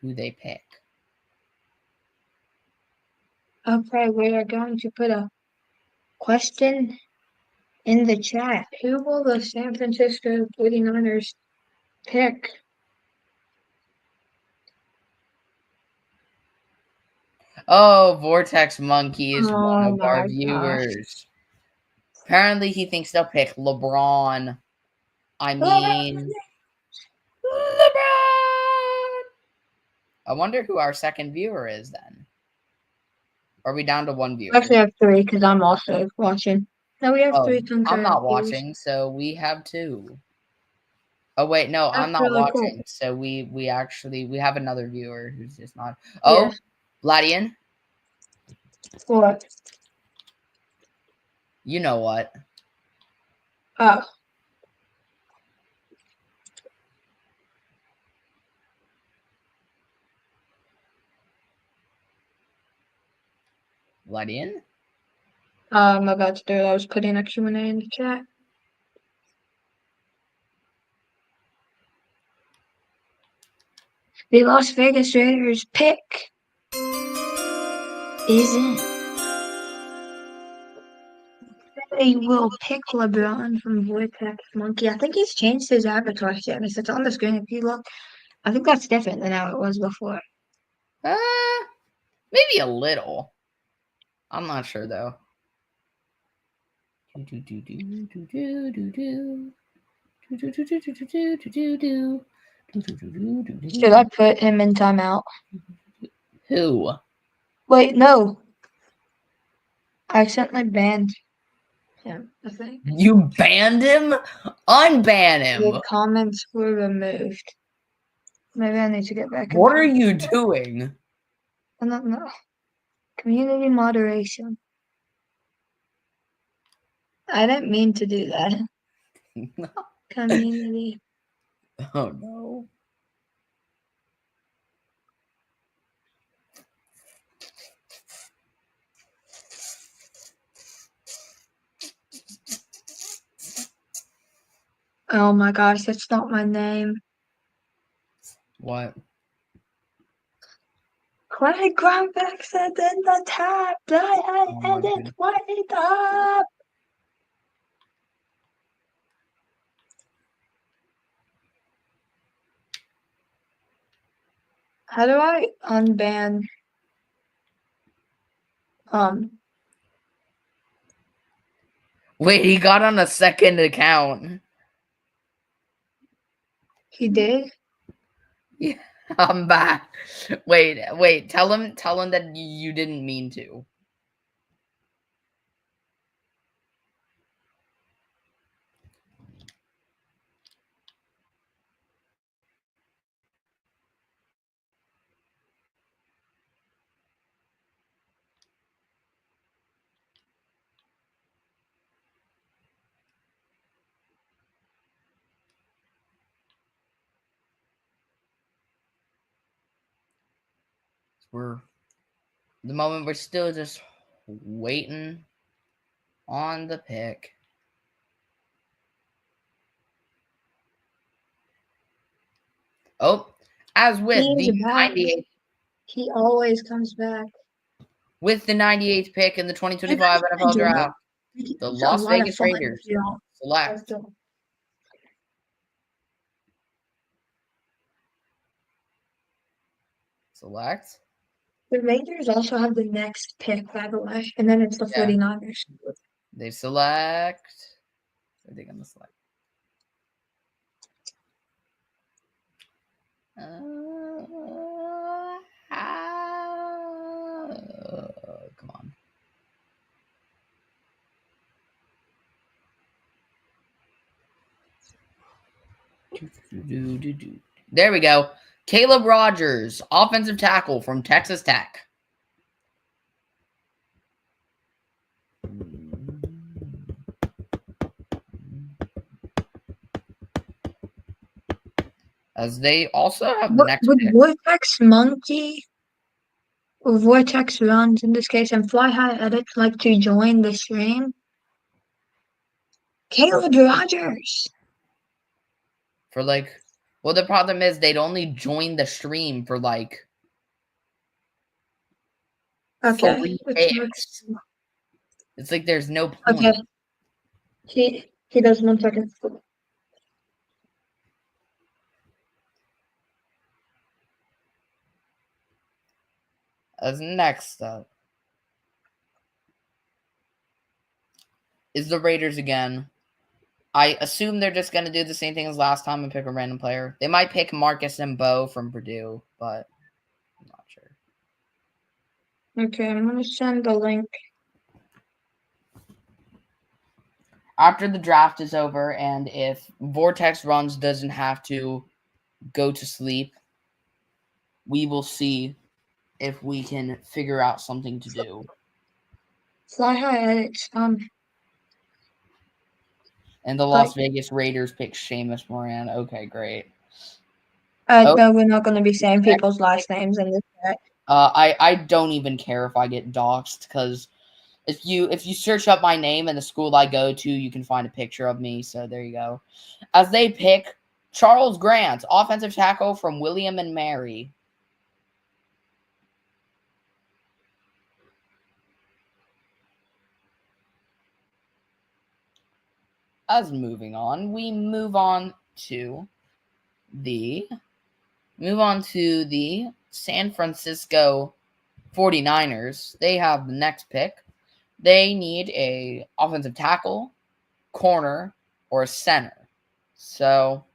[SPEAKER 2] who they pick.
[SPEAKER 1] Okay, we are going to put a question in the chat. Who will the San Francisco 49ers pick?
[SPEAKER 2] Oh, Vortex Monkey is one
[SPEAKER 1] Oh
[SPEAKER 2] of our
[SPEAKER 1] my
[SPEAKER 2] viewers. Apparently, he thinks they'll pick LeBron. I mean, LeBron! I wonder who our second viewer is then. Are we down to 1 viewer?
[SPEAKER 1] We actually have 3 because I'm also watching. No, we have 3 concurrent
[SPEAKER 2] I'm not
[SPEAKER 1] viewers.
[SPEAKER 2] watching, so we have 2. Oh wait, no,
[SPEAKER 1] That's
[SPEAKER 2] I'm not
[SPEAKER 1] really
[SPEAKER 2] watching.
[SPEAKER 1] cool.
[SPEAKER 2] So we have another viewer who's just not. Oh,
[SPEAKER 1] Yes.
[SPEAKER 2] Vladian,
[SPEAKER 1] What?
[SPEAKER 2] you know what?
[SPEAKER 1] Oh.
[SPEAKER 2] Vladian?
[SPEAKER 1] I'm about to do it. I was putting a Q&A in the chat. The Las Vegas Raiders pick is in. They will pick LeBron from Vortex Monkey. I think he's changed his avatar status. It's on the screen. If you look, I think that's different than how it was before.
[SPEAKER 2] Maybe a little. I'm not sure though.
[SPEAKER 1] Should I put him in timeout?
[SPEAKER 2] Who?
[SPEAKER 1] Wait, no. I accidentally banned him, I think.
[SPEAKER 2] You banned him? Unban him.
[SPEAKER 1] The comments were removed. Maybe I need to get back.
[SPEAKER 2] What are you doing?
[SPEAKER 1] I don't know. Community moderation. I didn't mean to do that. Community.
[SPEAKER 2] Oh no.
[SPEAKER 1] Oh my gosh, that's not my name.
[SPEAKER 2] What?
[SPEAKER 1] Craig Graphics said in the tab that I
[SPEAKER 2] Oh my
[SPEAKER 1] had it
[SPEAKER 2] goodness.
[SPEAKER 1] wait up. How do I unban
[SPEAKER 2] Wait, he got on a second account.
[SPEAKER 1] he did?
[SPEAKER 2] Yeah, I'm back. Wait. Tell him that you didn't mean to. We're still just waiting on the pick. Oh, as with
[SPEAKER 1] He's
[SPEAKER 2] the
[SPEAKER 1] back.
[SPEAKER 2] 98th
[SPEAKER 1] He always comes back.
[SPEAKER 2] with the 98th pick in the 2025 NFL Draft, the Las Vegas Raiders select. Select.
[SPEAKER 1] The Raiders also have the next pick, by the way, and then it's the
[SPEAKER 2] Yeah.
[SPEAKER 1] 49ers.
[SPEAKER 2] They select. What are they gonna select? Come on. There we go. Caleb Rogers, offensive tackle from Texas Tech. As they also have the next
[SPEAKER 1] Would
[SPEAKER 2] pick.
[SPEAKER 1] Vortex Monkey or Vortex Runs in this case and Fly High Edits like to join the stream? Caleb Rogers.
[SPEAKER 2] For like, well, the problem is they'd only join the stream for like
[SPEAKER 1] Okay.
[SPEAKER 2] 3 picks. It's like there's no point.
[SPEAKER 1] Okay. He does 1 second.
[SPEAKER 2] As next up is the Raiders again. I assume they're just going to do the same thing as last time and pick a random player. They might pick Marcus and Bo from Purdue, but I'm not sure.
[SPEAKER 1] Okay, I'm going to send the link.
[SPEAKER 2] After the draft is over and if Vortex Runs doesn't have to go to sleep, we will see if we can figure out something to do.
[SPEAKER 1] Fly High Edits.
[SPEAKER 2] And the Las Vegas Raiders pick Seamus Moran. Okay, great.
[SPEAKER 1] No, we're not going to be saying people's last names in this chat.
[SPEAKER 2] I don't even care if I get doxxed because if you search up my name and the school I go to, you can find a picture of me. So there you go. As they pick Charles Grant, offensive tackle from William and Mary. As moving on, we move on to the San Francisco 49ers. They have the next pick. They need a offensive tackle, corner, or a center. So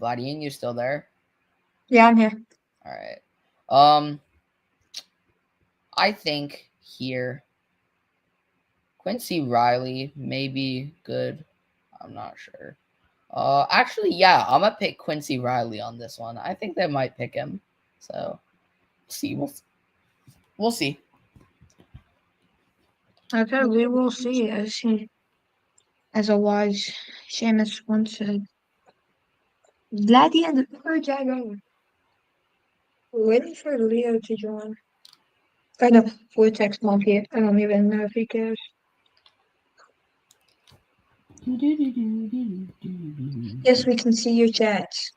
[SPEAKER 2] Vladian, you still there?
[SPEAKER 1] Yeah, I'm here.
[SPEAKER 2] All right. I think here Quincy Riley may be good. I'm not sure. Actually, yeah, I'm gonna pick Quincy Riley on this one. I think they might pick him. So, see, we'll see.
[SPEAKER 1] Okay, we will see, as a wise Seamus once said. Vladian, or Jago. We're waiting for Leo to join. I know, Vortex Monkey. I don't even know if he cares. Yes, we can see your chats.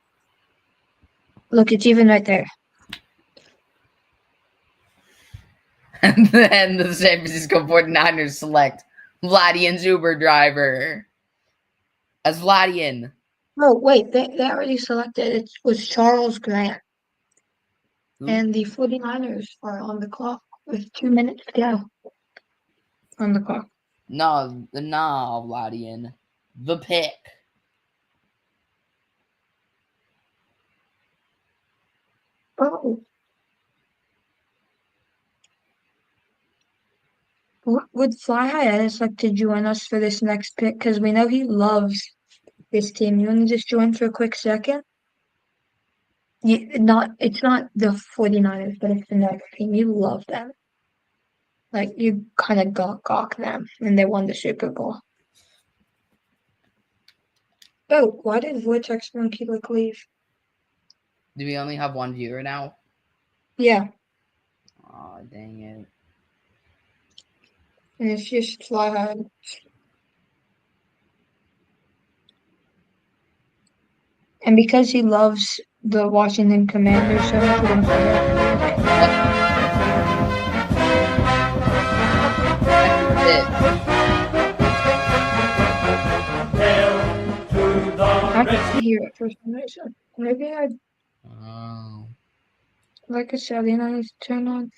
[SPEAKER 1] Look, it's even right there.
[SPEAKER 2] And then the San Francisco 49ers select Vladian's Uber driver as Vladian.
[SPEAKER 1] Oh, wait, they already selected. It was Charles Grant.
[SPEAKER 2] Who?
[SPEAKER 1] And the 49ers are on the clock with 2 minutes to go. On the clock.
[SPEAKER 2] No, Vladian. The pick.
[SPEAKER 1] Oh. Would Fly High Edis like to join us for this next pick? Because we know he loves this team. You want to just join for a quick second? It's not the 49ers, but it's the next team. You love them. Like, you kind of gawk them, and they won the Super Bowl. Oh, why did Vortex Monkey leave?
[SPEAKER 2] Do we only have one viewer now?
[SPEAKER 1] Yeah.
[SPEAKER 2] Oh, dang it.
[SPEAKER 1] And it's just Fly High. And because he loves the Washington Commanders so much, we're going to play I can hear it for some reason. Maybe like I said, I need to turn on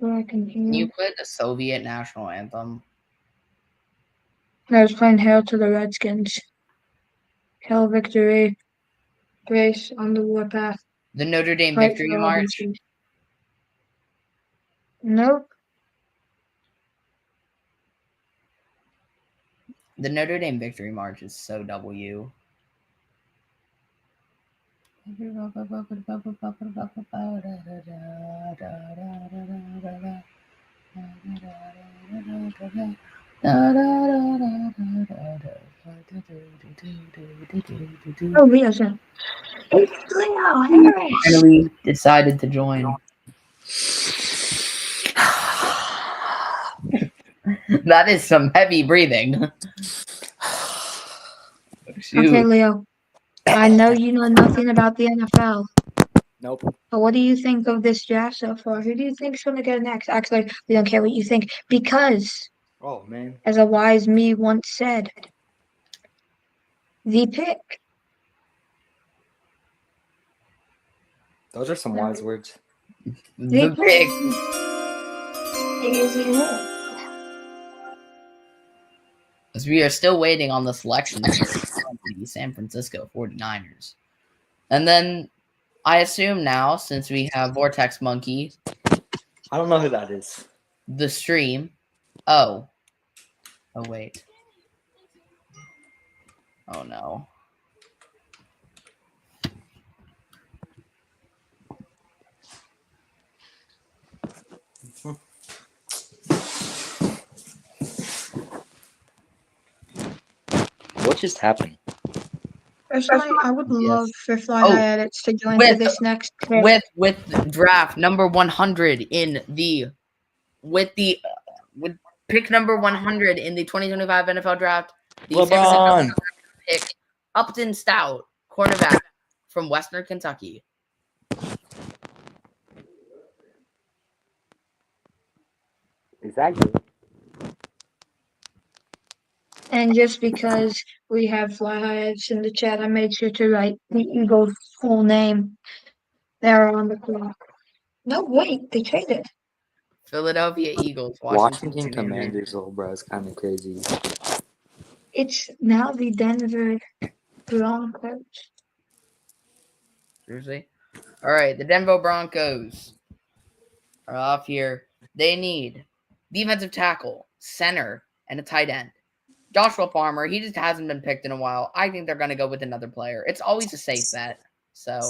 [SPEAKER 1] so I can hear.
[SPEAKER 2] Can you play the Soviet national anthem?
[SPEAKER 1] I was playing Hail to the Redskins. Hail victory. Grace on the warpath.
[SPEAKER 2] The Notre Dame Victory March?
[SPEAKER 1] Nope.
[SPEAKER 2] The Notre Dame Victory March is so W.
[SPEAKER 1] Oh, Leo's in. It's Leo Harris.
[SPEAKER 2] Finally decided to join. That is some heavy breathing.
[SPEAKER 1] Okay, Leo. I know you know nothing about the NFL.
[SPEAKER 4] Nope.
[SPEAKER 1] But what do you think of this draft so far? Who do you think is going to go next? Actually, we don't care what you think because,
[SPEAKER 4] Oh man,
[SPEAKER 1] as a wise me once said, the pick.
[SPEAKER 4] those are some wise words.
[SPEAKER 2] The pick. As we are still waiting on the selection of the San Francisco 49ers. And then I assume now, since we have Vortex Monkey,
[SPEAKER 4] I don't know who that is.
[SPEAKER 2] the stream. Oh, wait. Oh, no.
[SPEAKER 4] What just happened?
[SPEAKER 1] Personally, I would love for Fly
[SPEAKER 2] Oh,
[SPEAKER 1] High Edits to join for this next pick.
[SPEAKER 2] with draft number 100 in the with pick number 100 in the 2025 NFL draft. The
[SPEAKER 4] LeBron.
[SPEAKER 2] Pick Upton Stout, cornerback from Western Kentucky.
[SPEAKER 4] Exactly.
[SPEAKER 1] And just because we have Fly High Edits in the chat, I made sure to write the Eagles' full name. They're on the clock. No, wait, they traded.
[SPEAKER 2] Philadelphia Eagles,
[SPEAKER 4] Washington
[SPEAKER 2] Commanders.
[SPEAKER 4] Commanders, little bro, is kind of crazy.
[SPEAKER 1] It's now the Denver Broncos.
[SPEAKER 2] Seriously? All right, the Denver Broncos are off here. They need defensive tackle, center, and a tight end. Joshua Farmer, he just hasn't been picked in a while. I think they're going to go with another player. It's always a safe bet. So,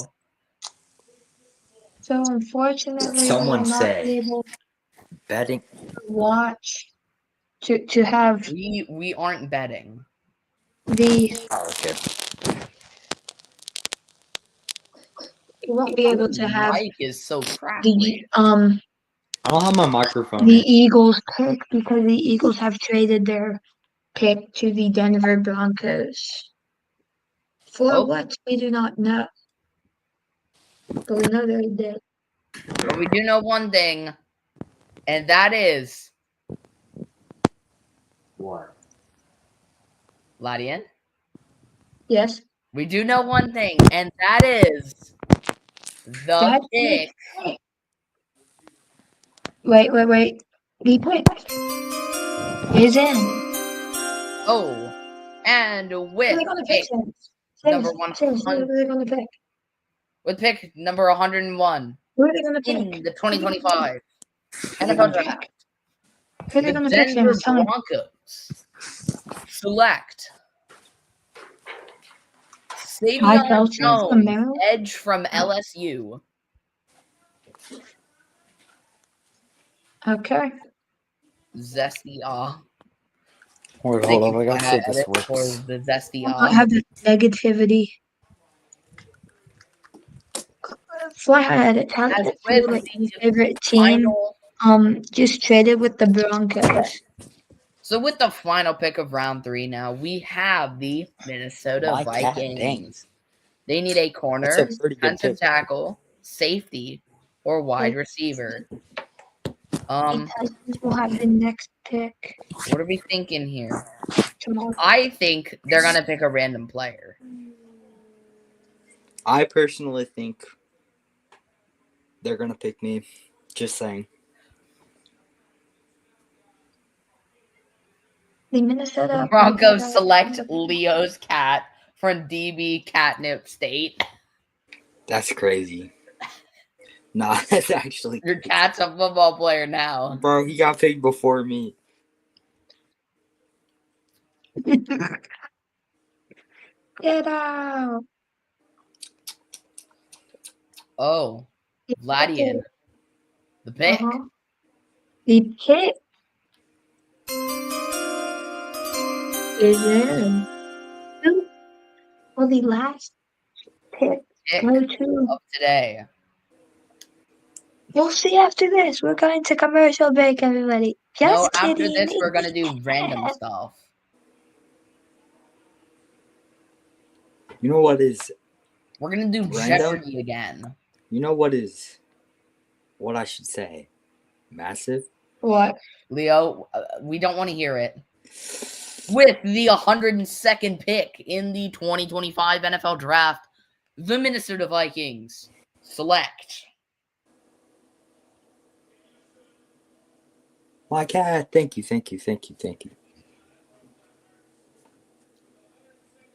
[SPEAKER 1] So unfortunately,
[SPEAKER 4] Someone
[SPEAKER 1] we're not
[SPEAKER 4] said-
[SPEAKER 1] able
[SPEAKER 4] Betting.
[SPEAKER 1] to watch to have
[SPEAKER 2] we aren't betting.
[SPEAKER 1] the
[SPEAKER 4] Oh, okay.
[SPEAKER 1] we won't be able to have
[SPEAKER 2] Mike is so crackly.
[SPEAKER 1] the
[SPEAKER 4] I don't have my microphone.
[SPEAKER 1] the
[SPEAKER 4] in.
[SPEAKER 1] Eagles pick because the Eagles have traded their pick to the Denver Broncos. For
[SPEAKER 2] Oh.
[SPEAKER 1] what we do not know, but we know they did.
[SPEAKER 2] But we do know one thing, and that is
[SPEAKER 4] What?
[SPEAKER 2] Ladian.
[SPEAKER 1] Yes,
[SPEAKER 2] We do know one thing, and that is the
[SPEAKER 1] That's
[SPEAKER 2] pick.
[SPEAKER 1] it. Wait. The pick is in.
[SPEAKER 2] Oh, and
[SPEAKER 1] Who are
[SPEAKER 2] with
[SPEAKER 1] they gonna pick?
[SPEAKER 2] pick
[SPEAKER 1] James?
[SPEAKER 2] number
[SPEAKER 1] James, who
[SPEAKER 2] 100,
[SPEAKER 1] are they gonna pick?
[SPEAKER 2] with pick number 101
[SPEAKER 1] Who are they gonna pick?
[SPEAKER 2] in the 2025
[SPEAKER 1] Who are they
[SPEAKER 2] NFL
[SPEAKER 1] gonna
[SPEAKER 2] Draft,
[SPEAKER 1] pick? Who are they
[SPEAKER 2] the
[SPEAKER 1] gonna pick?
[SPEAKER 2] Denver
[SPEAKER 1] James, tell me.
[SPEAKER 2] Broncos select
[SPEAKER 1] Ty
[SPEAKER 2] Savion
[SPEAKER 1] Felton from
[SPEAKER 2] Jones,
[SPEAKER 1] Maryland?
[SPEAKER 2] edge from LSU.
[SPEAKER 1] Okay.
[SPEAKER 2] Zesty ah.
[SPEAKER 4] Wait,
[SPEAKER 2] Thank
[SPEAKER 4] hold
[SPEAKER 2] you,
[SPEAKER 4] up. I gotta
[SPEAKER 2] Fly
[SPEAKER 4] see
[SPEAKER 2] Hat
[SPEAKER 4] if this
[SPEAKER 2] Edit, for
[SPEAKER 4] works.
[SPEAKER 2] the zesty
[SPEAKER 1] I don't
[SPEAKER 2] ah.
[SPEAKER 1] have the negativity. Fly high at it. How does
[SPEAKER 2] As
[SPEAKER 1] it feel
[SPEAKER 2] with
[SPEAKER 1] like
[SPEAKER 2] the
[SPEAKER 1] your favorite team
[SPEAKER 2] final,
[SPEAKER 1] just traded with the Broncos?
[SPEAKER 2] so with the final pick of round 3 now, we have the Minnesota
[SPEAKER 4] My cat,
[SPEAKER 2] Vikings.
[SPEAKER 4] dang.
[SPEAKER 2] They need a
[SPEAKER 4] That's
[SPEAKER 2] corner,
[SPEAKER 4] a pretty good
[SPEAKER 2] defensive
[SPEAKER 4] pick.
[SPEAKER 2] tackle, safety, or wide receiver.
[SPEAKER 1] The Titans will have the next pick
[SPEAKER 2] What are we thinking here?
[SPEAKER 1] tomorrow.
[SPEAKER 2] I think they're gonna pick a random player.
[SPEAKER 4] I personally think they're gonna pick me. Just saying.
[SPEAKER 1] The Minnesota
[SPEAKER 2] The Broncos select Leo's cat from DB Catnip State.
[SPEAKER 4] That's crazy. Nah, that's actually.
[SPEAKER 2] Your cat's a football player now.
[SPEAKER 4] Bro, he got picked before me.
[SPEAKER 1] Get out.
[SPEAKER 2] Oh, Vladian. The pick.
[SPEAKER 1] Uh-huh. The pick is in. Well, the last pick
[SPEAKER 2] Pick
[SPEAKER 1] go to.
[SPEAKER 2] of today.
[SPEAKER 1] We'll see after this. We're going to commercial break, everybody. Just
[SPEAKER 2] No, after
[SPEAKER 1] kidding.
[SPEAKER 2] this, we're gonna do random stuff.
[SPEAKER 4] You know what is?
[SPEAKER 2] We're gonna do
[SPEAKER 4] Random?
[SPEAKER 2] Jeopardy again.
[SPEAKER 4] You know what is? What I should say? Massive.
[SPEAKER 1] What?
[SPEAKER 2] Leo, we don't want to hear it. With the 102nd pick in the 2025 NFL Draft, the Minnesota Vikings select
[SPEAKER 4] My cat. Thank you.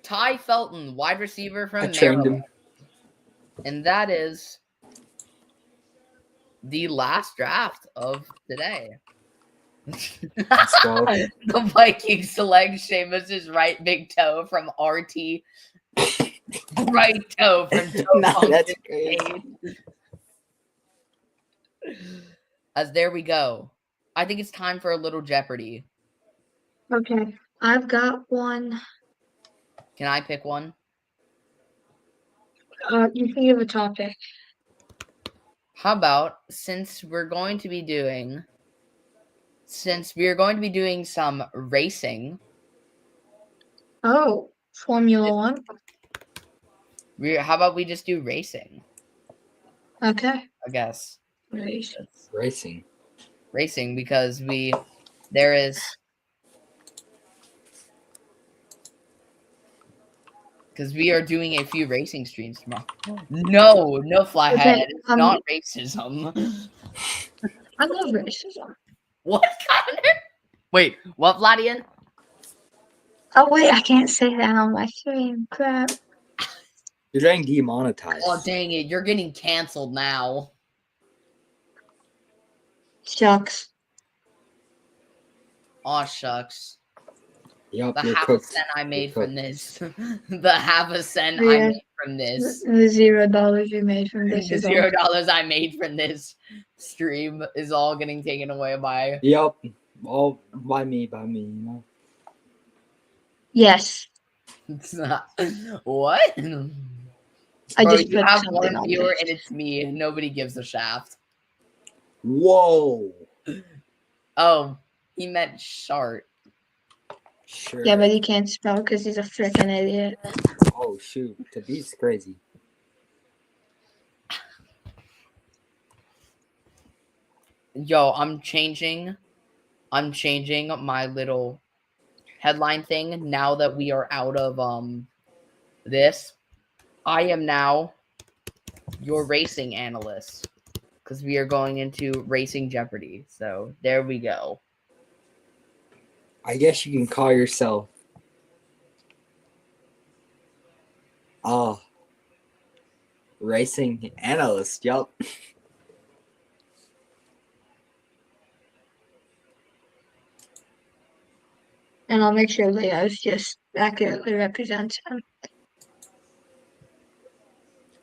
[SPEAKER 2] Ty Felton, wide receiver from
[SPEAKER 4] I trained
[SPEAKER 2] Maryland.
[SPEAKER 4] him.
[SPEAKER 2] And that is the last draft of today.
[SPEAKER 4] Let's go.
[SPEAKER 2] The Vikings select Seamus's right big toe from RT. Right toe from Toe
[SPEAKER 4] Nah,
[SPEAKER 2] Function
[SPEAKER 4] that's crazy.
[SPEAKER 2] Aid. As there we go. I think it's time for a little Jeopardy.
[SPEAKER 1] Okay. I've got one.
[SPEAKER 2] Can I pick one?
[SPEAKER 1] You can give a topic.
[SPEAKER 2] How about since we are going to be doing some racing,
[SPEAKER 1] Oh, Formula One.
[SPEAKER 2] how about we just do racing?
[SPEAKER 1] Okay.
[SPEAKER 2] I guess
[SPEAKER 1] Race.
[SPEAKER 4] Racing.
[SPEAKER 2] because there is Because we are doing a few racing streams tomorrow. No, Flathead. It's not racism.
[SPEAKER 1] I love racism.
[SPEAKER 2] What, Connor? Wait, what, Vladian?
[SPEAKER 1] Oh wait, I can't say that on my stream. Crap.
[SPEAKER 4] You're getting demonetized.
[SPEAKER 2] Oh, dang it. You're getting canceled now.
[SPEAKER 1] Shucks.
[SPEAKER 2] Aw, shucks.
[SPEAKER 4] Yup,
[SPEAKER 2] The
[SPEAKER 4] you're
[SPEAKER 2] half a
[SPEAKER 4] cooked.
[SPEAKER 2] cent I made
[SPEAKER 4] cooked.
[SPEAKER 2] from this. The half a cent I
[SPEAKER 1] Yeah.
[SPEAKER 2] made from this.
[SPEAKER 1] The $0 you made from this
[SPEAKER 2] The
[SPEAKER 1] is all.
[SPEAKER 2] $0 I made from this stream is all getting taken away by.
[SPEAKER 4] Yup. All by me, you know.
[SPEAKER 1] Yes.
[SPEAKER 2] It's not. What?
[SPEAKER 1] I
[SPEAKER 2] Bro,
[SPEAKER 1] just
[SPEAKER 2] you
[SPEAKER 1] put
[SPEAKER 2] have
[SPEAKER 1] something
[SPEAKER 2] one
[SPEAKER 1] on
[SPEAKER 2] viewer
[SPEAKER 1] this.
[SPEAKER 2] and it's me. Nobody gives a shaft.
[SPEAKER 4] Whoa.
[SPEAKER 2] Oh, he meant shart.
[SPEAKER 4] Sure.
[SPEAKER 1] Yeah, but he can't spell because he's a freaking idiot.
[SPEAKER 4] Oh shoot, to be's crazy.
[SPEAKER 2] Yo, I'm changing my little headline thing now that we are out of this. I am now your racing analyst because we are going into Racing Jeopardy. So there we go.
[SPEAKER 4] I guess you can call yourself racing analyst. Yup.
[SPEAKER 1] And I'll make sure Leo's just accurately represents him.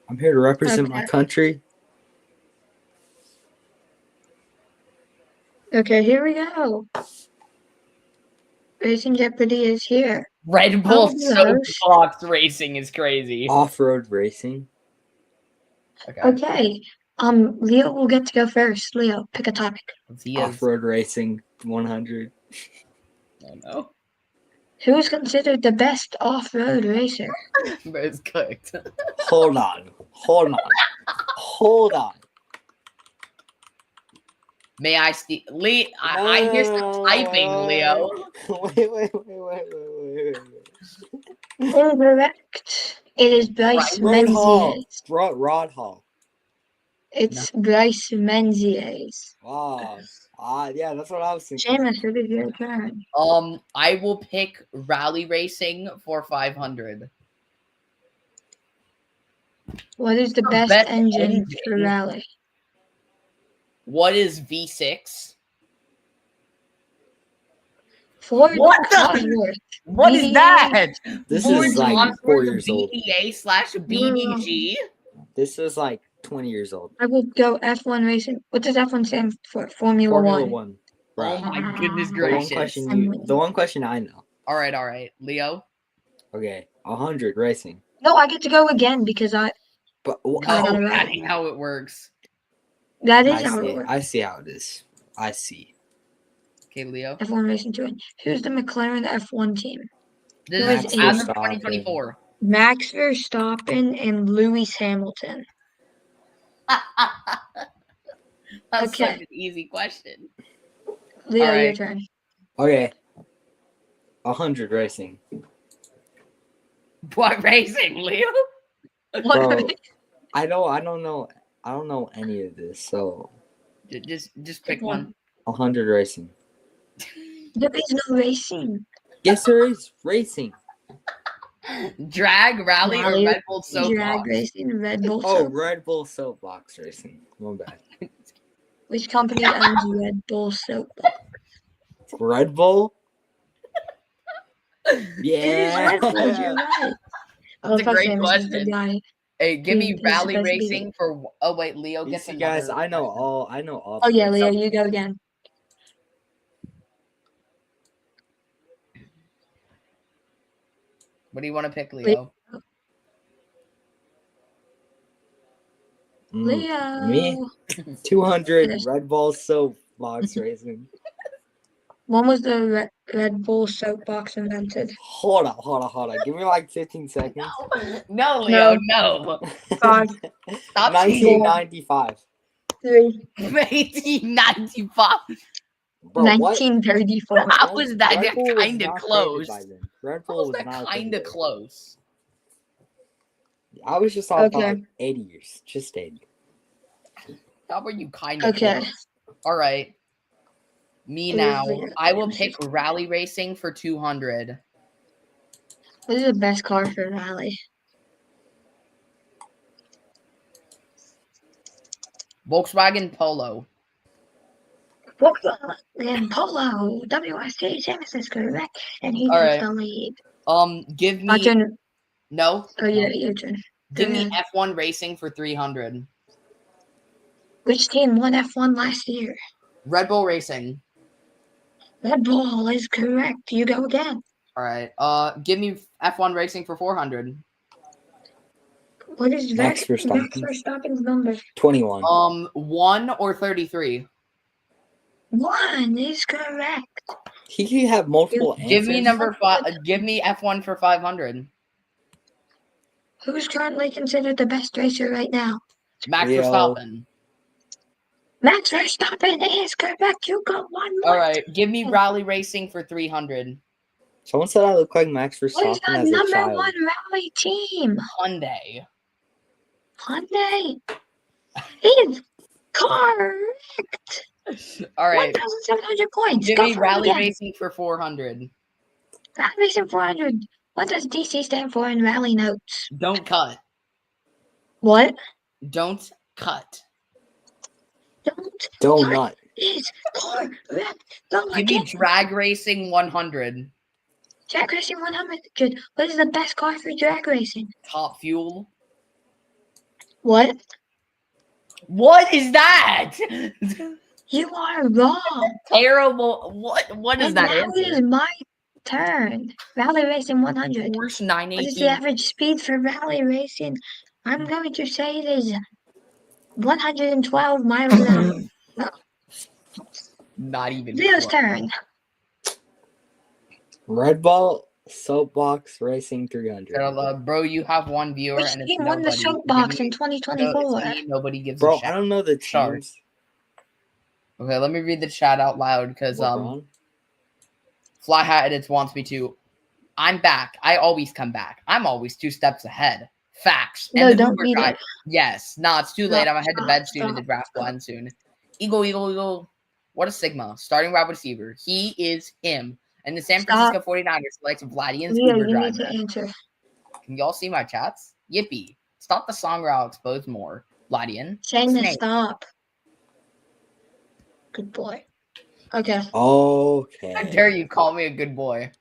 [SPEAKER 4] I'm here to represent my
[SPEAKER 1] Okay.
[SPEAKER 4] country.
[SPEAKER 1] Okay, here we go. Racing Jeopardy is here.
[SPEAKER 2] Red Bull
[SPEAKER 1] Oh, yes.
[SPEAKER 2] Soapbox Racing is crazy.
[SPEAKER 4] Off-road racing.
[SPEAKER 2] Okay.
[SPEAKER 1] Okay. Leo will get to go first. Leo, pick a topic.
[SPEAKER 2] He is,
[SPEAKER 4] Off-road racing 100.
[SPEAKER 2] I don't know.
[SPEAKER 1] Who is considered the best off-road racer?
[SPEAKER 2] But it's cooked.
[SPEAKER 4] Hold on.
[SPEAKER 2] May I speak? I hear some typing, Leo.
[SPEAKER 4] Wait.
[SPEAKER 1] Incorrect. It is Bryce
[SPEAKER 4] Rod Hall.
[SPEAKER 1] Menzies.
[SPEAKER 4] Rod Hall.
[SPEAKER 1] It's Bryce Menzies.
[SPEAKER 4] Wow. Yeah, that's what I was thinking.
[SPEAKER 1] Seamus, it is your turn.
[SPEAKER 2] I will pick rally racing for 500.
[SPEAKER 1] What is the
[SPEAKER 2] The
[SPEAKER 1] best
[SPEAKER 2] best
[SPEAKER 1] engine for
[SPEAKER 2] engine?
[SPEAKER 1] rally?
[SPEAKER 2] What is V6?
[SPEAKER 1] Ford
[SPEAKER 2] What the-
[SPEAKER 1] Cosworth.
[SPEAKER 2] What is
[SPEAKER 1] BDA?
[SPEAKER 2] that?
[SPEAKER 4] This
[SPEAKER 2] Ford
[SPEAKER 4] is like
[SPEAKER 2] Cosworth
[SPEAKER 4] 4 years old.
[SPEAKER 2] BDA/BDG.
[SPEAKER 4] This is like 20 years old.
[SPEAKER 1] I will go F1 racing. What does F1 stand for? Formula One.
[SPEAKER 4] 1.
[SPEAKER 2] Oh
[SPEAKER 4] Right.
[SPEAKER 2] my goodness
[SPEAKER 1] The
[SPEAKER 2] gracious!
[SPEAKER 4] The one question I know.
[SPEAKER 2] All right, Leo.
[SPEAKER 4] Okay, 100 racing.
[SPEAKER 1] No, I get to go again because I.
[SPEAKER 4] But
[SPEAKER 1] I
[SPEAKER 2] Oh,
[SPEAKER 1] got it right.
[SPEAKER 2] that ain't how it works.
[SPEAKER 1] That is
[SPEAKER 4] I
[SPEAKER 1] how it
[SPEAKER 4] see.
[SPEAKER 1] works.
[SPEAKER 4] I see how it is. I see.
[SPEAKER 2] Okay, Leo.
[SPEAKER 1] F1 racing 2. Who's the McLaren F1 team?
[SPEAKER 2] This
[SPEAKER 1] Max
[SPEAKER 2] is as of
[SPEAKER 4] Verstappen.
[SPEAKER 2] 2024.
[SPEAKER 1] Max Verstappen and Lewis Hamilton.
[SPEAKER 2] That's
[SPEAKER 1] Okay.
[SPEAKER 2] such an easy question.
[SPEAKER 1] Leo, your
[SPEAKER 2] Alright.
[SPEAKER 1] turn.
[SPEAKER 4] Okay. 100 racing.
[SPEAKER 2] What racing, Leo?
[SPEAKER 4] Bro, I don't know any of this. So
[SPEAKER 2] Just pick one.
[SPEAKER 4] 100 racing.
[SPEAKER 1] There is no racing.
[SPEAKER 4] Yes, there is racing.
[SPEAKER 2] Drag, rally, or
[SPEAKER 1] Rally,
[SPEAKER 2] Red Bull
[SPEAKER 1] Drag
[SPEAKER 2] Soapbox?
[SPEAKER 1] racing, Red Bull.
[SPEAKER 4] Oh,
[SPEAKER 1] Soap.
[SPEAKER 4] Red Bull Soapbox racing. One bad.
[SPEAKER 1] Which company owns Red Bull Soap?
[SPEAKER 4] Red Bull?
[SPEAKER 1] It is Red Bull, you're
[SPEAKER 4] Yeah.
[SPEAKER 1] right.
[SPEAKER 2] That's a great
[SPEAKER 1] Seamus is the
[SPEAKER 2] question.
[SPEAKER 1] guy.
[SPEAKER 2] Hey, give me
[SPEAKER 1] He's
[SPEAKER 2] rally
[SPEAKER 1] supposed to be
[SPEAKER 2] racing for. Oh wait, Leo
[SPEAKER 4] You
[SPEAKER 2] gets
[SPEAKER 4] see,
[SPEAKER 2] another
[SPEAKER 4] guys, I know
[SPEAKER 2] question.
[SPEAKER 4] all.
[SPEAKER 1] Oh yeah,
[SPEAKER 4] the
[SPEAKER 1] Leo,
[SPEAKER 4] racing.
[SPEAKER 1] you go again.
[SPEAKER 2] What do you want to pick, Leo?
[SPEAKER 1] Leo.
[SPEAKER 4] Me? 200
[SPEAKER 1] Yes.
[SPEAKER 4] Red Bull Soapbox racing.
[SPEAKER 1] When was the Red Bull Soapbox invented?
[SPEAKER 4] Hold on. Give me like 15 seconds.
[SPEAKER 2] No, Leo, no.
[SPEAKER 1] 5,
[SPEAKER 2] Stop
[SPEAKER 4] 1995.
[SPEAKER 1] 3,
[SPEAKER 2] 1895.
[SPEAKER 4] Bro, what?
[SPEAKER 1] 1934.
[SPEAKER 2] How was that
[SPEAKER 4] Red Bull was
[SPEAKER 2] kind of
[SPEAKER 4] not created
[SPEAKER 2] close?
[SPEAKER 4] by then. Red
[SPEAKER 2] How
[SPEAKER 4] Bull
[SPEAKER 2] was
[SPEAKER 4] was
[SPEAKER 2] that
[SPEAKER 4] not
[SPEAKER 2] kind of
[SPEAKER 4] created.
[SPEAKER 2] close?
[SPEAKER 4] I was just off by
[SPEAKER 1] Okay.
[SPEAKER 4] like 80 years. Just 80.
[SPEAKER 2] How were you kind of
[SPEAKER 1] Okay.
[SPEAKER 2] close? All right. Me
[SPEAKER 1] It
[SPEAKER 2] now.
[SPEAKER 1] was
[SPEAKER 2] I will pick Rally Racing for 200.
[SPEAKER 1] What is the best car for rally?
[SPEAKER 2] Volkswagen Polo.
[SPEAKER 1] Volkswagen Polo. WRC James is correct, and he
[SPEAKER 2] All
[SPEAKER 1] takes
[SPEAKER 2] right.
[SPEAKER 1] the lead.
[SPEAKER 2] Give
[SPEAKER 1] My
[SPEAKER 2] me
[SPEAKER 1] turn.
[SPEAKER 2] no.
[SPEAKER 1] Oh yeah,
[SPEAKER 2] no.
[SPEAKER 1] your turn.
[SPEAKER 2] Give
[SPEAKER 1] Go
[SPEAKER 2] me
[SPEAKER 1] ahead.
[SPEAKER 2] F1 Racing for 300.
[SPEAKER 1] Which team won F1 last year?
[SPEAKER 2] Red Bull Racing.
[SPEAKER 1] Red Bull is correct. You go again.
[SPEAKER 2] All right. Give me F1 Racing for 400.
[SPEAKER 1] What is
[SPEAKER 4] Max
[SPEAKER 1] Max
[SPEAKER 4] Verstappen.
[SPEAKER 1] Verstappen's number?
[SPEAKER 4] 21.
[SPEAKER 2] 1 or 33.
[SPEAKER 1] 1 is correct.
[SPEAKER 4] He could have multiple answers.
[SPEAKER 2] Give me number 5. Give me F1 for 500.
[SPEAKER 1] Who's currently considered the best racer right now?
[SPEAKER 2] Max
[SPEAKER 4] Leo.
[SPEAKER 2] Verstappen.
[SPEAKER 1] Max Verstappen is correct. You got one more.
[SPEAKER 2] All right. Give me Rally Racing for 300.
[SPEAKER 4] Someone said I look like Max
[SPEAKER 1] What is
[SPEAKER 4] Verstappen
[SPEAKER 1] the
[SPEAKER 4] as a
[SPEAKER 1] number
[SPEAKER 4] child.
[SPEAKER 1] 1 rally team?
[SPEAKER 2] Hyundai.
[SPEAKER 1] Hyundai is correct.
[SPEAKER 2] All right.
[SPEAKER 1] 1,700 points.
[SPEAKER 2] Give
[SPEAKER 1] Go
[SPEAKER 2] me
[SPEAKER 1] for it
[SPEAKER 2] Rally
[SPEAKER 1] again.
[SPEAKER 2] Racing for 400.
[SPEAKER 1] Rally Racing 400. What does DC stand for in rally notes?
[SPEAKER 2] Don't cut.
[SPEAKER 1] What?
[SPEAKER 2] Don't cut.
[SPEAKER 4] Donut.
[SPEAKER 1] Is correct. Go
[SPEAKER 2] Give me
[SPEAKER 1] again.
[SPEAKER 2] Drag Racing 100.
[SPEAKER 1] Drag Racing 100. What is the best car for drag racing?
[SPEAKER 2] Top Fuel.
[SPEAKER 1] What?
[SPEAKER 2] What is that?
[SPEAKER 1] You are wrong.
[SPEAKER 2] Terrible. What is
[SPEAKER 1] And
[SPEAKER 2] that
[SPEAKER 1] now it is
[SPEAKER 2] answer?
[SPEAKER 1] my turn. Rally Racing 100.
[SPEAKER 2] Porsche
[SPEAKER 1] What is the
[SPEAKER 2] 918.
[SPEAKER 1] average speed for rally racing? I'm going to say it is 112 miles an hour.
[SPEAKER 2] Not even
[SPEAKER 1] Leo's
[SPEAKER 2] close.
[SPEAKER 1] turn.
[SPEAKER 4] Red Bull Soapbox Racing 300.
[SPEAKER 2] Bro, you have one viewer
[SPEAKER 1] Which
[SPEAKER 2] and it's
[SPEAKER 1] team won the
[SPEAKER 2] nobody.
[SPEAKER 1] soapbox in
[SPEAKER 2] It's
[SPEAKER 1] 2024?
[SPEAKER 2] me, nobody gives
[SPEAKER 4] Bro,
[SPEAKER 2] a shit.
[SPEAKER 4] I don't know the
[SPEAKER 2] Sorry.
[SPEAKER 4] teams.
[SPEAKER 2] Okay, let me read the chat out loud because
[SPEAKER 4] LeBron.
[SPEAKER 2] Fly Hat Edits wants me to. I'm back. I always come back. I'm always 2 steps ahead. Facts.
[SPEAKER 1] No,
[SPEAKER 2] and the
[SPEAKER 1] don't
[SPEAKER 2] Uber
[SPEAKER 1] read
[SPEAKER 2] guy.
[SPEAKER 1] it.
[SPEAKER 2] Yes. Nah, it's too late. I'm gonna head to
[SPEAKER 1] Stop,
[SPEAKER 2] bed soon and the
[SPEAKER 1] stop,
[SPEAKER 2] draft will
[SPEAKER 1] stop.
[SPEAKER 2] end soon. Eagle. What a Sigma. Starting wide receiver. He is him. And the San
[SPEAKER 1] Stop.
[SPEAKER 2] Francisco 49ers selects Vladian
[SPEAKER 1] Leo,
[SPEAKER 2] Uber
[SPEAKER 1] you need
[SPEAKER 2] driver.
[SPEAKER 1] to answer.
[SPEAKER 2] Can y'all see my chats? Yippee. Stop the song or I'll expose more. Vladian.
[SPEAKER 1] Shane,
[SPEAKER 2] Snake.
[SPEAKER 1] stop. Good boy. Okay.
[SPEAKER 4] Okay.
[SPEAKER 2] How dare you call me a good boy?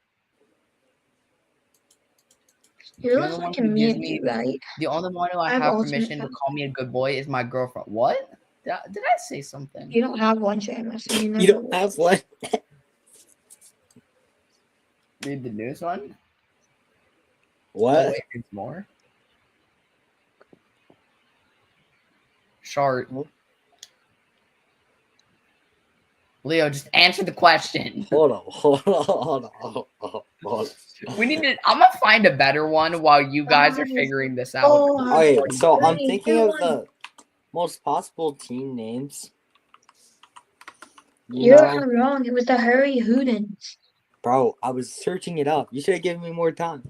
[SPEAKER 1] You're
[SPEAKER 2] the only one
[SPEAKER 1] like
[SPEAKER 2] who
[SPEAKER 1] a
[SPEAKER 2] gives
[SPEAKER 1] mute,
[SPEAKER 2] me
[SPEAKER 1] right?
[SPEAKER 2] the only one who I
[SPEAKER 1] have
[SPEAKER 2] have
[SPEAKER 1] alternate
[SPEAKER 2] permission to
[SPEAKER 1] phone.
[SPEAKER 2] call me a good boy is my girlfriend. What? Did I say something?
[SPEAKER 1] You don't have one, Seamus. So you never
[SPEAKER 4] You don't have one?
[SPEAKER 2] Read the news one? Oh,
[SPEAKER 4] What?
[SPEAKER 2] wait, there's more? Short. Leo, just answer the question.
[SPEAKER 4] Hold on.
[SPEAKER 2] We need to. I'm gonna find a better one while you guys are figuring this out.
[SPEAKER 4] Okay, so I'm
[SPEAKER 1] Three,
[SPEAKER 4] thinking
[SPEAKER 1] two,
[SPEAKER 4] of
[SPEAKER 1] one.
[SPEAKER 4] the most possible team names.
[SPEAKER 1] You're
[SPEAKER 4] know,
[SPEAKER 1] wrong. It was the Hurry Hootens.
[SPEAKER 4] bro, I was searching it up. You should have given me more time.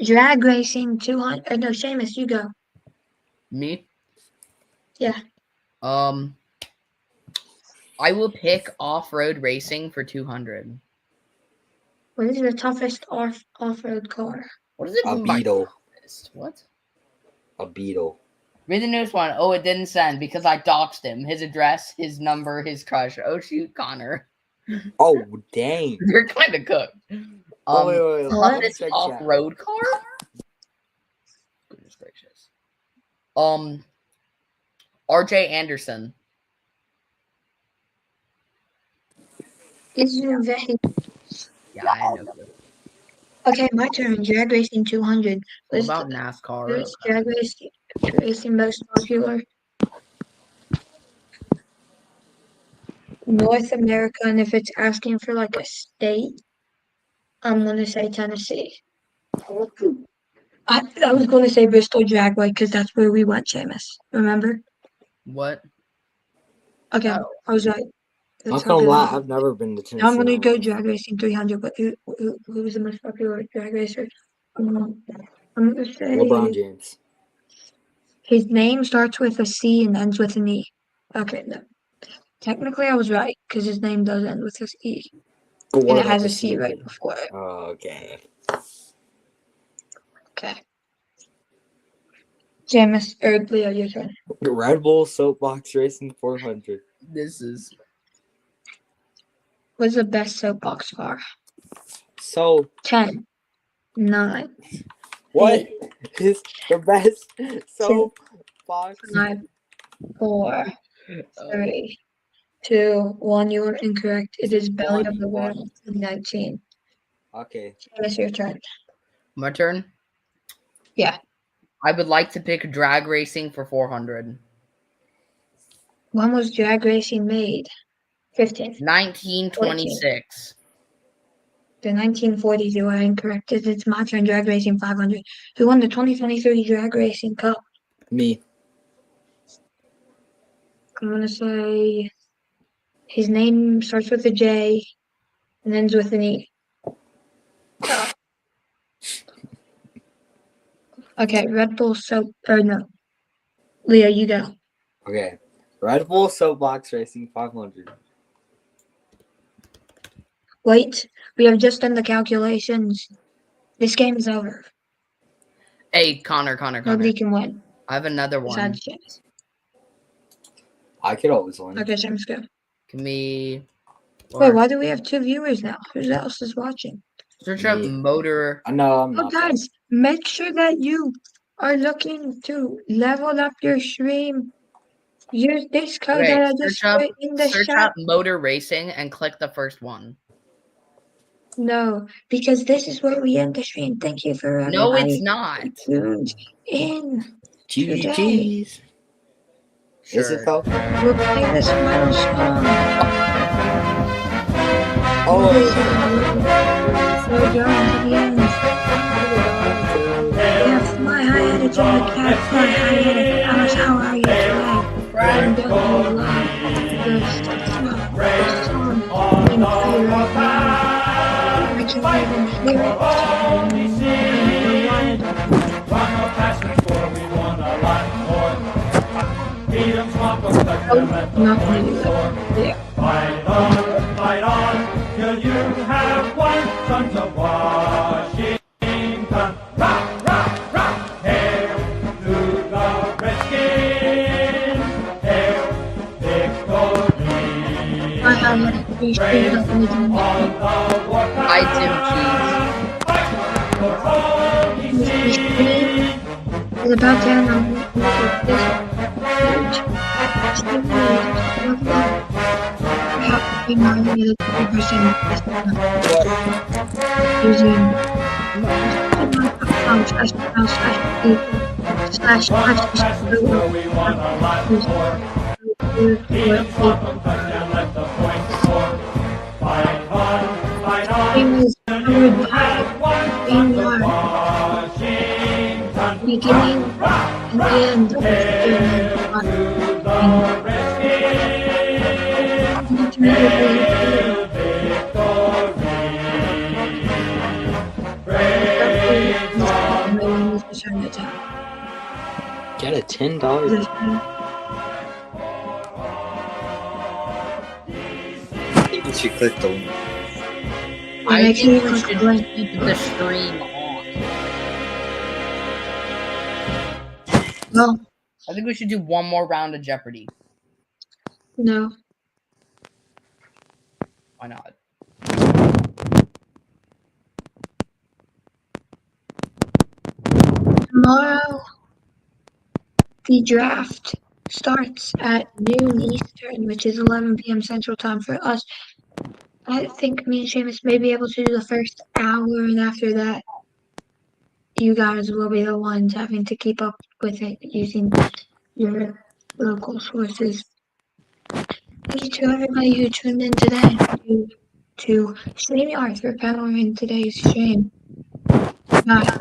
[SPEAKER 1] Drag Racing 200. No, Seamus, you go.
[SPEAKER 2] Me?
[SPEAKER 1] Yeah.
[SPEAKER 2] I will pick off-road racing for 200.
[SPEAKER 1] What is the toughest off-road car?
[SPEAKER 2] What does it
[SPEAKER 4] A
[SPEAKER 2] mean by
[SPEAKER 4] Beetle.
[SPEAKER 2] toughest? What?
[SPEAKER 4] A Beetle.
[SPEAKER 2] Read the news one. Oh, it didn't send because I doxed him. His address, his number, his crush. Oh, shoot, Connor.
[SPEAKER 4] Oh, dang.
[SPEAKER 2] You're kind of cooked.
[SPEAKER 4] Oh, wait.
[SPEAKER 1] What?
[SPEAKER 4] Let me
[SPEAKER 2] Toughest
[SPEAKER 4] check chat.
[SPEAKER 2] off-road car? Goodness gracious. RJ Anderson.
[SPEAKER 1] Is your very
[SPEAKER 2] Yeah, I know.
[SPEAKER 1] okay? My turn. Drag Racing 200.
[SPEAKER 2] What about NASCAR?
[SPEAKER 1] Which drag racing most popular? North America, and if it's asking for like a state, I'm gonna say Tennessee. I was gonna say Bristol Dragway because that's where we went, Seamus. Remember?
[SPEAKER 2] What?
[SPEAKER 1] Okay,
[SPEAKER 2] Oh.
[SPEAKER 1] I was right.
[SPEAKER 4] I'm
[SPEAKER 1] That's
[SPEAKER 4] not
[SPEAKER 1] how
[SPEAKER 4] gonna
[SPEAKER 1] good I
[SPEAKER 4] lie,
[SPEAKER 1] was.
[SPEAKER 4] I've never been to Tennessee.
[SPEAKER 1] Now I'm gonna
[SPEAKER 4] in my
[SPEAKER 1] go
[SPEAKER 4] life.
[SPEAKER 1] Drag Racing 300, but who was the most popular drag racer? I'm gonna say
[SPEAKER 4] LeBron James.
[SPEAKER 1] His name starts with a C and ends with an E. Okay, no. Technically, I was right because his name does end with an E,
[SPEAKER 4] But
[SPEAKER 1] and
[SPEAKER 4] what
[SPEAKER 1] it
[SPEAKER 4] about
[SPEAKER 1] has
[SPEAKER 4] the
[SPEAKER 1] a C right
[SPEAKER 4] season?
[SPEAKER 1] before it.
[SPEAKER 4] Okay.
[SPEAKER 1] Okay. James or Leo, your turn.
[SPEAKER 4] Red Bull Soapbox Racing 400.
[SPEAKER 2] This is
[SPEAKER 1] What's the best soapbox car?
[SPEAKER 4] So
[SPEAKER 1] 10, 9,
[SPEAKER 4] what is the best soapbox?
[SPEAKER 1] 5, 4,
[SPEAKER 2] uh,
[SPEAKER 1] 3, 2, 1. You are incorrect. It is Belly of the
[SPEAKER 4] One.
[SPEAKER 1] Whale 2019.
[SPEAKER 4] Okay.
[SPEAKER 1] James, your turn.
[SPEAKER 2] my turn.
[SPEAKER 1] Yeah.
[SPEAKER 2] I would like to pick drag racing for 400.
[SPEAKER 1] When was drag racing made? 15.
[SPEAKER 2] 1926.
[SPEAKER 1] The 1940s, you are incorrect. It's my turn. Drag racing 500. Who won the 2023 Drag Racing Cup?
[SPEAKER 4] Me.
[SPEAKER 1] I'm gonna say his name starts with a J and ends with an E. Oh. Okay, Red Bull soap or no. Leo, you go.
[SPEAKER 4] Okay. Red Bull Soapbox Racing 500.
[SPEAKER 1] Wait, we have just done the calculations. This game is over.
[SPEAKER 2] Hey, Connor.
[SPEAKER 1] Nobody can win
[SPEAKER 2] I have another one.
[SPEAKER 1] besides James.
[SPEAKER 4] I could always win.
[SPEAKER 1] Okay, James, go.
[SPEAKER 2] Can we
[SPEAKER 1] Wait, why do we have 2 viewers now? Who else is watching?
[SPEAKER 2] search up
[SPEAKER 4] Me.
[SPEAKER 2] motor?
[SPEAKER 4] I know I'm
[SPEAKER 1] Oh,
[SPEAKER 4] not.
[SPEAKER 1] guys, make sure that you are looking to level up your stream. Use this code
[SPEAKER 2] Okay,
[SPEAKER 1] that I just put in the
[SPEAKER 2] search
[SPEAKER 1] chat.
[SPEAKER 2] up motor racing and click the first one.
[SPEAKER 1] No, because this is where we end the stream. Thank you for
[SPEAKER 2] No,
[SPEAKER 1] everybody
[SPEAKER 2] it's not.
[SPEAKER 1] who tuned in.
[SPEAKER 4] GG's.
[SPEAKER 2] Sure.
[SPEAKER 4] Is it though?
[SPEAKER 1] We're playing this final song.
[SPEAKER 4] Oh,
[SPEAKER 1] So we're going to the end. Yeah, fly high at it, John the Cat. Fly high at it. Alice, how are you today? And don't you love this song? In play right now. I can't even hear it. Oh, not gonna do that. Yeah.
[SPEAKER 5] Fight on, till you have won, sons of Washington. Rock, rock, rock! Hail to the Redskins! Hail victory!
[SPEAKER 1] I have a free stream of Legend.
[SPEAKER 2] Hi, Tim Cheese.
[SPEAKER 1] This stream is about to end on this page. Stream we have to be more than 50% using is powered by StreamYard. Beginning and the end of the
[SPEAKER 4] get a $10. Once you click the link.
[SPEAKER 2] I
[SPEAKER 1] make sure
[SPEAKER 2] think
[SPEAKER 1] you
[SPEAKER 2] we
[SPEAKER 1] click
[SPEAKER 2] should
[SPEAKER 1] the link.
[SPEAKER 2] keep the stream on.
[SPEAKER 1] No,
[SPEAKER 2] I think we should do one more round of Jeopardy.
[SPEAKER 1] no.
[SPEAKER 2] Why not?
[SPEAKER 1] Tomorrow, the draft starts at noon Eastern, which is 11 p.m. Central Time for us. I think me and Seamus may be able to do the first hour, and after that, you guys will be the ones having to keep up with it using your local sources. Thank you to everybody who tuned in today to StreamYard for powering today's stream. Bye.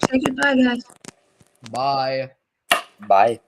[SPEAKER 1] Say goodbye, guys.
[SPEAKER 2] Bye.
[SPEAKER 4] Bye.